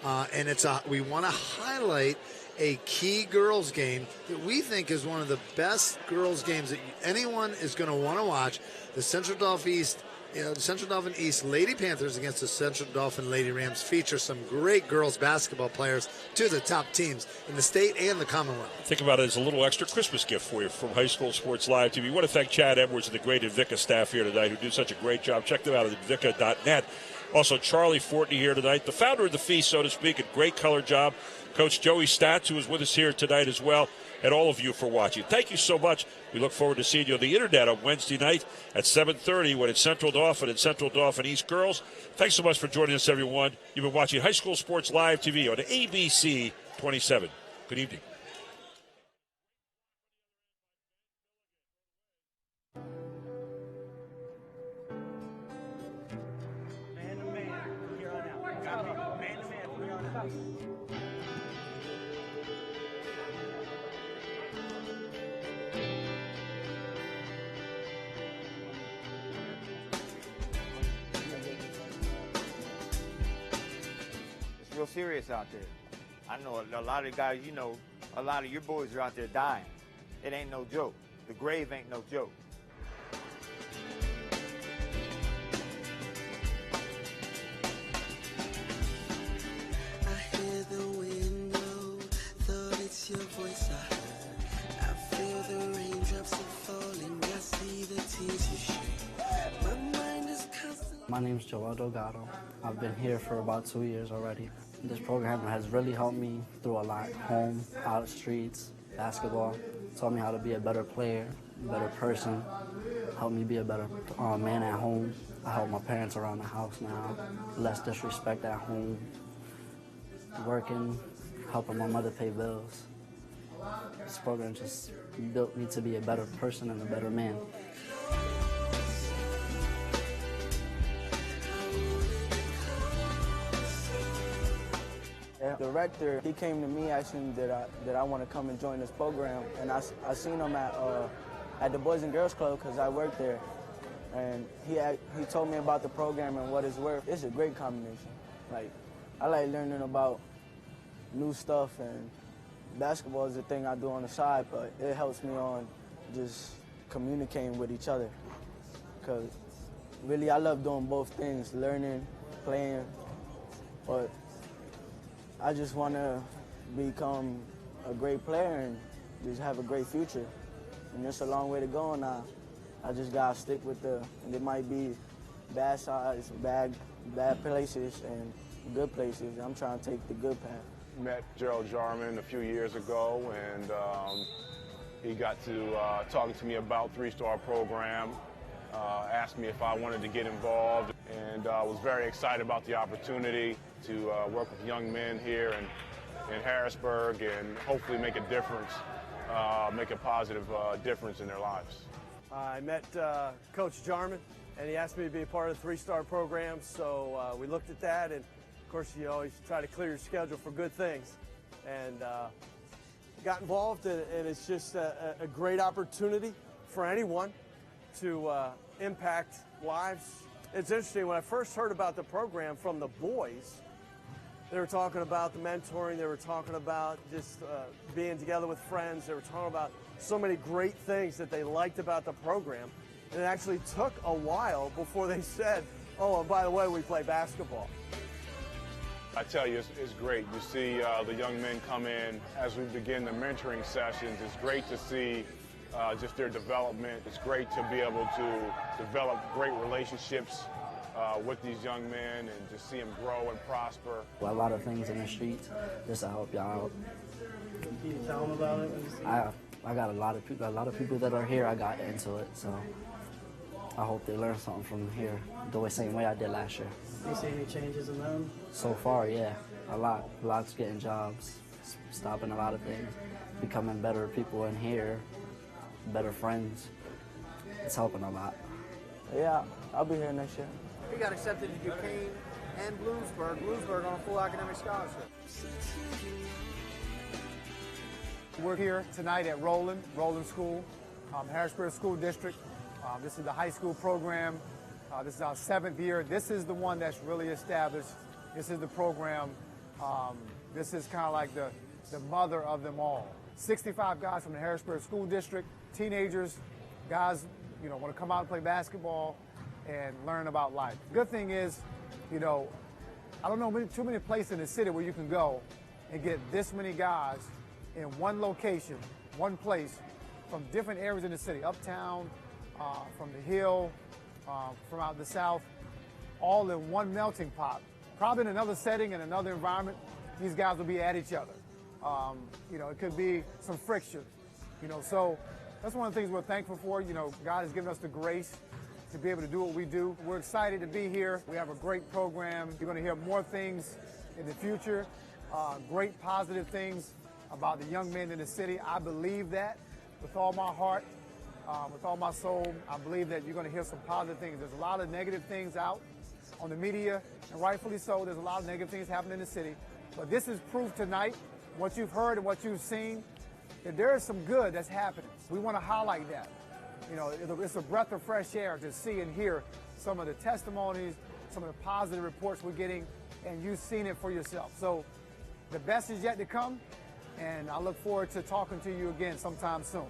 and we want to highlight a key girls game that we think is one of the best girls games that anyone is going to want to watch. The Central Dauphin East Lady Panthers against the Central Dauphin Lady Rams feature some great girls basketball players, two of the top teams in the state and the Commonwealth. Think about it as a little extra Christmas gift for you from High School Sports Live TV. We want to thank Chad Edwards and the great Invicta staff here tonight who do such a great job. Check them out at invicta.net. Also, Charlie Fortney here tonight, the founder of the feast, so to speak, a great color job. Coach Joey Statz, who is with us here tonight as well, and all of you for watching. Thank you so much. We look forward to seeing you on the internet on Wednesday night at 7:30 when it's Central Dauphin and Central Dauphin East girls. Thanks so much for joining us, everyone. You've been watching High School Sports Live TV on ABC 27. Good evening. Real serious out there. I know a lot of guys, a lot of your boys are out there dying. It ain't no joke. The grave ain't no joke. I hear the window, thought it's your voice I heard. I feel the raindrops are falling, I see the tears you shed. My mind is constantly... My name is Joel Delgado. I've been here for about 2 years already. This program has really helped me through a lot. Home, out of streets, basketball. Taught me how to be a better player, a better person. Helped me be a better man at home. I help my parents around the house now. Less disrespect at home. Working, helping my mother pay bills. This program just built me to be a better person and a better man. The rector, he came to me asking that I want to come and join this program, and I seen him at the Boys and Girls Club because I worked there, and he told me about the program and what it's worth. It's a great combination. Like, I like learning about new stuff, and basketball is the thing I do on the side, but it helps me on just communicating with each other, because really I love doing both things, learning, playing, but I just want to become a great player and just have a great future. And there's a long way to go, and I just got to stick with and there might be bad sides, bad places, and good places. I'm trying to take the good path. Met Gerald Jarman a few years ago, and he got to talking to me about three-star program, asked me if I wanted to get involved, and was very excited about the opportunity to work with young men here in Harrisburg and hopefully make a difference, make a positive difference in their lives. I met Coach Jarman, and he asked me to be a part of the three-star program, so we looked at that, and of course you always try to clear your schedule for good things, and got involved, and it's just a great opportunity for anyone to impact lives. It's interesting, when I first heard about the program from the boys, they were talking about the mentoring, they were talking about just being together with friends, they were talking about so many great things that they liked about the program. And it actually took a while before they said, oh, and by the way, we play basketball. I tell you, it's great. You see the young men come in as we begin the mentoring sessions. It's great to see just their development. It's great to be able to develop great relationships with these young men and just see them grow and prosper. A lot of things in the streets just to help y'all out. Can you tell them about it? I got a lot of people that are here. I got into it, so I hope they learn something from here the same way I did last year. You see any changes in them? So far, yeah, a lot. Lots getting jobs, stopping a lot of things, becoming better people in here, better friends. It's helping a lot. Yeah, I'll be here next year. He got accepted to Duquesne and Bloomsburg on a full academic scholarship. We're here tonight at Roland School, Harrisburg School District. This is the high school program. This is our 7th year. This is the one that's really established. This is the program. This is kind of like the mother of them all. 65 guys from the Harrisburg School District, teenagers, guys, want to come out and play basketball and learn about life. Good thing is, I don't know too many places in the city where you can go and get this many guys in one location, one place, from different areas in the city, uptown, from the Hill, from out the south, all in one melting pot. Probably in another setting, in another environment, these guys will be at each other. It could be some friction, so that's one of the things we're thankful for. God has given us the grace to be able to do what we do. We're excited to be here. We have a great program. You're going to hear more things in the future, great positive things about the young men in the city. I believe that with all my heart, with all my soul. I believe that you're going to hear some positive things. There's a lot of negative things out on the media, and rightfully so. There's a lot of negative things happening in the city. But this is proof tonight, what you've heard and what you've seen, that there is some good that's happening. We want to highlight that. It's a breath of fresh air to see and hear some of the testimonies, some of the positive reports we're getting, and you've seen it for yourself. So the best is yet to come, and I look forward to talking to you again sometime soon.